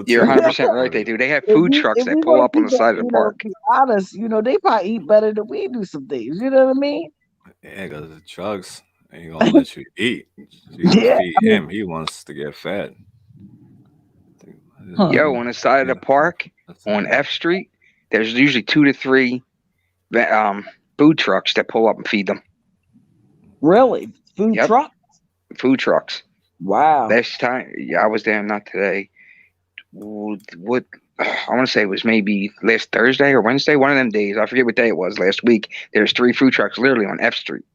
You're Latina. 100% right. They do. They have If food we trucks if that we pull want up to on keep the it, side of the park. be honest, they probably eat better than we do some days. You know what I mean? Yeah, because the drugs ain't gonna let you eat. You gotta Yeah. feed I mean, him. He wants to get fed. huh? Yo, on the side of the park That's on him. F Street, there's usually 2 to 3 food trucks that pull up and feed them. Really? Food Yep, truck? food trucks. Wow. Last time, yeah, I was there not today. What I want to say it was maybe last Thursday or Wednesday, one of them days. I forget what day it was last week. There's 3 food trucks literally on F Street.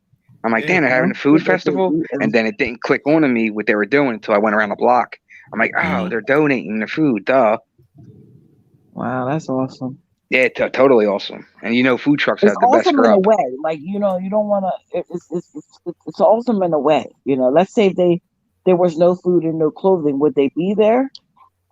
I'm like, Yeah, damn, they're having a That's food good that they festival, eat and then it didn't click on to me what they were doing until I went around the block. I'm like, oh, mhm. they're donating the food, duh. Wow, that's awesome. Yeah, totally awesome. And food trucks It's have the best awesome in a grub. way. Like, you don't want to. It's awesome in a way. Let's say if there was no food and no clothing, would they be there?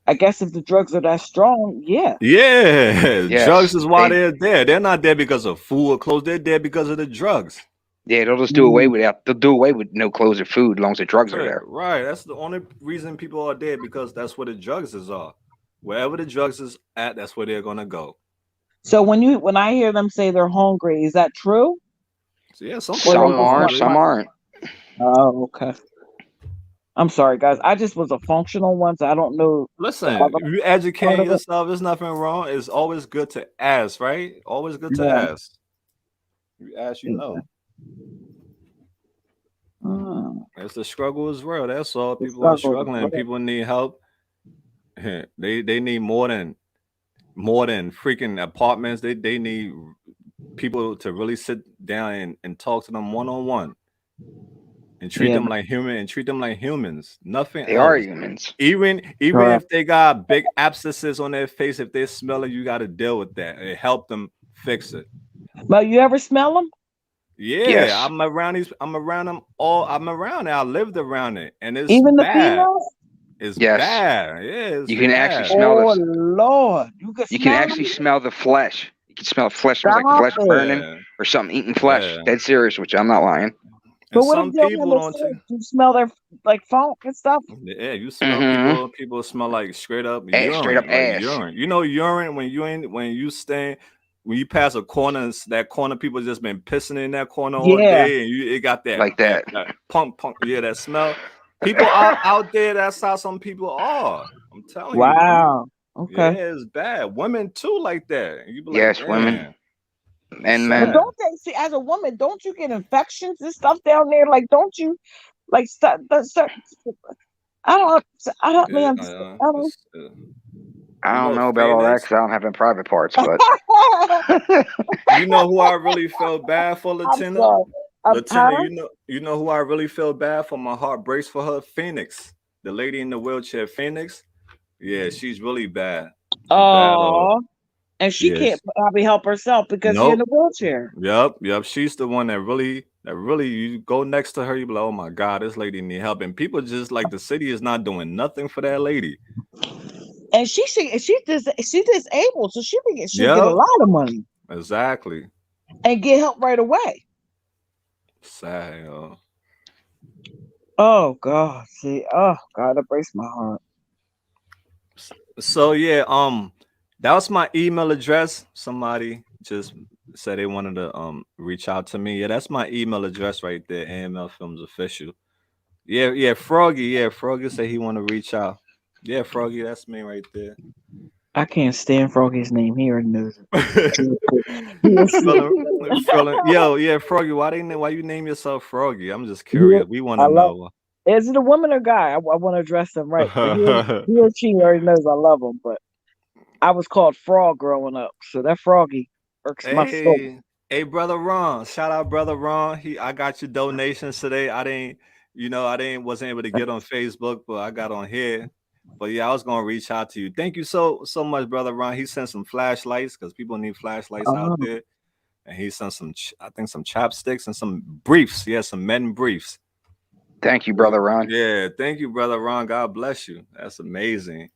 I guess if the drugs are that strong, yeah. Yeah, drugs Yes, is why they they're there. They're not there because of food or clothes. They're there because of the drugs. yeah they'll just do away Mm, with that. They'll do away with no clothes or food as long as the drugs are Right, there. right. That's the only reason people are there because that's where the drugs is are. Wherever the drugs is at, that's where they're gonna go. So when I hear them say they're hungry, is that true? So yeah, some Or people they Some just are are, want hungry. some money? aren't. Oh, okay. I'm sorry, guys. I just was a functional one, so I don't know the Listen, other if you part educating of it. yourself, there's nothing wrong. It's always good to ask, right? Always good to Yeah. ask. You ask, you Yeah. know. It's the struggle is real. That's all. The People are struggle is struggling. And real. people need help. They need more than freaking apartments. They need people to really sit down and talk to them one on one and treat Yeah. them like human and treat them like humans. Nothing They are else. humans. Even Correct. if they got big abscesses on their face, if they smell it, you got to deal with that and help them fix it. But you ever smell them? Yeah, Yes. I'm around these. I'm around them all. I'm around it. I lived around it, and it's Even the bad. females? It's Yes. bad. Yeah, it's You can actually bad. smell Oh this. Lord, you can You can smell actually them. smell the flesh. You can smell flesh. It smells like Stop flesh it. burning Yeah, or something eating flesh. yeah. Dead serious, which I'm not lying. And But what if some they don't have people no don't. scent? You smell their like funk and stuff. Yeah, you smell Mm-hmm. people. People smell like straight up Straight up urine, like ass. urine. You know urine when you stand when you pass a corner and that corner people just been pissing in that corner all Yeah. day, and it got that Like that that. that punk. Yeah, that smell. People out there. That's how some people are. I'm telling you. Wow. Okay. Yeah, it's bad. Women too like that. And you be like, Yes, women damn, it's and But men. sad. don't they see as a woman? Don't you get infections and stuff down there? Like, don't you like start? I don't. I don't Yeah, mean. I don't. I you don't know, know about all that Phoenix. because I don't have any private parts, but You know who I really felt bad for, I'm Latina? sorry. Latina, Huh? you know who I really feel bad for. My heart breaks for her. Phoenix, the lady in the wheelchair. Phoenix. Yeah, she's really bad. She's bad off. Oh, and she can't Yes. probably help herself because she's in Nope. a wheelchair. Yep. She's the one that really, you go next to her, you be like, oh my God, this lady need help. And people just like the city is not doing nothing for that lady. And she's disabled, so she'll get a Yep. lot of money Exactly. and get help right away. Sad, yo. Oh God, see, oh God, that breaks my heart. So yeah, that was my email address. Somebody just said they wanted to reach out to me. Yeah, that's my email address right there. AML Films Official. Yeah, Froggy. Yeah, Froggy said he want to reach out. Yeah, Froggy, that's me right there. I can't stand Froggy's name here in news. Yes, feeling. Yo, yeah, Froggy. Why you name yourself Froggy? I'm just yeah, curious. We want I to love. know. Is it a woman or guy? I want to address them right. But he or she already knows I love him. But I was called Frog growing up, so that Froggy irks my soul. Hey, brother Ron. Shout out, brother Ron. I got your donations today. I didn't wasn't able to get on Facebook, but I got on here. But yeah, I was gonna reach out to you. Thank you so much, brother Ron. He sent some flashlights because people need flashlights out Oh, there, and he sent some, I think, some chopsticks and some briefs. Yeah, some men briefs. thank you, brother Ron. Yeah, thank you, brother Ron. God bless you. That's amazing.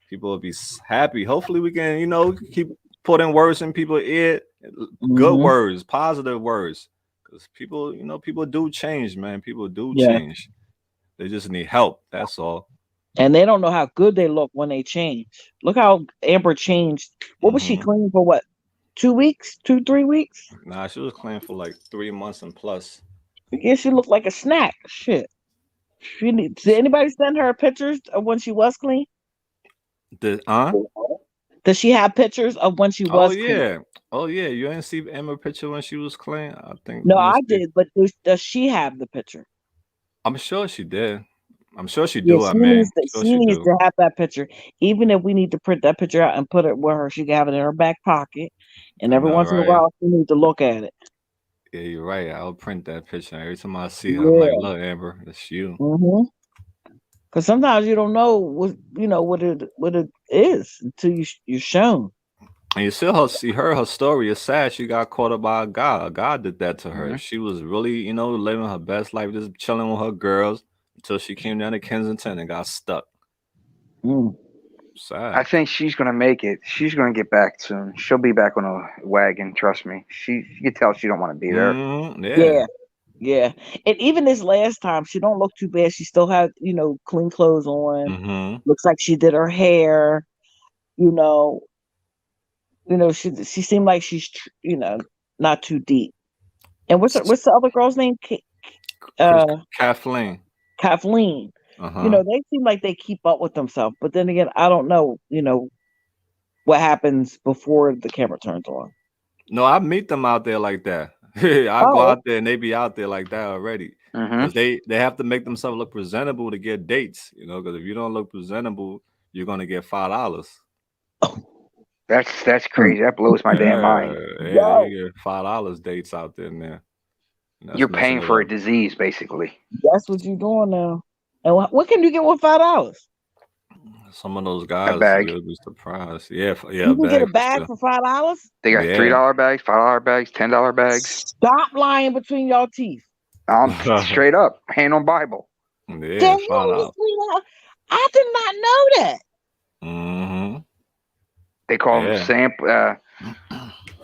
People will be happy. Hopefully, we can, keep putting words in people's ear, good mm-hmm. words, positive words, because people, people do change, man. People do Yeah. change. They just need help. That's all. And they don't know how good they look when they change. Look how Amber changed. What was she Hmm. clean for? What? 2 weeks? 3 weeks? Nah, she was clean for like 3 months and plus. Yeah, she looked like a snack. Shit. Did anybody send her pictures of when she was clean? Huh? Does she have pictures of when she Oh was clean? yeah. Oh yeah. You didn't see Emma picture when she was clean? I think. No, Let me I see. did, but does she have the picture? I'm sure she did. I'm sure she Yeah, do. I mean, sure she she needs do. to have that picture. Even if we need to print that picture out and put it where she can have it in her back pocket, and I every know, once in a right? while she needs to look at it. Yeah, you're right. I'll print that picture every time I see her. I'm like, Yeah. look, Amber, that's you. Mm-hmm. Because sometimes you don't know what it is until you're shown. And you see her story is sad. She got caught up by God. God did that to her. Mhm. She was really, living her best life, just chilling with her girls until she came down to Kensington and got stuck. Mm. I Sad. think she's gonna make it. She's gonna get back soon. She'll be back on a wagon. Trust me. You can tell she don't want to be there. Yeah. Yeah, yeah. And even this last time, she don't look too bad. She still had clean clothes on. Mm-hmm. Looks like she did her hair. You know, she seemed like she's not too deep. And what's the other girl's name? Uh, Kathleen. Kathleen. Uh-huh. They seem like they keep up with themselves. But then again, I don't know. What happens before the camera turns on. No, I meet them out there like that. I go Oh, out there and they be out there like that already. Hmm. Because they have to make themselves look presentable to get dates, because if you don't look presentable, you're gonna get $5. That's crazy. That blows my damn mind. Yeah, they yo, can get $5 dates out there now. And You're that's messing paying it for a up. disease, basically. that's what you're doing now. And what can you get with $5? Some of those A guys, bag. you'll be surprised. Yeah, yeah, You can get a bag for bag sure. for $5. They got Yeah. $3 bags, $5 bags, $10 bags. Stop lying between your teeth. I'm straight up, hand on Bible. The Yeah, hell is $5. $3? I did not know that. Mm-hmm. They call them Yeah. sample.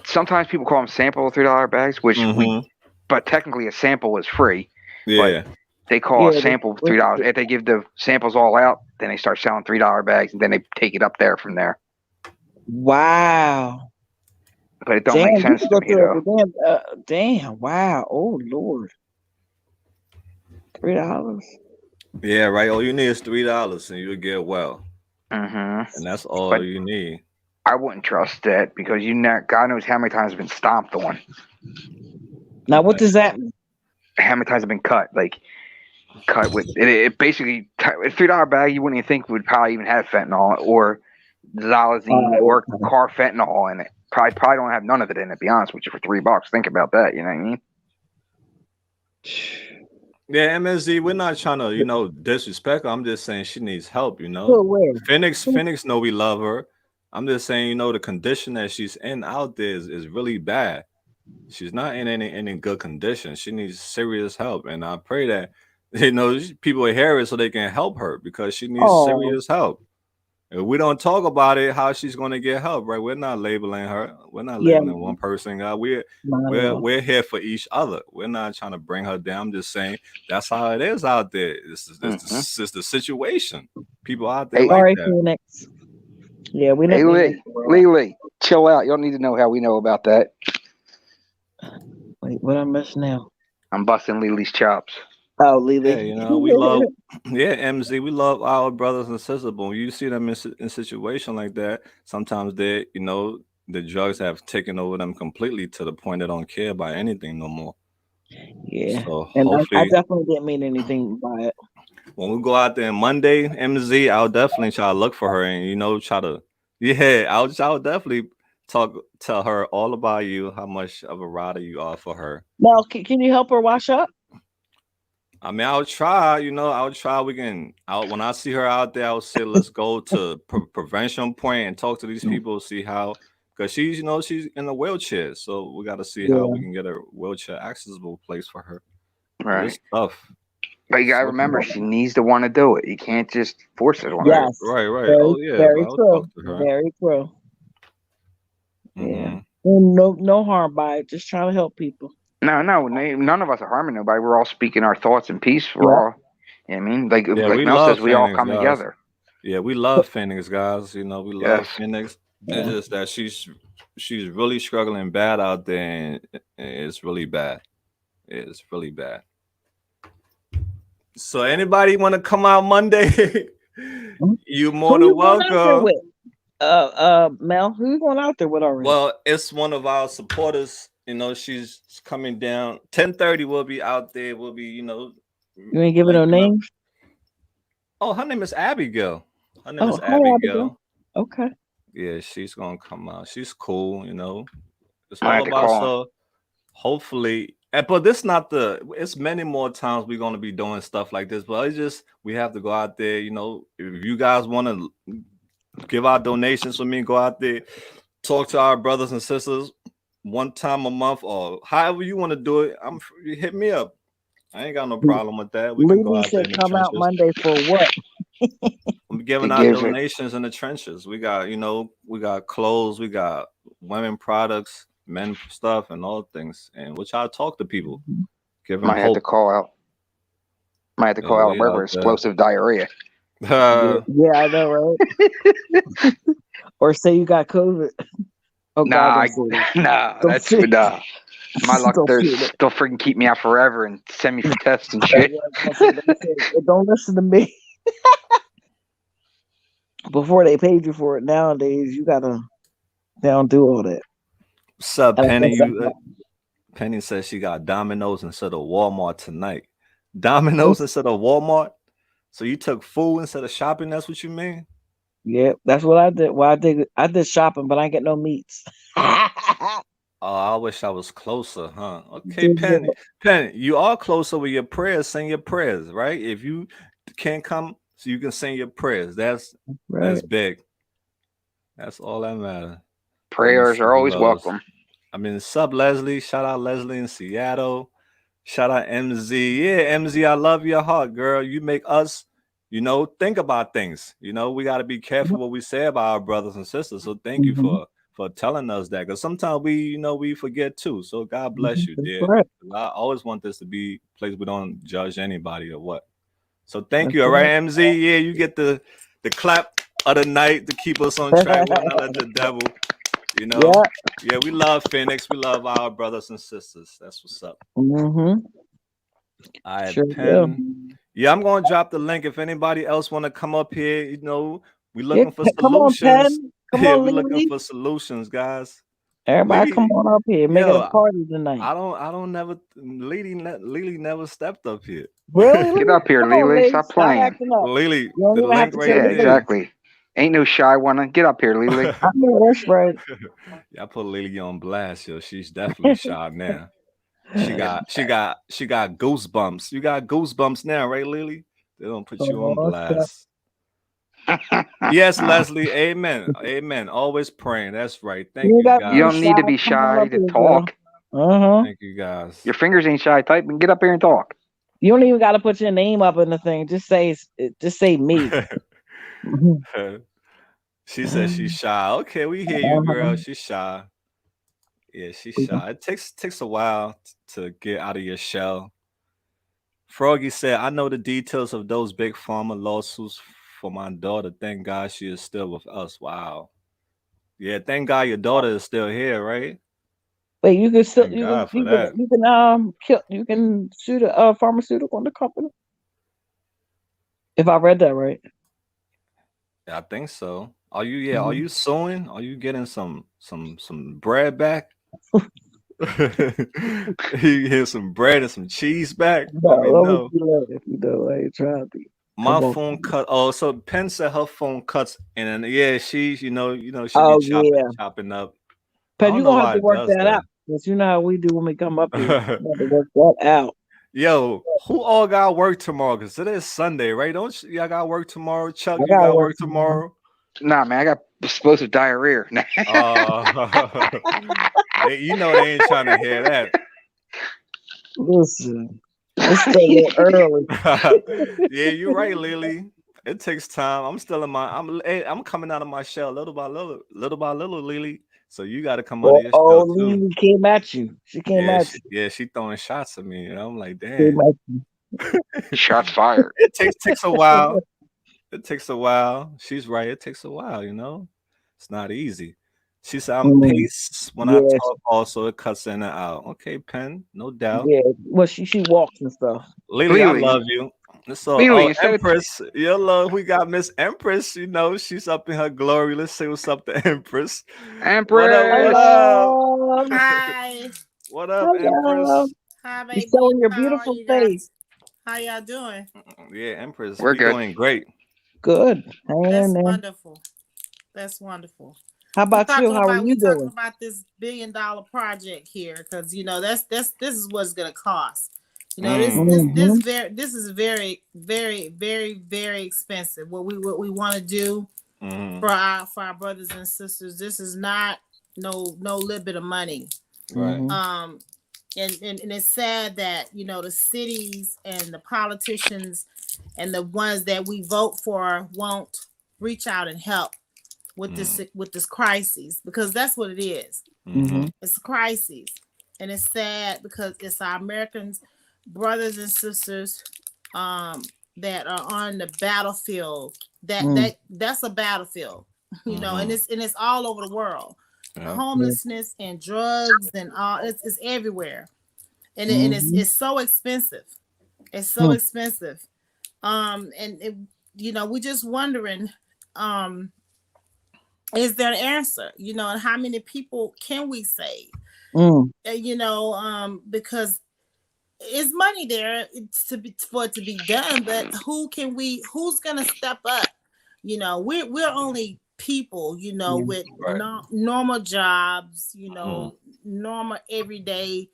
Sometimes people call them sample $3 bags, Mm-hmm. but technically a sample is free. But Yeah. they call a Yeah. sample $3. If they give the samples all out, then they start selling $3 bags, and then they take it up there from there. Wow. But it don't Damn, make you sense can to go me to though. a damn. Wow. Oh Lord. $3. Yeah, right. All you need is $3 and you'll get well. and that's all But you need. I wouldn't trust that because God knows how many times it's been stomped on, Now, what does that mean? how many times it's been cut. Like cut with it basically a $3 bag you wouldn't even think would probably even have fentanyl or xylazine Oh, or carfentanil in it. Probably don't have none of it in it. To be honest with you, for $3, think about that. You know what I mean? Yeah, MSZ, we're not trying to, disrespect her. I'm just saying she needs help, Well, where? Phoenix know we love her. I'm just saying, the condition that she's in out there is really bad. She's not in any good condition. She needs serious help. And I pray that, people hear it so they can help her because she needs Oh, serious help. If we don't talk about it, how she's going to get help, right? We're not labeling her. We're not yeah. labeling one person. We're here for each other. We're not trying to bring her down. I'm just saying that's how it is out there. This is the situation. People out there like Sorry, that. Phoenix. Yeah, we Hey, don't. Lee, chill out. You don't need to know how we know about that. Wait, what I missed now? I'm busting Lily's chops. Oh, Lily. Yeah, we love, MZ, we love our brothers and sisters, but when you see them in situation like that, sometimes they, the drugs have taken over them completely to the point they don't care about anything no more. Yeah, So and I hopefully, definitely didn't mean anything by it. when we go out there Monday, MZ, I'll definitely try to look for her and try to, I'll definitely tell her all about you, how much of a rider you are for her. Now, can you help her wash up? I mean, I'll try, I'll try. When I see her out there, I'll say, let's go to prevention point and talk to these people, see how, because she's, she's in a wheelchair. So we got to see how we can get a wheelchair accessible place for her. Right. It's tough. But you got to remember, she needs to want to do it. You can't just force her to want to do it. Yes. Right. Very, very I'll true. talk to her. Very true. Mm-hmm. Yeah. And no harm by it. Just trying to help people. No, none of us are harming nobody. We're all speaking our thoughts in peace. We're all, you know what I mean? Like Mel says, we all come together. Yeah, we love Phoenix, guys. We love Phoenix. Yeah. It's just that she's really struggling bad out there, and it's really bad. It's really bad. So anybody want to come out Monday? You more than welcome. Mel, who you going out there with already? Well, it's one of our supporters. She's coming down. 10:30. We'll be out there. We'll be, You ain't giving her name? Oh, her name is Abigail. Her name is Hi, Abigail. Okay. Yeah, she's gonna come out. She's cool. It's I all had to about call. so. Hopefully, but this not the. It's many more times we're gonna be doing stuff like this. But it's just we have to go out there. If you guys want to give out donations for me, go out there, talk to our brothers and sisters one time a month or however you want to do it. Hit me up. I ain't got no problem with that. We can go out there in the come out trenches. Monday for what? I'm giving out donations in the trenches. We got, we got clothes, we got women products, men stuff, and all things. And which I talk to people, give them Might hope. have to call out. Might have to call out River explosive diarrhea. Yeah, I know, right? Or say you got COVID. Oh, nah, God, that's nah. My luck, they'll freaking keep me out forever and send me for tests and shit. Don't listen to me. Before they paid you for it, nowadays you gotta. They don't do all that. What's up, Penny? Penny says she got Domino's instead of Walmart tonight. Domino's instead of Walmart. So you took food instead of shopping? That's what you mean? Yeah, that's what I did. Well, I did shopping, but I ain't get no meats. Oh, I wish I was closer, huh? Okay, Penny, you are closer with your prayers. Sing your prayers, right? If you can't come, so you can sing your prayers. That's big. That's all that matters. Prayers are always welcome. I mean, sub Leslie. Shout out Leslie in Seattle. Shout out MZ. Yeah, MZ, I love your heart, girl. You make us, think about things. We got to be careful what we say about our brothers and sisters. So thank you for telling us that, because sometimes we forget too. So God bless you, dear. Right. I always want this to be a place we don't judge anybody or what. So thank you. All right, MZ. Yeah, you get the clap of the night to keep us on track. We're not let the devil. Yeah, we love Phoenix. We love our brothers and sisters. That's what's up. I Pen. Yeah, I'm gonna drop the link if anybody else want to come up here. We looking for Come on, solutions. Penn. Come Yeah, on, we looking Lily. for solutions, guys. Everybody come Lily, on up here. Make it a yo, party tonight. I don't never, Lily never stepped up here. Really, Get Lily? up here, Come on, Lily. Lily. Stop Stop playing. acting up. Lily, You don't the even have link to right say Yeah, your there. face. exactly. Ain't no shy one. Get up here, Lily. I know that's right. Yeah, I put Lily on blast, yo. She's definitely shy now. She got goosebumps. You got goosebumps now, right, Lily? They don't put you on Oh, stuff. blast. Yes, Leslie. Amen. Amen. Always praying. That's right. Thank You you, got to You be don't guys. shy. need to be Come on shy up to here, girl. talk. Thank you, guys. Your fingers ain't shy. Type and get up here and talk. You don't even got to put your name up in the thing. Just say me. Mhm. She says she's shy. Okay, we hear you, girl. She's shy. Yeah, she's shy. It takes a while to get out of your shell. Froggy said, I know the details of those big pharma lawsuits for my daughter. Thank God she is still with us. Wow. Yeah, thank God your daughter is still here, right? Wait, you can still Thank God for you that. can kill you can sue the pharmaceutical company. If I read that right. Yeah, I think so. Are you are Mhm. you suing? Are you getting some bread back? You get some bread and some cheese back? Let me No, let me know. see that if you know I ain't trying to be. My Come on. phone cut. Oh, so Penn said her phone cuts, and then yeah, she's she be Oh yeah. chopping up. I But don't you're know gonna have why to it work does that out. that. Because you know how we do when we come up here. You have to work that out. Yo, who all got work tomorrow? Cause it is Sunday, right? Don't y'all got work tomorrow? Chuck, I you gotta got work work tomorrow. tomorrow? Nah, man, I got explosive diarrhea. You know they ain't trying to hear that. Listen, it's still a little early. Yeah, you're right, Lily. It takes time. I'm still in my. I'm coming out of my shell little by little, little by little, Lily. So you got to come out of your Oh, shell too. Lily came at you. She came at you. She throwing shots at me, and I'm like, Came damn. at you. Shots fired. It takes a while. It takes a while. She's right. It takes a while. It's not easy. She said, "I'm Mm, paced when I yes, talk. Also, it cuts in and out. Okay, Pen, no doubt. yeah. Well, she walks and stuff. Lily, I Lily, love you. So, Lily, instead of Empress, your love. We got Miss Empress. She's up in her glory. Let's say what's up to Empress. What up? What Empress, up? Hello, Hi. What up, hello. Empress? Hi, You're baby. showing your How are beautiful you face. guys? How y'all doing? Yeah, Empress, we're we good. doing great. Good. Hanging in That's there. wonderful. That's wonderful. How about you? How are you We talking doing? about this $1 billion project here because this is what it's gonna cost. Mm, Mm-hmm. This is very very very very expensive. What we want to do mm, for our brothers and sisters. This is not no little bit of money. right. Mm-hmm. Um, and it's sad that the cities and the politicians and the ones that we vote for won't reach out and help Mm, with this crisis, because that's what it is. mm-hmm. Mm-hmm. It's a crisis, and it's sad because it's our Americans brothers and sisters that are on the battlefield. That's a battlefield, and Mm-hmm. it's all over the world. Yeah. Yeah. Homelessness and drugs and all, it's everywhere, and Mm-hmm. it's so expensive. It's so Hmm. expensive. And we're just wondering, um, is there an answer? And how many people can we save? Mm. Because it's money there for it to be done, but who's gonna step up? We're only people, Yeah. with Right. normal jobs, Mm, normal everyday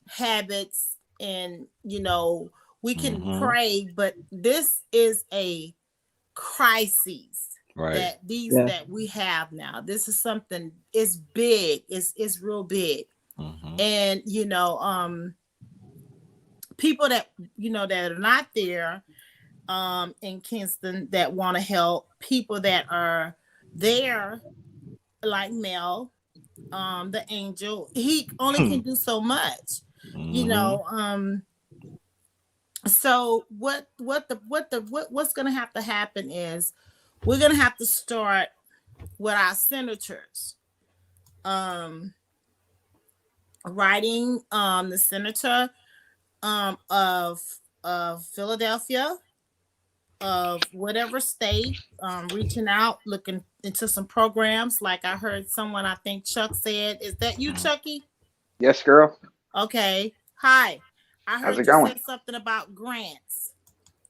habits, and we can mm-hmm. pray, but this is a crisis Right. Yeah. that we have now. This is something, it's big, it's real big. Mm-hmm. And people that that are not there in Kingston that want to help, people that are there, like Mel, the angel, he only can do so much. you Mm-hmm. know so what's gonna have to happen is we're gonna have to start with our senators, um writing the senator of Philadelphia, of whatever state, reaching out, looking into some programs. Like I heard someone, I think Chuck said, is that you, Chucky? Yes, girl. Okay. Hi. I How's heard it you going? say something about grants.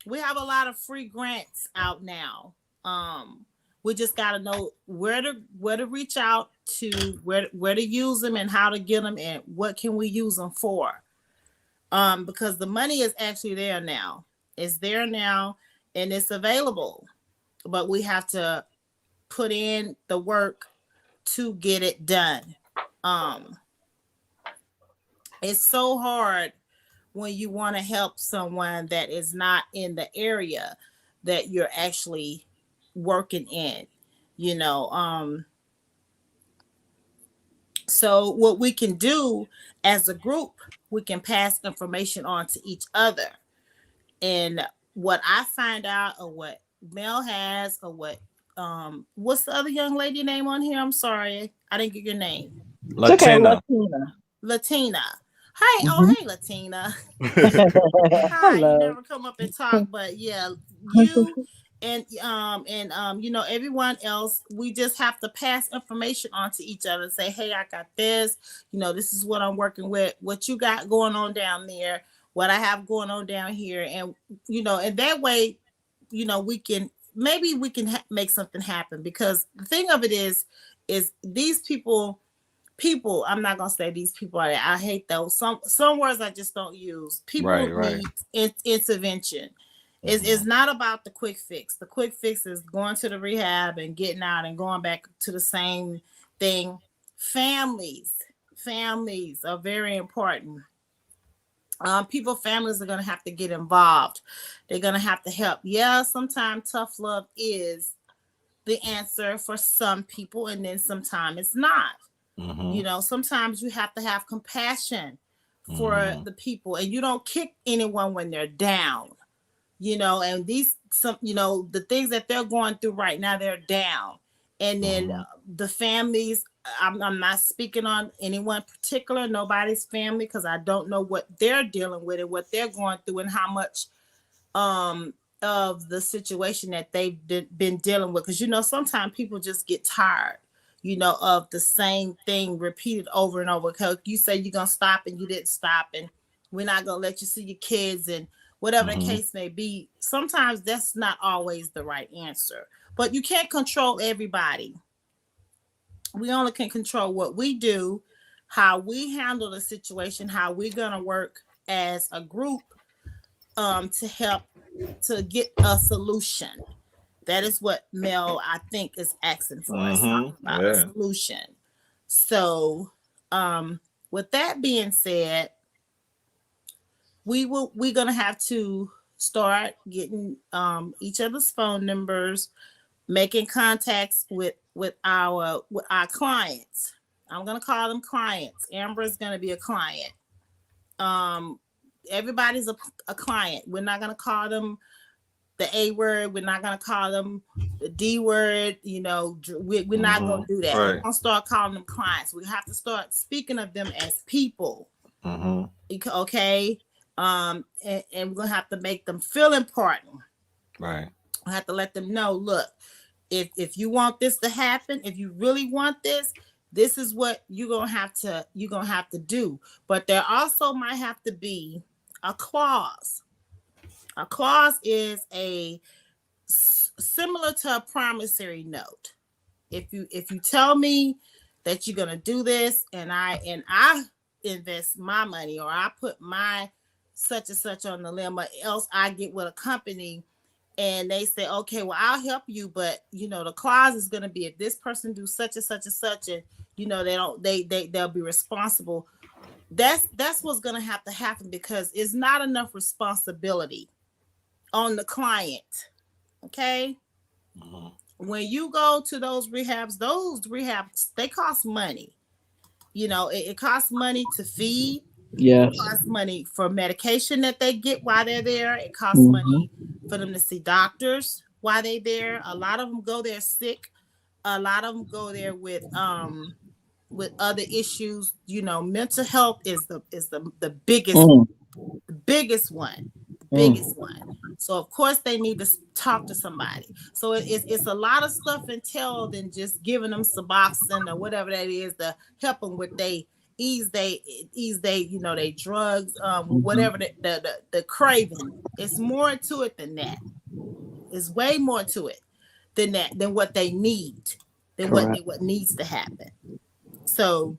We have a lot of free grants out now. We just got to know where to reach out to, where to use them, and how to get them, and what can we use them for. Because the money is actually there now. It's there now, and it's available. But we have to put in the work to get it done. It's so hard when you want to help someone that is not in the area that you're actually working in, you know. So what we can do as a group, we can pass information on to each other. And what I find out, or what Mel has, or what's the other young lady name on here? I'm sorry, I didn't get your name. It's okay, Latina. Latina. Hey, hey, Latina. Hi, Hello. you never come up and talk, but yeah, you and you know, everyone else, we just have to pass information on to each other. Say, hey, I got this, you know, this is what I'm working with, what you got going on down there, what I have going on down here. And you know, and that way, you know, we can make something happen. Because the thing of it is these people, I'm not gonna say these people are, I hate those, some words I just don't use. People need intervention. It's not about the quick fix. The quick fix is going to the rehab and getting out and going back to the same thing. Families are very important. Families are going to have to get involved. They're going to have to help. Yeah, sometimes tough love is the answer for some people, and then sometimes it's not. You know, sometimes you have to have compassion for the people, and you don't kick anyone when they're down. You know, and you know, the things that they're going through right now, they're down. And then the families, I'm not speaking on anyone particular, nobody's family, because I don't know what they're dealing with and what they're going through, and how much of the situation that they've been dealing with. Because, you know, sometimes people just get tired, you know, of the same thing repeated over and over. Because you say you're going to stop and you didn't stop, and we're not going to let you see your kids, and whatever the case may be. Sometimes that's not always the right answer. But you can't control everybody. We only can control what we do, how we handle the situation, how we're going to work as a group to help to get a solution. That is what Mel, I think, is asking for us, about a solution. So with that being said, we're going to have to start getting each other's phone numbers, making contacts with our clients. I'm going to call them clients. Amber is going to be a client. Everybody's a client. We're not going to call them the A word. We're not going to call them the D word. You know, we're not going to do that. We're going to start calling them clients. We have to start speaking of them as people. Okay. And we're going to have to make them feel important. Right. We have to let them know, look, if you want this to happen, if you really want this, this is what you're gonna have to do. But there also might have to be a clause. A clause is similar to a promissory note. If you tell me that you're gonna do this, and I invest my money, or I put my such and such on the limb, or else I get with a company and they say, okay, well, I'll help you, but you know, the clause is going to be, if this person do such and such and such, and you know, they'll be responsible. That's what's going to have to happen, because it's not enough responsibility on the client. Okay. When you go to those rehabs, they cost money. You know, it costs money to feed. Yes. It costs money for medication that they get while they're there. It costs money for them to see doctors while they're there. A lot of them go there sick. A lot of them go there with other issues. You know, mental health is the biggest biggest one. biggest one. So of course they need to talk to somebody. So it's a lot of stuff entailed than just giving them Suboxone or whatever that is to help them with ease they they drugs, whatever the craving. It's more to it than that. It's way more to it than that, than what they need, than what needs to happen. So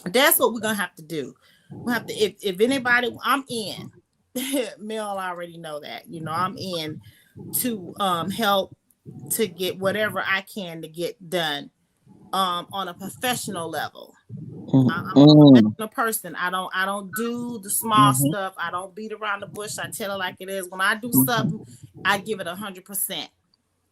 that's what we're gonna have to do. We'll have to, if anybody, I'm in. Mel already know that. I'm in to help to get whatever I can to get done on a professional level. I'm a professional person. I don't do the small stuff. I don't beat around the bush. I tell it like it is. When I do something, I give it 100%.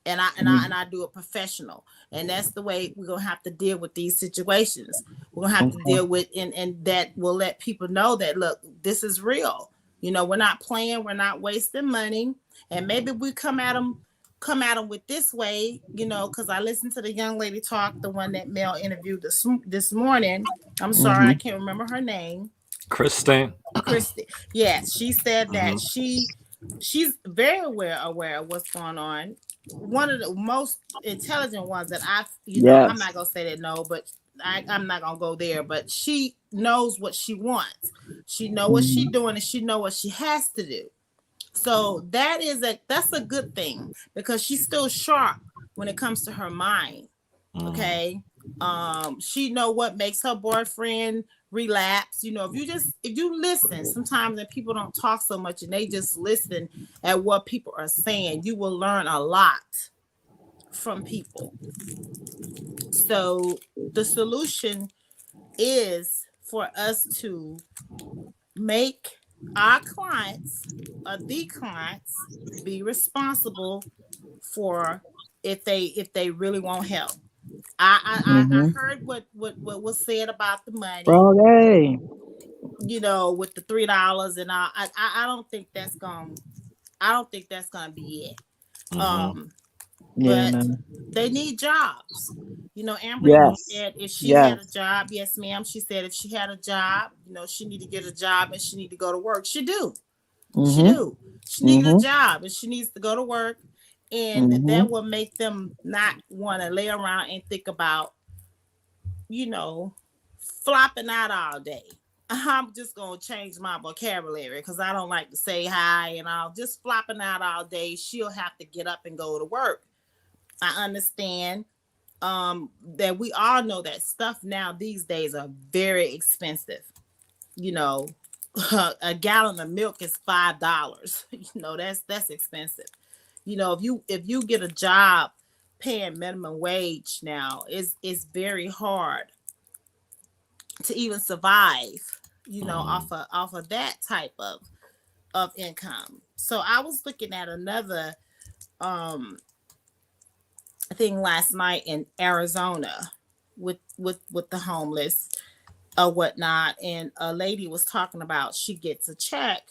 And I do it professional. And that's the way we're gonna have to deal with these situations. We're gonna have to deal with, and that will let people know that, look, this is real. We're not playing, we're not wasting money. And maybe we come at them with this way, because I listened to the young lady talk, the one that Mel interviewed this morning. I'm sorry, I can't remember her name. Christy. Yes, she said that she's very aware of what's going on. One of the most intelligent ones that I'm not gonna say that, no, but I'm not gonna go there. But she knows what she wants. She knows what she's doing, and she knows what she has to do. So that's a good thing, because she's still sharp when it comes to her mind. Okay. She know what makes her boyfriend relapse. If you listen, sometimes that people don't talk so much and they just listen at what people are saying, you will learn a lot from people. So the solution is for us to make our clients or the clients be responsible for if they really want help. I heard what was said about the money. Okay. With the $3, and I don't think that's gonna be it. But they need jobs. Amber said if she had a job, yes, ma'am. She said if she had a job, she need to get a job and she need to go to work. She do. She do. She needs a job and she needs to go to work. And that will make them not want to lay around and think about, flopping out all day. I'm just going to change my vocabulary because I don't like to say hi and all. Just flopping out all day. She'll have to get up and go to work. I understand that we all know that stuff now these days are very expensive. A gallon of milk is $5. That's expensive. If you get a job paying minimum wage now, it's very hard to even survive, off of that type of income. So I was looking at another thing last night in Arizona with the homeless or whatnot, and a lady was talking about she gets a check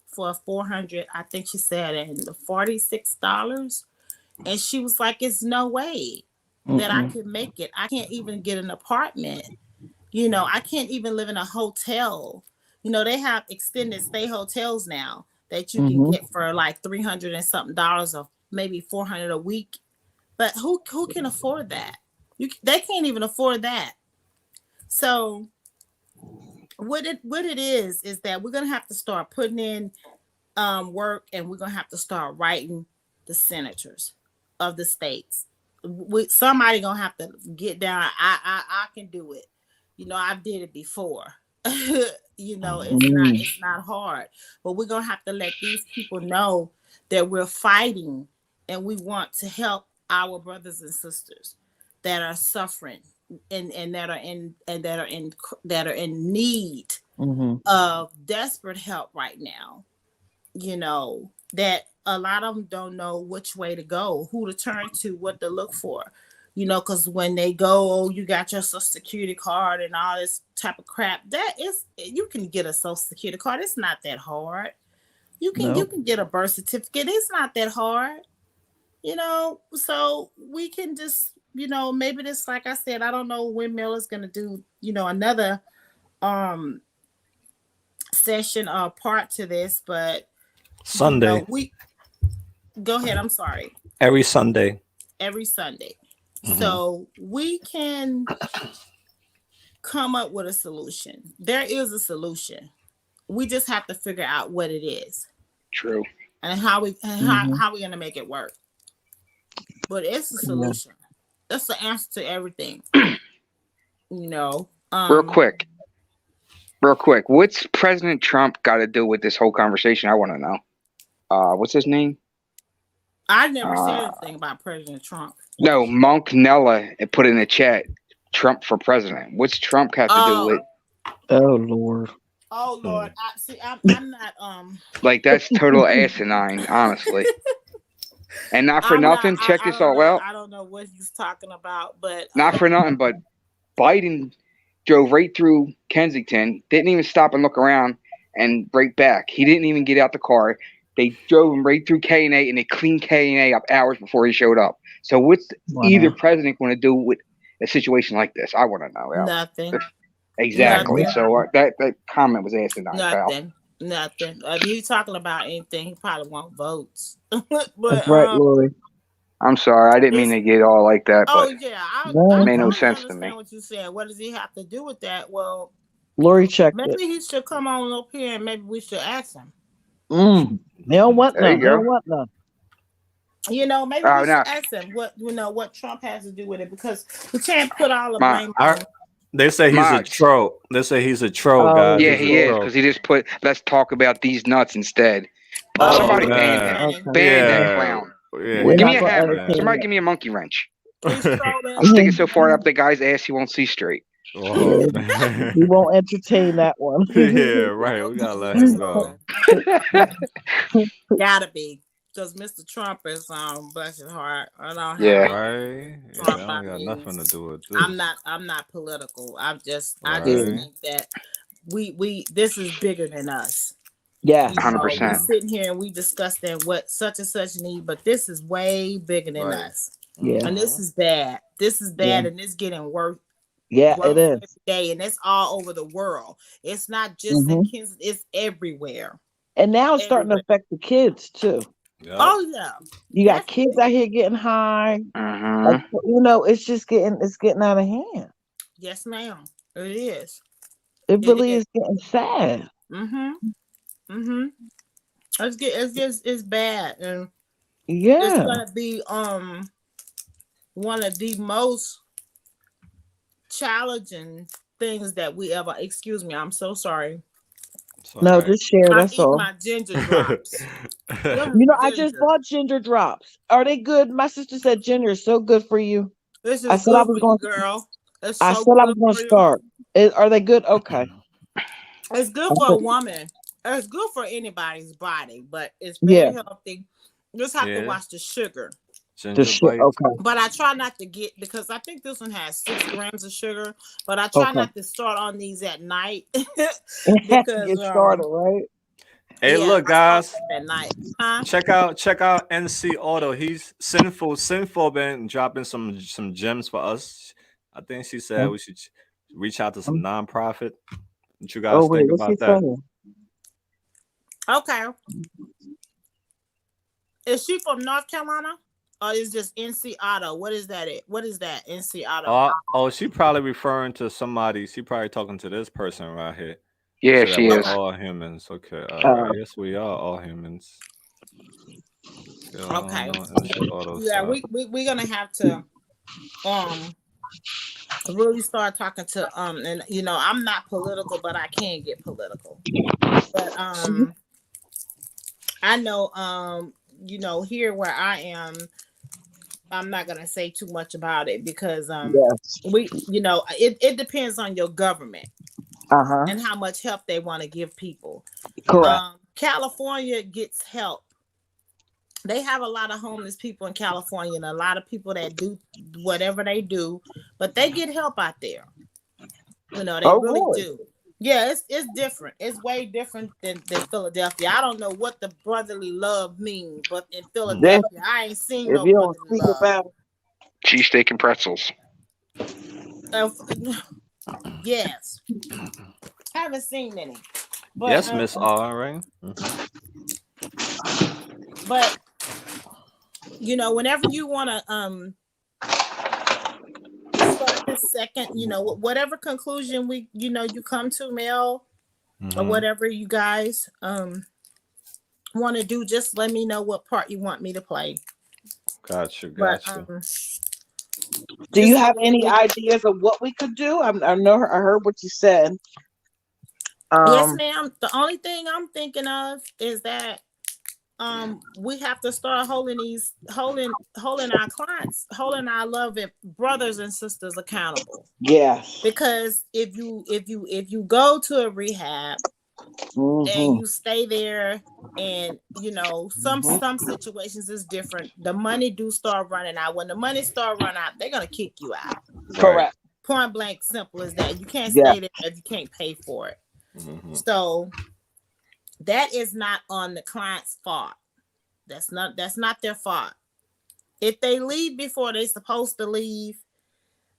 for 400, I think she said, and $46, and she was like, "It's no way that I could make it. I can't even get an apartment. I can't even live in a hotel. They have extended stay hotels now that you can get for like $300 and something or maybe $400 a week. But who can afford that? They can't even afford that. So what it is that we're gonna have to start putting in work, and we're gonna have to start writing the senators of the states. Somebody gonna have to get down. I can do it. I did it before. It's not hard, but we're gonna have to let these people know that we're fighting and we want to help our brothers and sisters that are suffering and that are in need of desperate help right now. That a lot of them don't know which way to go, who to turn to, what to look for. Because when they go, oh, you got your Social Security card and all this type of crap, you can get a Social Security card. It's not that hard. You can get a birth certificate. It's not that hard. So we can just, maybe this, like I said, I don't know when Mel is going to do, another session or part to this, but Sunday. We go ahead. I'm sorry. Every Sunday. Every Sunday. So we can come up with a solution. There is a solution. We just have to figure out what it is. True. And how we how we gonna make it work. But it's a solution. That's the answer to everything. Real quick. What's President Trump got to do with this whole conversation? I want to know. What's his name? I never said anything about President Trump. No, Monk Nella put in the chat, Trump for president. What's Trump have to do with? Oh Lord. Oh Lord. I'm not Like, that's total asinine, honestly. And not for nothing, check this all out. I don't know what he's talking about, but Not for nothing, but Biden drove right through Kensington, didn't even stop and look around and break back. He didn't even get out the car. They drove him right through K&A, and they cleaned K&A up hours before he showed up. So what's either president going to do with a situation like this? I want to know. Nothing. Exactly. Nothing. So that comment was asinine. Nothing. If he's talking about anything, he probably won't votes. But, that's right, Lori. I'm sorry, I didn't mean to get all like that. Oh but yeah, it made no sense to me. What you said? What does he have to do with that? Well, Lori checked maybe he should come on up here, and maybe we should ask him. They don't want none. They don't want none. Maybe we should ask him what Trump has to do with it, because we can't put all the blame on. They say he's a troll. They say he's a troll, guys. Yeah, he is, because he just put, let's talk about these nuts instead. Somebody ban him. Ban that clown. Yeah. Give me a hammer. Somebody give me a monkey wrench. I'm sticking so far up the guy's ass he won't see straight. Oh, he won't entertain that one. Yeah, right. We gotta let him go. Gotta be, because Mr. Trump is bless his heart. I don't right. I don't got nothing to do with this. I'm not political. I just think that we this is bigger than us. Yeah, 100%. We're sitting here and we discussing what such and such need, but this is way bigger than us. Yeah, and this is bad. This is bad, and it's getting worse. Yeah, it is every day, and it's all over the world. It's not just in Kansas; it's everywhere. And now it's starting to affect the kids too. Yep. Oh yeah, you got kids out here getting high. Like, it's just getting out of hand. Yes, ma'am. It is. It really is getting sad. It's bad, and it's gonna be one of the most challenging things that we ever. Excuse me, I'm so sorry. No, just share. That's all. My ginger drops. I just bought ginger drops. Are they good? My sister said ginger is so good for you. This is good for you, girl. I said I was going to start. Are they good? Okay. It's good for a woman. It's good for anybody's body, but it's very healthy. You just have to watch the sugar. Okay. But I try not to get, because I think this one has 6 grams of sugar. But I try not to start on these at night. Because get started, right? Hey, look, guys. At night. Huh? Check out NC Auto. He's sinful been dropping some gems for us. I think she said we should reach out to some nonprofit. What you guys think about that? Okay. Is she from North Carolina? Or is just NC Auto? What is that? What is that? NC Auto? Oh, she probably referring to somebody. She probably talking to this person right here. Yeah, she is. All humans. Okay. Yes, we are all humans. Okay. Yeah, we're gonna have to really start talking to and I'm not political, but I can get political. But I know here where I am, I'm not gonna say too much about it, because it depends on your government and how much help they want to give people. Correct. California gets help. They have a lot of homeless people in California, and a lot of people that do whatever they do, but they get help out there. They really do. Yeah, it's different. It's way different than Philadelphia. I don't know what the brotherly love means, but in Philadelphia, I ain't seen no brotherly love. Cheesesteak and pretzels. Yes. Haven't seen any. But, yes, Miss R, right? But you know, whenever you want to start the second, you know, whatever conclusion you come to, Mel, or whatever you guys want to do, just let me know what part you want me to play. Gotcha. But do you have any ideas of what we could do? I heard what you said. Yes, ma'am. The only thing I'm thinking of is that we have to start holding our clients, holding our loved brothers and sisters accountable. Yes. Because if you go to a rehab and you stay there, and you know, some situations is different. The money do start running out. When the money start running out, they're gonna kick you out. Correct. Point blank, simple as that. You can't stay there if you can't pay for it. So that is not on the client's fault. That's not their fault. If they leave before they're supposed to leave,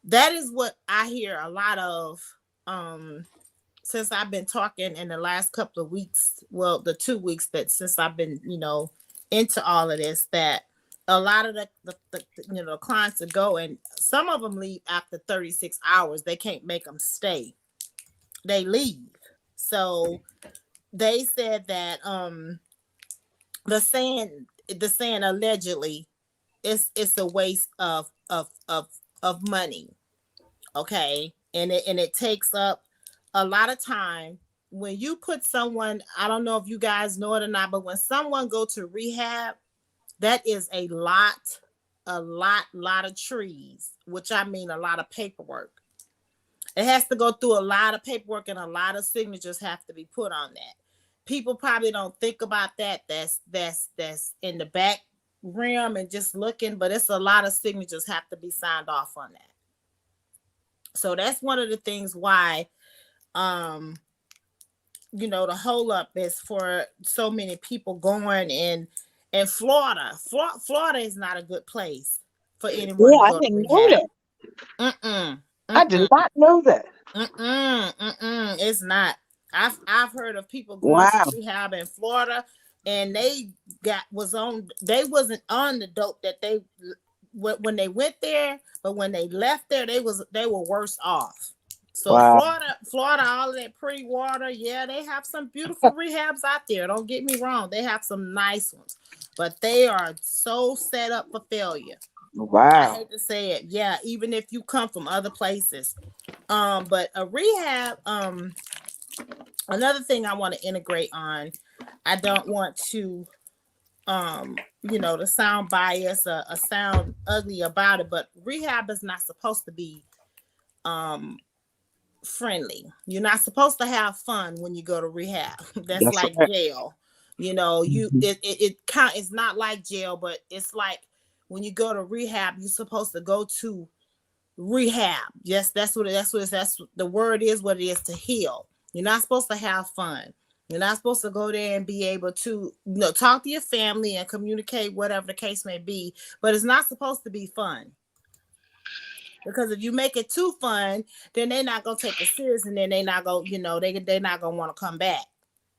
that is what I hear a lot of since I've been talking in the last couple of weeks. Well, the 2 weeks that since I've been, you know, into all of this, that a lot of the clients that go, and some of them leave after 36 hours. They can't make them stay. They leave. So they said that the saying allegedly it's a waste of money. Okay. And it takes up a lot of time. When you put someone, I don't know if you guys know it or not, but when someone go to rehab, that is a lot of trees, which I mean a lot of paperwork. It has to go through a lot of paperwork, and a lot of signatures have to be put on that. People probably don't think about that. That's in the back realm and just looking, but it's a lot of signatures have to be signed off on that. So that's one of the things why, you know, the hold up is for so many people going in Florida. Florida is not a good place for anyone to go to rehab. I did not know that. It's not. I've heard of people going to rehab in Florida, and they wasn't on the dope that they when they went there, but when they left there, they were worse off. So Florida, all of that pretty water, yeah, they have some beautiful rehabs out there. Don't get me wrong, they have some nice ones, but they are so set up for failure. I hate to say it, yeah. Even if you come from other places, but a rehab. Another thing I want to integrate on. I don't want to, you know, to sound biased or sound ugly about it, but rehab is not supposed to be friendly. You're not supposed to have fun when you go to rehab. That's like jail. You know, it's not like jail, but it's like when you go to rehab, you're supposed to go to rehab. Yes, that's the word is what it is, to heal. You're not supposed to have fun. You're not supposed to go there and be able to, you know, talk to your family and communicate, whatever the case may be, but it's not supposed to be fun. Because if you make it too fun, then they're not gonna take it serious, and then they're not gonna, you know, they're not gonna want to come back,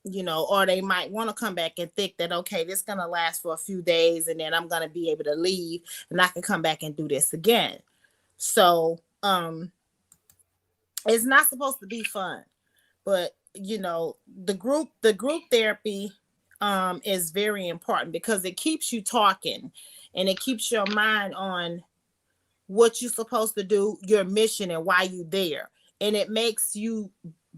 you know, or they might want to come back and think that, okay, this is gonna last for a few days, and then I'm gonna be able to leave and I can come back and do this again. So it's not supposed to be fun. But you know, the group therapy is very important because it keeps you talking, and it keeps your mind on what you're supposed to do, your mission, and why you're there. And it makes you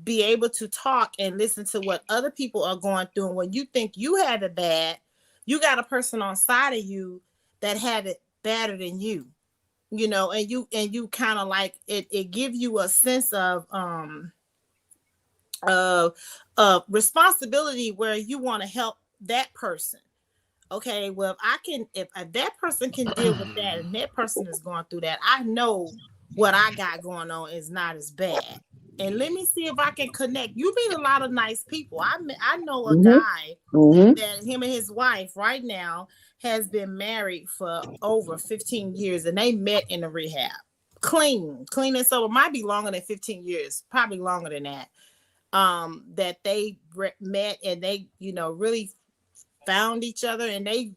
be able to talk and listen to what other people are going through. And when you think you have it bad, you got a person on side of you that had it better than you, you know, and you kind of like it gives you a sense of responsibility where you want to help that person. Okay, well, if that person can deal with that, and that person is going through that, I know what I got going on is not as bad. And let me see if I can connect. You meet a lot of nice people. I know a guy that him and his wife right now has been married for over 15 years, and they met in a rehab. Clean and sober. Might be longer than 15 years, probably longer than that. That they met, and they, you know, really found each other, and they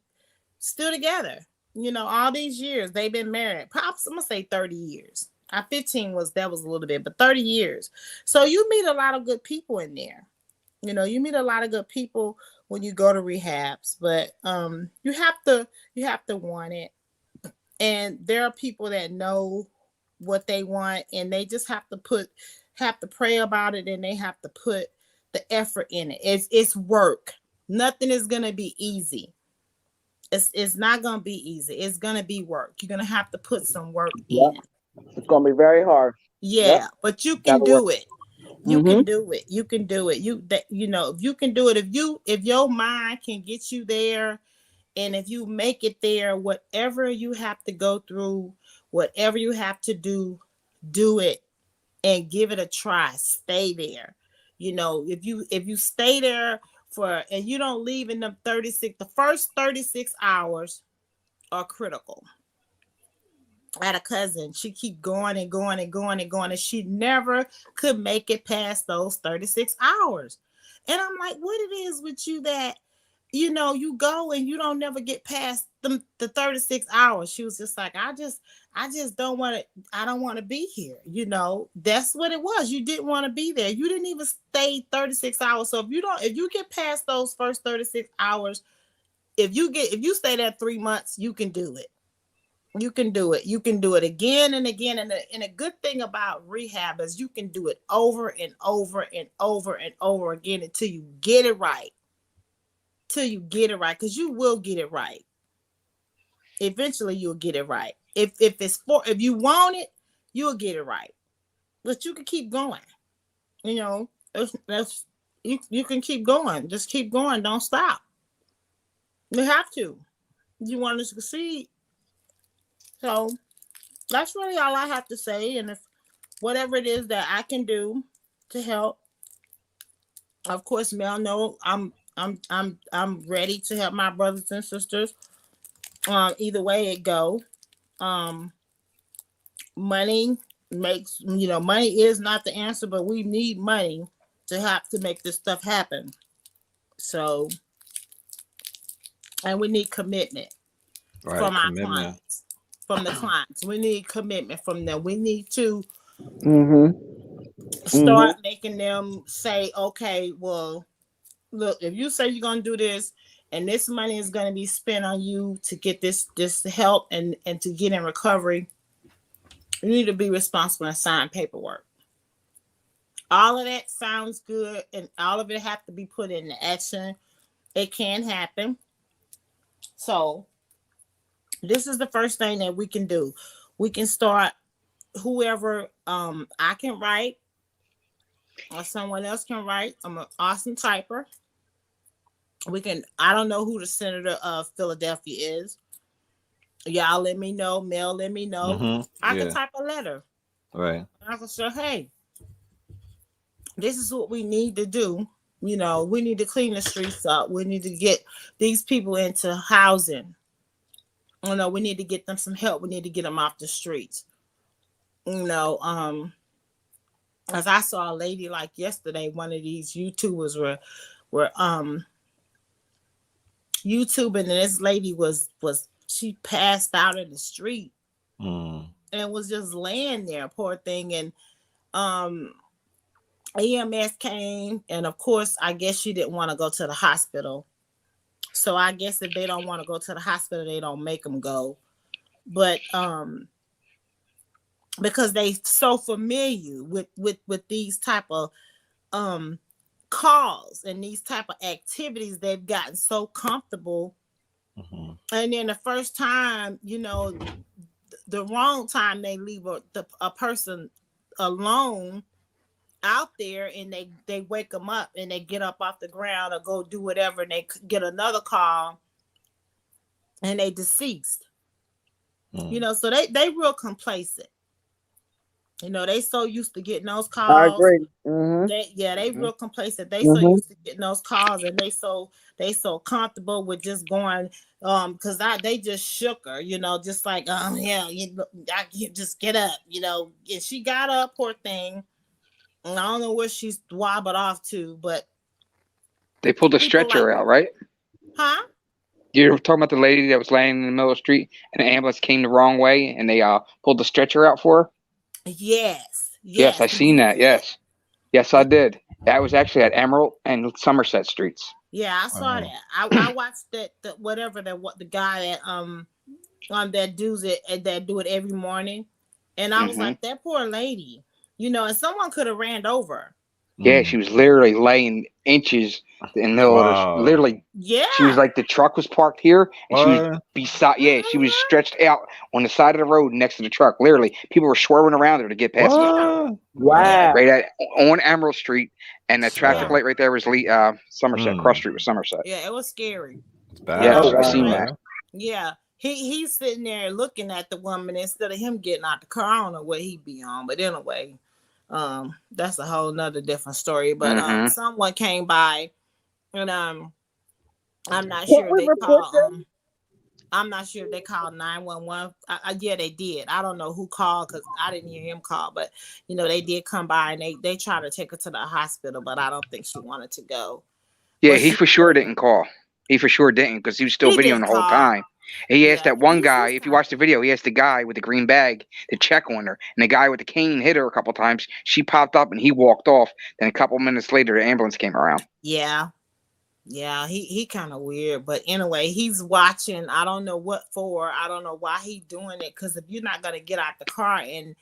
still together. You know, all these years they've been married. Perhaps I'm gonna say 30 years. 15 was a little bit, but 30 years. So you meet a lot of good people in there. You know, you meet a lot of good people when you go to rehabs, but you have to want it. And there are people that know what they want, and they just have to pray about it, and they have to put the effort in it. It's work. Nothing is gonna be easy. It's not gonna be easy. It's gonna be work. You're gonna have to put some work Yep. in. It's gonna be very hard. Yeah, Yep. but you can Gotta work. do it. You can do it. You can do it. You know, if you can do it, if your mind can get you there, and if you make it there, whatever you have to go through, whatever you have to do it and give it a try. Stay there. You know, if you stay there and you don't leave in the first 36 hours are critical. I had a cousin, she keep going and going and going and going, and she never could make it past those 36 hours. And I'm like, what it is with you that, you know, you go and you don't never get past the 36 hours. She was just like, I just don't want to, I don't want to be here. You know, that's what it was. You didn't want to be there. You didn't even stay 36 hours. So if you get past those first 36 hours, if you stay there 3 months, you can do it. You can do it. You can do it again and again. And a good thing about rehab is you can do it over and over and over and over again until you get it right. Till you get it right, because you will get it right. Eventually, you'll get it right. If you want it, you'll get it right. But you can keep going. You know, you can keep going. Just keep going. Don't stop. You have to. You want to succeed. So that's really all I have to say. And if whatever it is that I can do to help, of course, Mel, no, I'm ready to help my brothers and sisters. Either way it go. Money money is not the answer, but we need money to have to make this stuff happen. So, and we need commitment from our clients. From the clients, we need commitment from them. We need to start making them say, okay, well, look, if you say you're going to do this and this money is going to be spent on you to get this help and to get in recovery, you need to be responsible and sign paperwork. All of that sounds good, and all of it have to be put into action. It can happen. So this is the first thing that we can do. We can start whoever I can write or someone else can write. I'm an awesome typer. I don't know who the senator of Philadelphia is. Y'all let me know. Mel, let me know. I can type a letter. Right. I can say, hey, this is what we need to do. You know, we need to clean the streets up. We need to get these people into housing. You know, we need to get them some help. We need to get them off the streets. You know, as I saw a lady like yesterday, one of these YouTubers were YouTubing, and this lady she passed out in the street and was just laying there, poor thing. And EMS came, and of course, I guess she didn't want to go to the hospital. So I guess if they don't want to go to the hospital, they don't make them go. But because they so familiar with these type of calls and these type of activities, they've gotten so comfortable. And then the first time, you know, the wrong time they leave a person alone out there, and they wake them up and they get up off the ground or go do whatever, and they get another call and they deceased. You know, so they real complacent. You know, they so used to getting those calls. I agree. They real complacent. They so used to getting those calls, and they so comfortable with just going, because they just shook her, you know, just like, you just get up, you know. And she got up, poor thing. And I don't know where she's wobbled off to, but they pulled a stretcher out, right? Huh? You're talking about the lady that was laying in the middle of the street and the ambulance came the wrong way and they pulled the stretcher out for her? Yes, Yes, I yes. Did you seen see that. that? Yes. Yes, I did. That was actually at Emerald and Somerset Streets. Yeah, I saw that. I watched that what the guy that does it that do it every morning, and I was Hmm. like, that poor lady, and someone could have ran over. Yeah, she was literally laying inches in the middle of the Wow. literally. She was Yeah. like the truck was parked here, and she was What? beside. Yeah, she was Mhm. stretched out on the side of the road next to the truck. Literally, people were swerving around her to get past her. Yeah. What? Yeah. Wow. Right at on Emerald Street, and the traffic Yeah. Sad. light right there was Somerset. Cross Mm. Street was Somerset. Yeah. It was scary. It's Yes, Oh bad. I Bad, seen wow. that. man. Yeah. He's sitting there looking at the woman instead of him getting out the car. I don't know what he be on, but anyway, that's a whole nother different story. But Hmm. someone came by, and I'm not What sure was they the called picture? I'm not sure if they called 911. Yeah, they did. I don't know who called because I didn't hear him call, but they did come by and they tried to take her to the hospital, but I don't think she wanted to go. Yeah, But he she for sure couldn't. didn't call. He for sure didn't because he was still He videoing didn't the whole call. time. And he asked Yeah, that one guy, he's if you fine. watch the video, he asked the guy with the green bag to check on her. And the guy with the cane hit her a couple times. She popped up and he walked off. Then a couple minutes later, the ambulance came around. Yeah, yeah. He kind of weird, but anyway, he's watching. I don't know what for. I don't know why he doing it. Because if you're not gonna get out the car and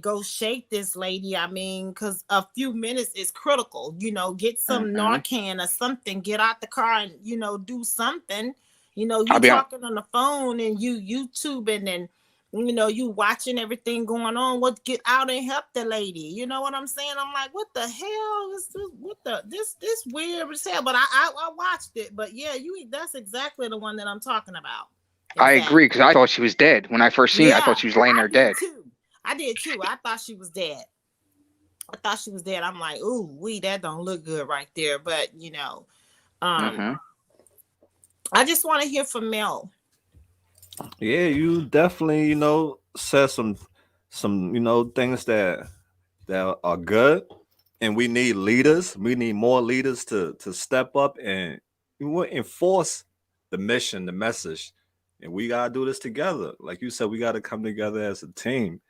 go shake this lady, I mean, because a few minutes is critical. Get some Hmm. Narcan or something, get out the car and do something. I'll You be on. talking on the phone and you YouTubing and you watching everything going on. What, get out and help the lady? You know what I'm saying? I'm like, what the hell is this? What this weird as hell? But I watched it. But yeah, that's exactly the one that I'm talking about. I agree because Exactly. I thought she was dead. When I first seen it, I thought Yeah, she was laying I there did dead. too. I did too. I thought she was dead. I'm like, ooh, that don't look good right there. But um, Hmm. I just want to hear from Mel. Yeah, you definitely, said some, things that are good. And we need leaders. We need more leaders to step up and enforce the mission, the message. And we gotta do this together. Like you said, we gotta come together as a team.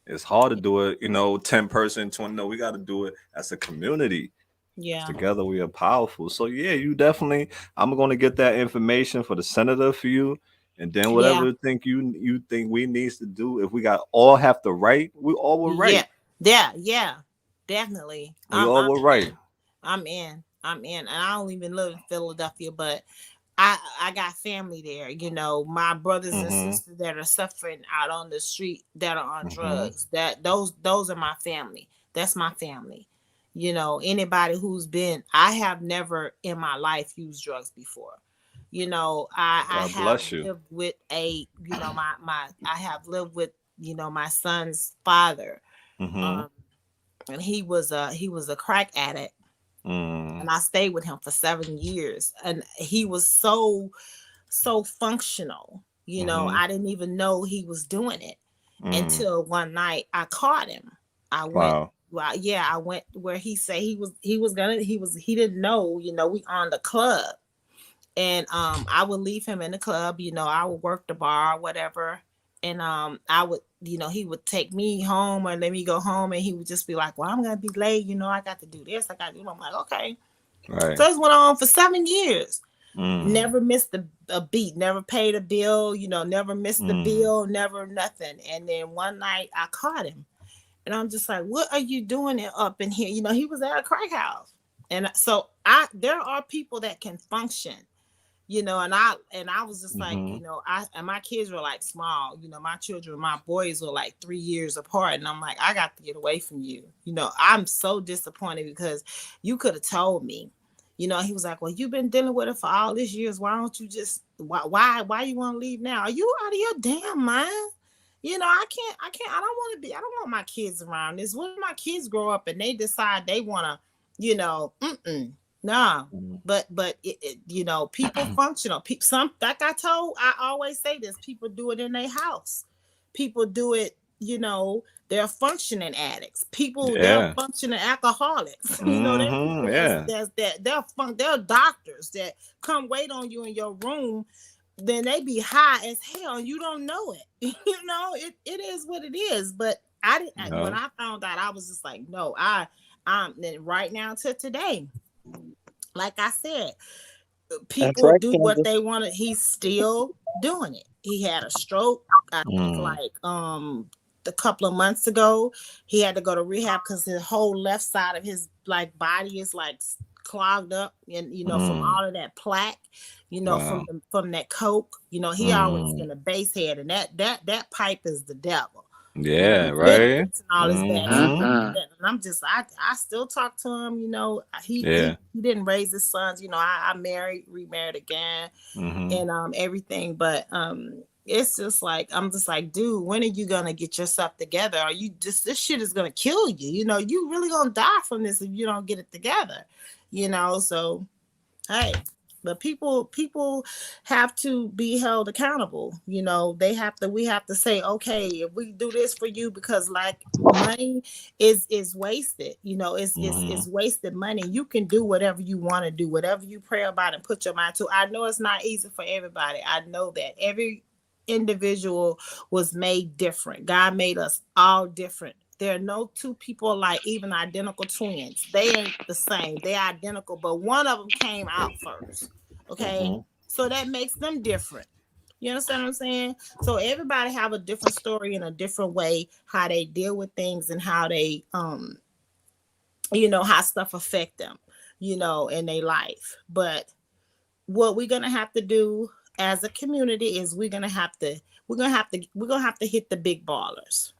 It's hard to do it, 10 person, 20. No, we gotta do it as a community. Yeah, Together we are powerful. So yeah, you definitely. I'm gonna get that information for the senator for you, and then yeah, whatever you think we needs to do. If we got all have the right, we all were yeah, right. yeah. Definitely. We all I'm were right. in. And I don't even live in Philadelphia, but I got family there. My brothers and Mm-hmm. sisters that are suffering out on the street that are on Mm-hmm. drugs. Those are my family. That's my family. Anybody who's been, I have never in my life used drugs before. I God have bless you. lived with I have lived with my son's father. Mm-hmm. Um, and he was a crack addict, Mm. and I stayed with him for 7 years, and he was so functional. Mm-hmm. I didn't even know he was doing it Mm. until one night I caught him. I went. Wow. Well, yeah, I went where he said he didn't know. We on the club, and I would leave him in the club. I would work the bar, whatever, and I would, he would take me home or let me go home, and he would just be like, "Well, I'm gonna be late. I got to do this. I got to do." I'm like, "Okay." Right. So this went on for 7 years. Mm. Never missed a beat. Never paid a bill. Never missed the Mm. bill. Never nothing. And then one night I caught him, and I'm just like, "What are you doing up in here?" He was at a crack house, and so there are people that can function. And I was just like, Mm-hmm. and my kids were like small, my children, my boys were like 3 years apart. And I'm like, I got to get away from you. I'm so disappointed because you could have told me. He was like, well, you've been dealing with it for all these years. Why don't you just, why you want to leave now? Are you out of your damn mind? I don't want my kids around this. What if my kids grow up and they decide they want to, nah. Mm-hmm. But people functional. Some, like I always say this. People do it in their house. People do it. they're functioning addicts. People, they're Yeah. functioning alcoholics. You know, there's Mm-hmm. people Yeah. they're doctors that come wait on you in your room. Then they be high as hell and you don't know it. You know, it is what it is. But when No. I found out, I was just like, no, I'm right now to today. Like I said, That's people right, do what Kansas. they want to. He's still doing it. He had a stroke, I think, Mm. like a couple of months ago. He had to go to rehab because his whole left side of his like body is like clogged up, and you know, from all of that plaque, you know, Wow. from that coke. You know, he always Mm. been a base head, and that pipe is the devil. You know, Yeah, he's been right. fixing all his bad stuff. Mm-hmm. Mm-mm. And I'm just, I still talk to him. You know, Yeah. he didn't raise his sons. You know, I remarried again, Mm-hmm. and everything. But it's just like, I'm just like, dude, when are you gonna get yourself together? Are you just, this shit is gonna kill you? You know, you really gonna die from this if you don't get it together. You know, so hey. But people have to be held accountable. You know, we have to say, okay, if we do this for you, because like money is wasted. You know, Mm-hmm. it's wasted money. You can do whatever you want to do, whatever you pray about and put your mind to. I know it's not easy for everybody. I know that every individual was made different. God made us all different. There are no two people like even identical twins. They ain't the same. They're identical, but one of them came out first. Okay. Mm-hmm. So that makes them different. You understand what I'm saying? So everybody have a different story and a different way how they deal with things and how they you know, how stuff affect them, you know, in their life. But what we're gonna have to do as a community is we're gonna have to hit the big ballers.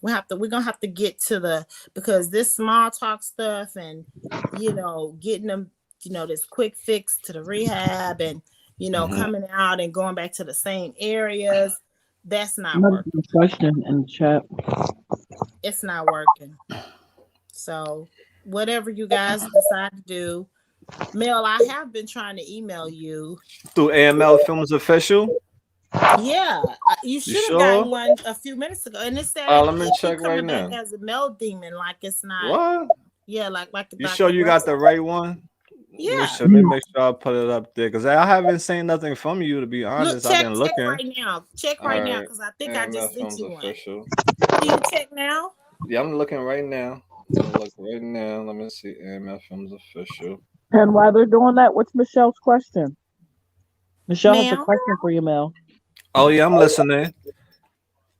We're gonna have to get to the, because this small talk stuff and, you know, getting them, you know, this quick fix to the rehab and, you know, Mm-hmm. coming out and going back to the same areas, that's not Another working. question in the chat. It's not working. So whatever you guys decide to do, Mel, I have been trying to email you. Through AML Films Official. Yeah, you You should have gotten sure? one a few minutes ago, and it said Let me it keep check right coming back now. as a Mel demon, like it's not. What? Yeah, like You the sure you got the website. right one? Yeah. Let me make sure I put it up there because I haven't seen nothing from you, to be Look, honest. I've check been looking. right now. Check All right now, right. because I think I AML just sent Films you one. Official. Can you check now? Yeah, I'm looking right now. I'm gonna look right now. Let me see. AML Films Official. And while they're doing that, what's Michelle's question? Michelle has a Ma'am? question for you, Mel. Oh yeah, I'm listening.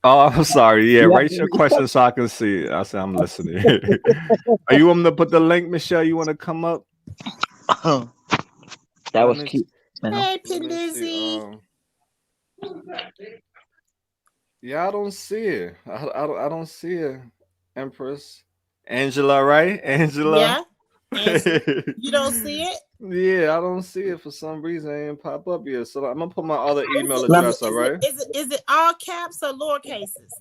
Oh, I'm sorry. Yeah, Yeah. write your question so I can see it. I said I'm listening. Are you want me to put the link, Michelle? You want to come up? That Let was me cute, Mel. Hey, let me see. Pendizzy. Yeah, I don't see it. I don't see it. Empress Angela, right? Angela. Yeah, Angela. You don't see it? Yeah, I don't see it for some reason. It ain't pop up yet. So I'm gonna put my other Is email it is address. it All is it right. is it all caps or lower cases?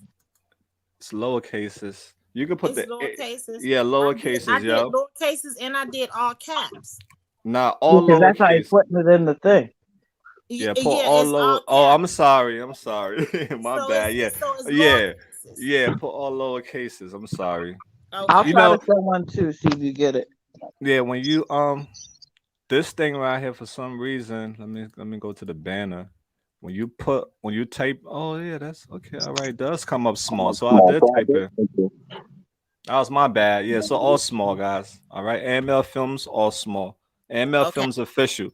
It's lower cases. You can put It's the lower cases. yeah lower cases, I did yo. lower cases and I did all caps. Not all Because that's how you're lowercase. putting it in the thing. Yeah, put Yeah, all it's lower. all Oh, I'm caps. sorry. I'm sorry. My So bad. Yeah, it's lower yeah, cases. yeah. Put all lower cases. I'm sorry. I'll You Okay. try to know, send one too, see if you get it. yeah. When you this thing right here for some reason. Let me go to the banner. When you type, oh yeah, that's okay. All right, it does come up small. So I did type it. That was my bad. Yeah, so all small guys. All right, AML Films all small. AML Okay. Films Official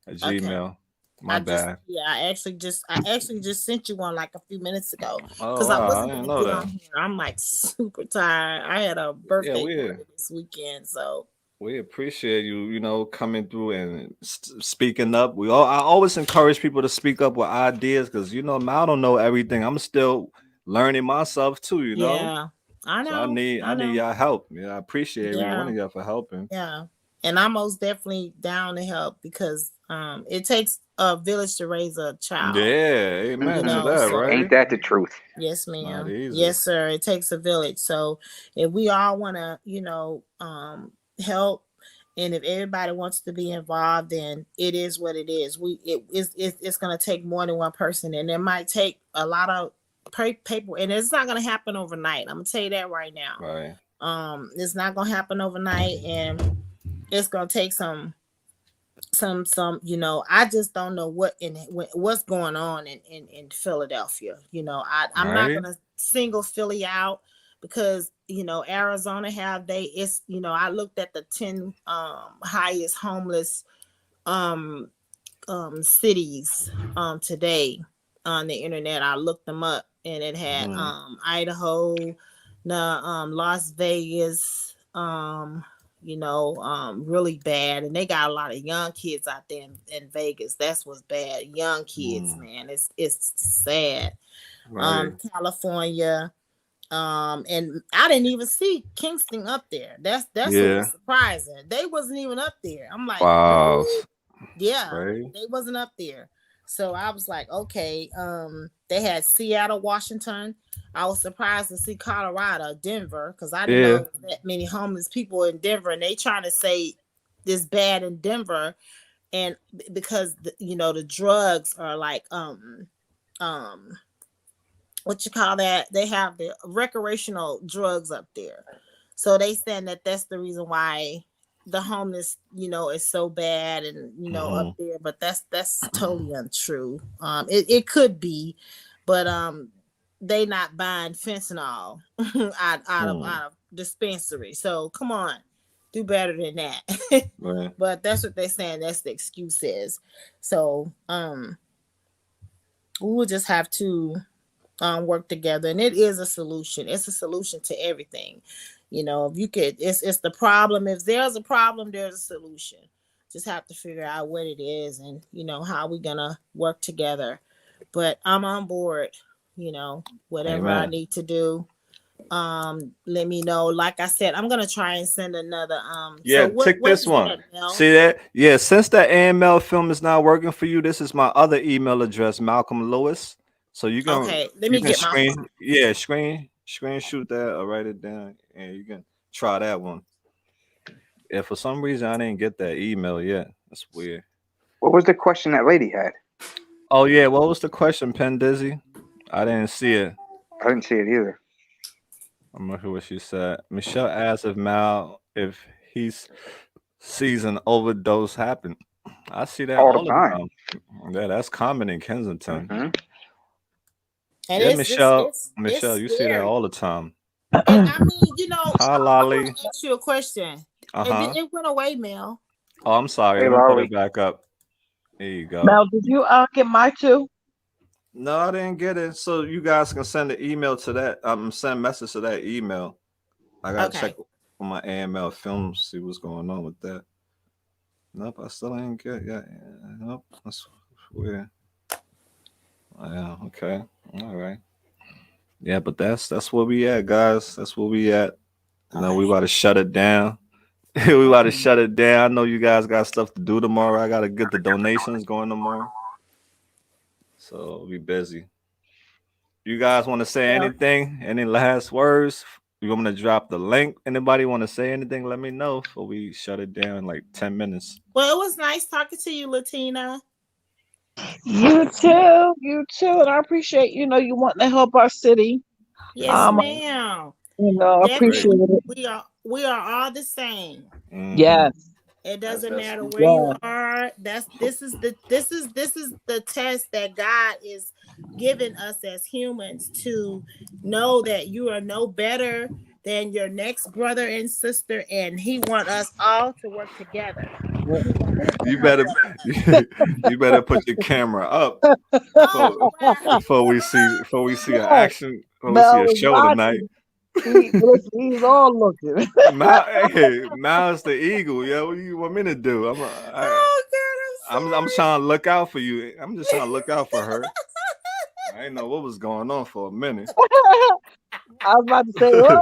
at Okay. Gmail. My bad. I actually just sent you one like a few minutes ago Oh because I wow, I wasn't didn't gonna know get that. on here. I'm like super tired. I had a Yeah, birthday we party this weekend, so we appreciate you, coming through and speaking up. I always encourage people to speak up with ideas because I don't know everything. I'm still learning myself too, yeah. I So know. I I need know. y'all help. Yeah, I appreciate every one Yeah. of y'all for helping. Yeah. And I'm most definitely down to help because it takes a village to raise a child. Yeah, You amen to know, that, so right? Ain't that the truth? yes, It's not ma'am. easy. Yes, sir. It takes a village. So if we all want to, help, and if everybody wants to be involved, then it is what it is. It's going to take more than one person, and it might take a lot of paper, and it's not gonna happen overnight. I'm gonna tell you that right now. Right. It's not gonna happen overnight, and it's gonna take some. I just don't know what's going on in Philadelphia. I'm not Right. gonna single Philly out because Arizona I looked at the 10 highest homeless cities today on the internet. I looked them up, and it had Idaho, Las Vegas, really bad, and they got a lot of young kids out there in Vegas. That's what's bad. Young kids, man. It's sad. Right. California, and I didn't even see Kingston up there. That's what Yeah. was surprising. They wasn't even up there. I'm like, Wow. really? Yeah, Right. they wasn't up there. So I was like, okay. They had Seattle, Washington. I was surprised to see Colorado, Denver, because I didn't know that many homeless people in Denver, and they trying to say this bad in Denver, and because the drugs are like what you call that? They have the recreational drugs up there, so they saying that that's the reason why the homeless is so bad and up there, but that's totally untrue. It could be, but they not buying fentanyl out of dispensary. So come on, do better than that. Right. But that's what they're saying. That's the excuse is. So we will just have to work together, and it is a solution. It's a solution to everything. If you could, it's the problem. If there's a problem, there's a solution. Just have to figure out what it is, and how we're gonna work together. But I'm on board. Whatever I need to do. Let me know. Like I said, I'm gonna try and send another. Take this one. See that? Yeah, since that AML film is not working for you, this is my other email address, Malcolm Lewis. So you can let me get screen shoot that or write it down, and you can try that one. If for some reason I didn't get that email yet, that's weird. What was the question that lady had? Oh yeah, what was the question, Penn Dizzy? I didn't see it. I didn't see it either. I'm not sure what she said. Michelle asked if he sees an overdose happen. I see that all the time. Yeah, that's common in Kensington. And yeah, Michelle, you see that all the time. And I mean, Hi, Lolly. I want to ask you a question. It went away, Mel. Oh, I'm sorry. Let me put it back up. There you go. Mel, did you get my two? No, I didn't get it. So you guys can send an email to that. Send a message to that email. I gotta check on my AML film, see what's going on with that. Nope, I still ain't get yet. Nope, that's weird. Oh, yeah, okay. All right. Yeah, but that's where we at, guys. That's where we at. We about to shut it down. We about to shut it down. I know you guys got stuff to do tomorrow. I gotta get the donations going tomorrow. So we'll be busy. You guys want to say anything? Any last words? You want me to drop the link? Anybody want to say anything? Let me know before we shut it down in like 10 minutes. Well, it was nice talking to you, Latina. You too. And I appreciate, you wanting to help our city. Yes, ma'am. I appreciate it. We are all the same. Yes. It doesn't matter where you are. This is the test that God is giving us as humans to know that you are no better than your next brother and sister, and He wants us all to work together. You better put your camera up before we see an action. Before we see a show tonight. He's all looking. Mal's the eagle. Yeah, what do you want me to do? I'm trying to look out for you. I'm just trying to look out for her. I didn't know what was going on for a minute. I was about to say, whoa.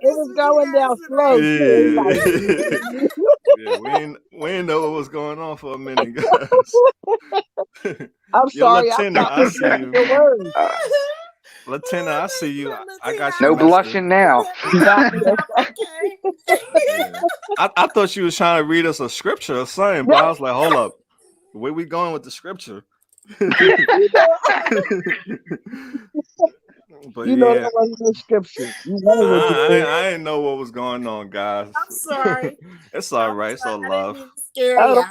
It was going down slow. We didn't know what was going on for a minute, guys. I'm sorry. Latina, I see you. Latina, I see you. I got you. No blushing now. I thought she was trying to read us a scripture or something, but I was like, hold up. Where we going with the scripture? But You know yeah, that wasn't the scripture. You know what you did. I didn't know what was going on, guys. I'm sorry. It's all I'm right. It's all sorry. I didn't love. mean to scare Oh, y'all.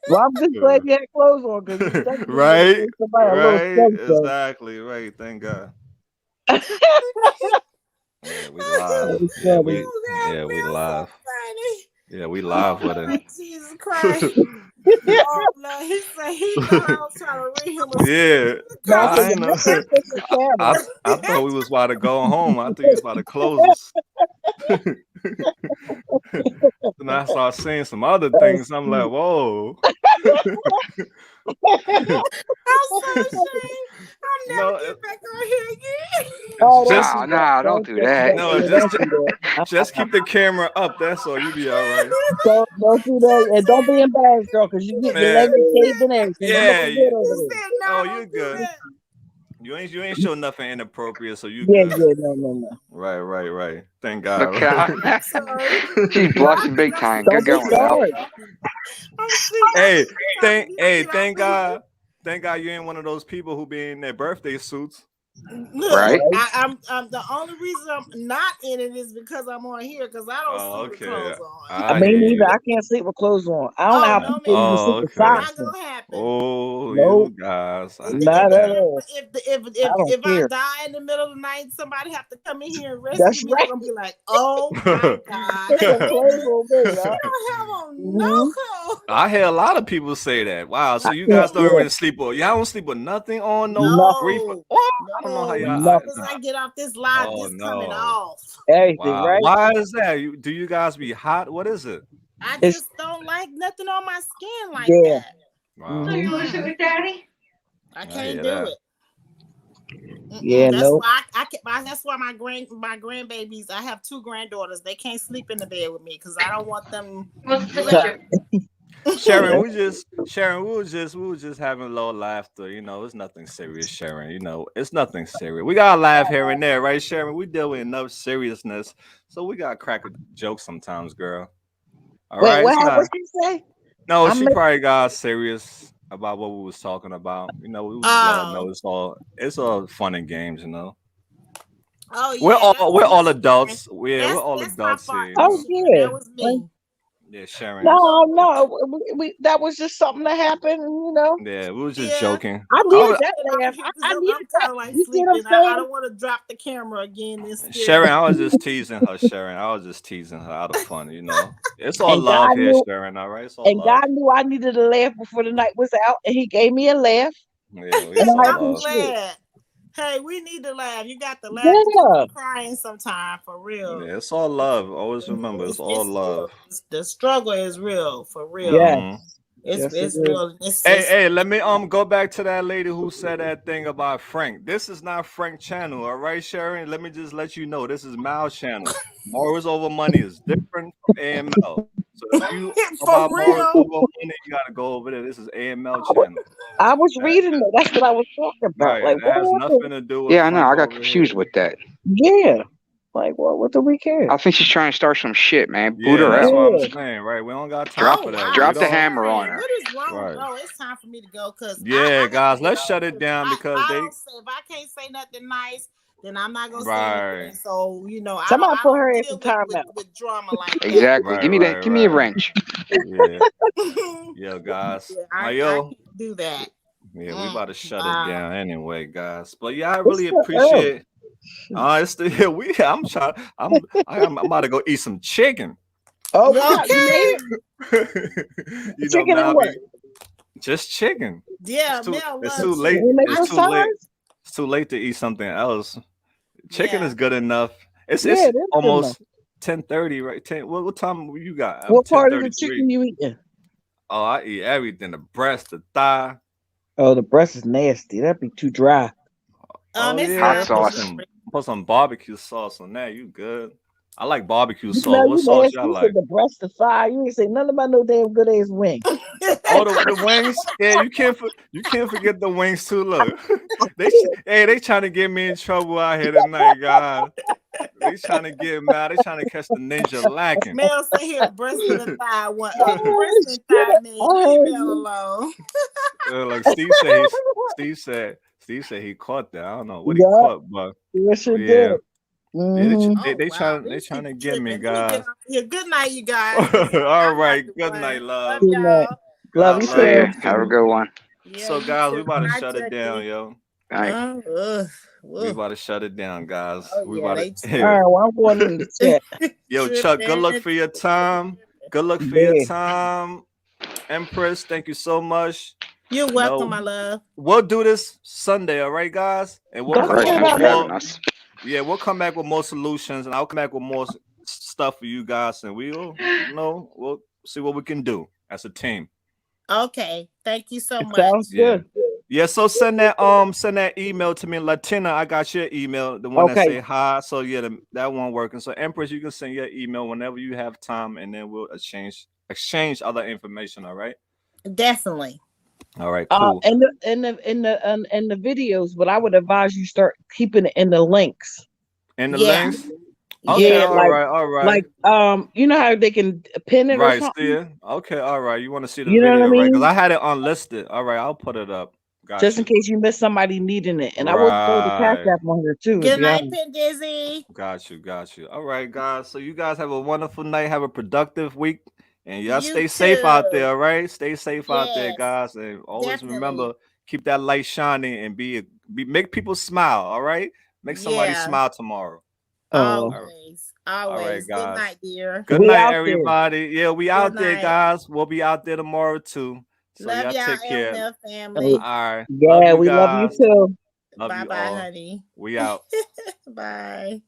well, I'm just glad you had clothes on because you technically would have Right, gave somebody a little right, scapegoat. exactly, right. Thank God. That Yeah, we live. was Yeah, funny. we Mel so live. funny. Yeah, we live Oh with Lord it. Jesus Christ. Oh Lord, he said he thought I was trying to read him a Yeah, That's scripture. what I the know. man said the camera. I thought we was about to go home. I thought he was about to close us. Then I started seeing some other That was things. I'm like, cute. whoa. I'm so ashamed. I'll never No, get back on here again. Oh, don't just do Nah, that. nah, don't do Don't do that. that. no, Yeah, just don't do that. just keep the camera up. That's all. You be all right. Don't do that. And don't be embarrassed, girl, because you get your leg Man, shaved and everything. You yeah. looking good over You there. said no, Oh, you don't do good. that. You ain't show nothing inappropriate, so you Yeah, good. yeah, no. Right. Thank God. Look Right? I'm out. sorry. She's But I blushing think big I'm time. sleep. Good Don't be going, Mel. sorry. I'm sleep. I Hey, think it's time for me to get out thank the here. God. Thank God you ain't one of those people who be in their birthday suits. Look, Right? Right? I'm the only reason I'm not in it is because I'm on here because I don't Oh, sleep with okay. clothes on. I I hear mean, neither. you. I can't sleep with clothes on. I don't know Oh how no, people even ma'am. Oh, sleep with okay. socks Not on. gonna happen. Oh, Nope, you guys. I hate not If at that. all. if I don't if I care. die in the middle of the night, somebody have to come in here and rescue That's me. They're right. gonna be like, "Oh my God, Put some clothes on me, she y'all. don't have on no Mm-hmm. clothes." I hear a lot of people say that. Wow. I So you can't. guys don't Yeah, even sleep with y'all don't sleep with nothing on, no brief. nothing. No, Oh, I don't know how no. y'all. As soon Nothing. as I get off this live, Oh this coming no. off. Everything, Wow. right? Why is that? Do you guys be hot? What is it? I It's just don't like nothing on my skin like yeah. that. Wow. So you want to sit Mm-mm. with Daddy? I I can't hear do that. it. Yeah, That's nope. why that's why my grandbabies. I have two granddaughters. They can't sleep in the bed with me because I don't want them. We'll sit with Yeah. you. Sharon, Yeah. we were just having a little laughter. You know, it's nothing serious, Sharon. You know, it's nothing serious. We gotta laugh here and there, right, Sharon? We deal with enough seriousness, so we gotta crack a joke sometimes, girl. All Wait, right, what it's happened? not. What she say? No, I'm she like, probably got serious about what we was talking about. You know, we was just letting her know Oh, it's all fun and games. You know, oh yeah, that's we're me, all Sharon. adults. We're all That's my adults fault, here. You oh know. Sharon. yeah. That was Like, me. Yeah, Sharon. no. That was just something that happened. Yeah, we was just Yeah, joking. I I'm I gonna needed was that get off laugh. here I, because I I'm needed kind that. of like You see what sleeping. I'm I saying? don't want to drop the camera again and scare Sharon, I people. was just teasing her, Sharon. I was just teasing her out of fun, you know. It's all And love God here, knew, Sharon. All right, it's all and love. God knew I needed a laugh before the night was out, and He gave me a laugh, Yeah, and it's all I I'm love. appreciate it. glad. Hey, we need to laugh. You got to laugh to keep Yeah, from crying sometime, for real. Yeah, it's all love. Always remember, it's all It's love. real. The struggle is real, for real. yes, Hmm. yes, it It's is. real. It's Hey, let me go back to that lady who said that thing about Frank. This is not Frank channel, all right, Sharon. Let me just let you know this is Mal's channel. Morals over money is different from AML. So if you for about morals real. over money, you gotta go over there. This is AML channel. I was That, reading it. That's what I was talking about. right, Like, that has what happened? nothing to do with Yeah, I know. Frank I got over confused here. with that. Yeah, like what do we care? I think she's trying to start some shit, man. Boot Yeah, her that's out. what I'm Yeah, saying, right? We don't got time Drop Oh for that. wow, We drop the don't. hammer on Sharon, her. what is wrong? Right. No, it's time for me to go because Yeah, I got to guys, get let's off shut it because down because I they don't say if I can't say nothing nice, then I'm not gonna say right, anything. So somebody I put don't her in the deal timeout. with drama like that. Exactly. right, Give me right, that. Give me a right. wrench. Yeah, Yeah, yeah, guys. I Yo, can't do that. yeah, we about to shut it Wow. down anyway, guys. But yeah, I It's really still early. appreciate. It's still yeah, we. I'm trying. I'm about to go eat some chicken. Oh, what kind? You made Okay. it? You know, Chicken and what? Malby, just chicken. Yeah, Mel It's loves too Can late. you chicken. make It's I some too just late. sides? It's too late to eat something else. Chicken yeah. is good enough. Yeah, It's it is good enough. almost 10:30, right? What time you got? I'm What part of the 10:33. chicken you eating? Oh, I eat everything. The breast, the thigh. Oh, the breast is nasty. That'd be too dry. Oh It's Hot yeah. fine, sauce. Jerry. Put some barbecue sauce on that. You good. I like barbecue You know, sauce. What you sauce nasty. y'all You said like? the breast, the thigh. You ain't say nothing about no damn good ass wing. Oh, the wings. Yeah, you can't forget the wings too. Look, they trying to get me in trouble out here tonight, guys. They trying to get mad. They trying to catch the ninja lacking. Mel sit here breast and thigh one up. Breast and thigh man. Leave Mel alone. Like Steve said he caught that. I don't know what he caught, but Yes, it yeah. did. Mm-hmm. Yeah, they Wow, trying to people get me, tripping. Let me get guys. off here. Good night, you guys. All I'm about right. to Good run. night, love. Love Good night. y'all. Love you Love too. you. Have a good one. Yeah, So, you guys, we too. about to Good night, shut it down, Turkey. yo. All right. We Ugh. about to shut it down, guys. Oh We yeah, about they to. All right, well, I'm going in the chat. Yo, Chuck, good luck for your time. Good luck for your Yeah. time. Empress, thank you so much. You're welcome, my love. We'll do this Sunday, all right, guys? And we'll Don't come All right. up Thanks with for having more. us. Yeah, we'll come back with more solutions, and I'll come back with more stuff for you guys, and we'll see what we can do as a team. Okay, thank you so much. Sounds good. Yeah, so send that email to me, Latina. I got your email, the one that Okay. say hi. So yeah, that one working. So Empress, you can send your email whenever you have time, and then we'll exchange other information. All right. Definitely. All right. Cool. In the videos, but I would advise you start keeping it in the links. And the Yeah. links. Okay. Yeah. All right. Like you know how they can pin it or Right. something. See it? Okay. All right. You want to see the You know video, what I right? mean? Because I had it unlisted. All right. I'll put it up. Got Just you. in case you miss somebody needing it, and I will throw the cash Right. app on here too. Good night, Pin Dizzy. Got you. All right, guys. So you guys have a wonderful night. Have a productive week. And y'all You stay safe out there, too. all right? Stay safe out there, Yes, guys. And always definitely. remember, keep that light shining and make people smile, all right? Make somebody Yeah. smile tomorrow. Always. All right, Always. Good guys. night, dear. Good We night, out there. everybody. Yeah, we out there, night. guys. We'll be out there tomorrow too. So Love y'all y'all, take care. AML family. All right. Yeah, Love you we love you guys. too. Love you Bye-bye, all. honey. We out. Bye.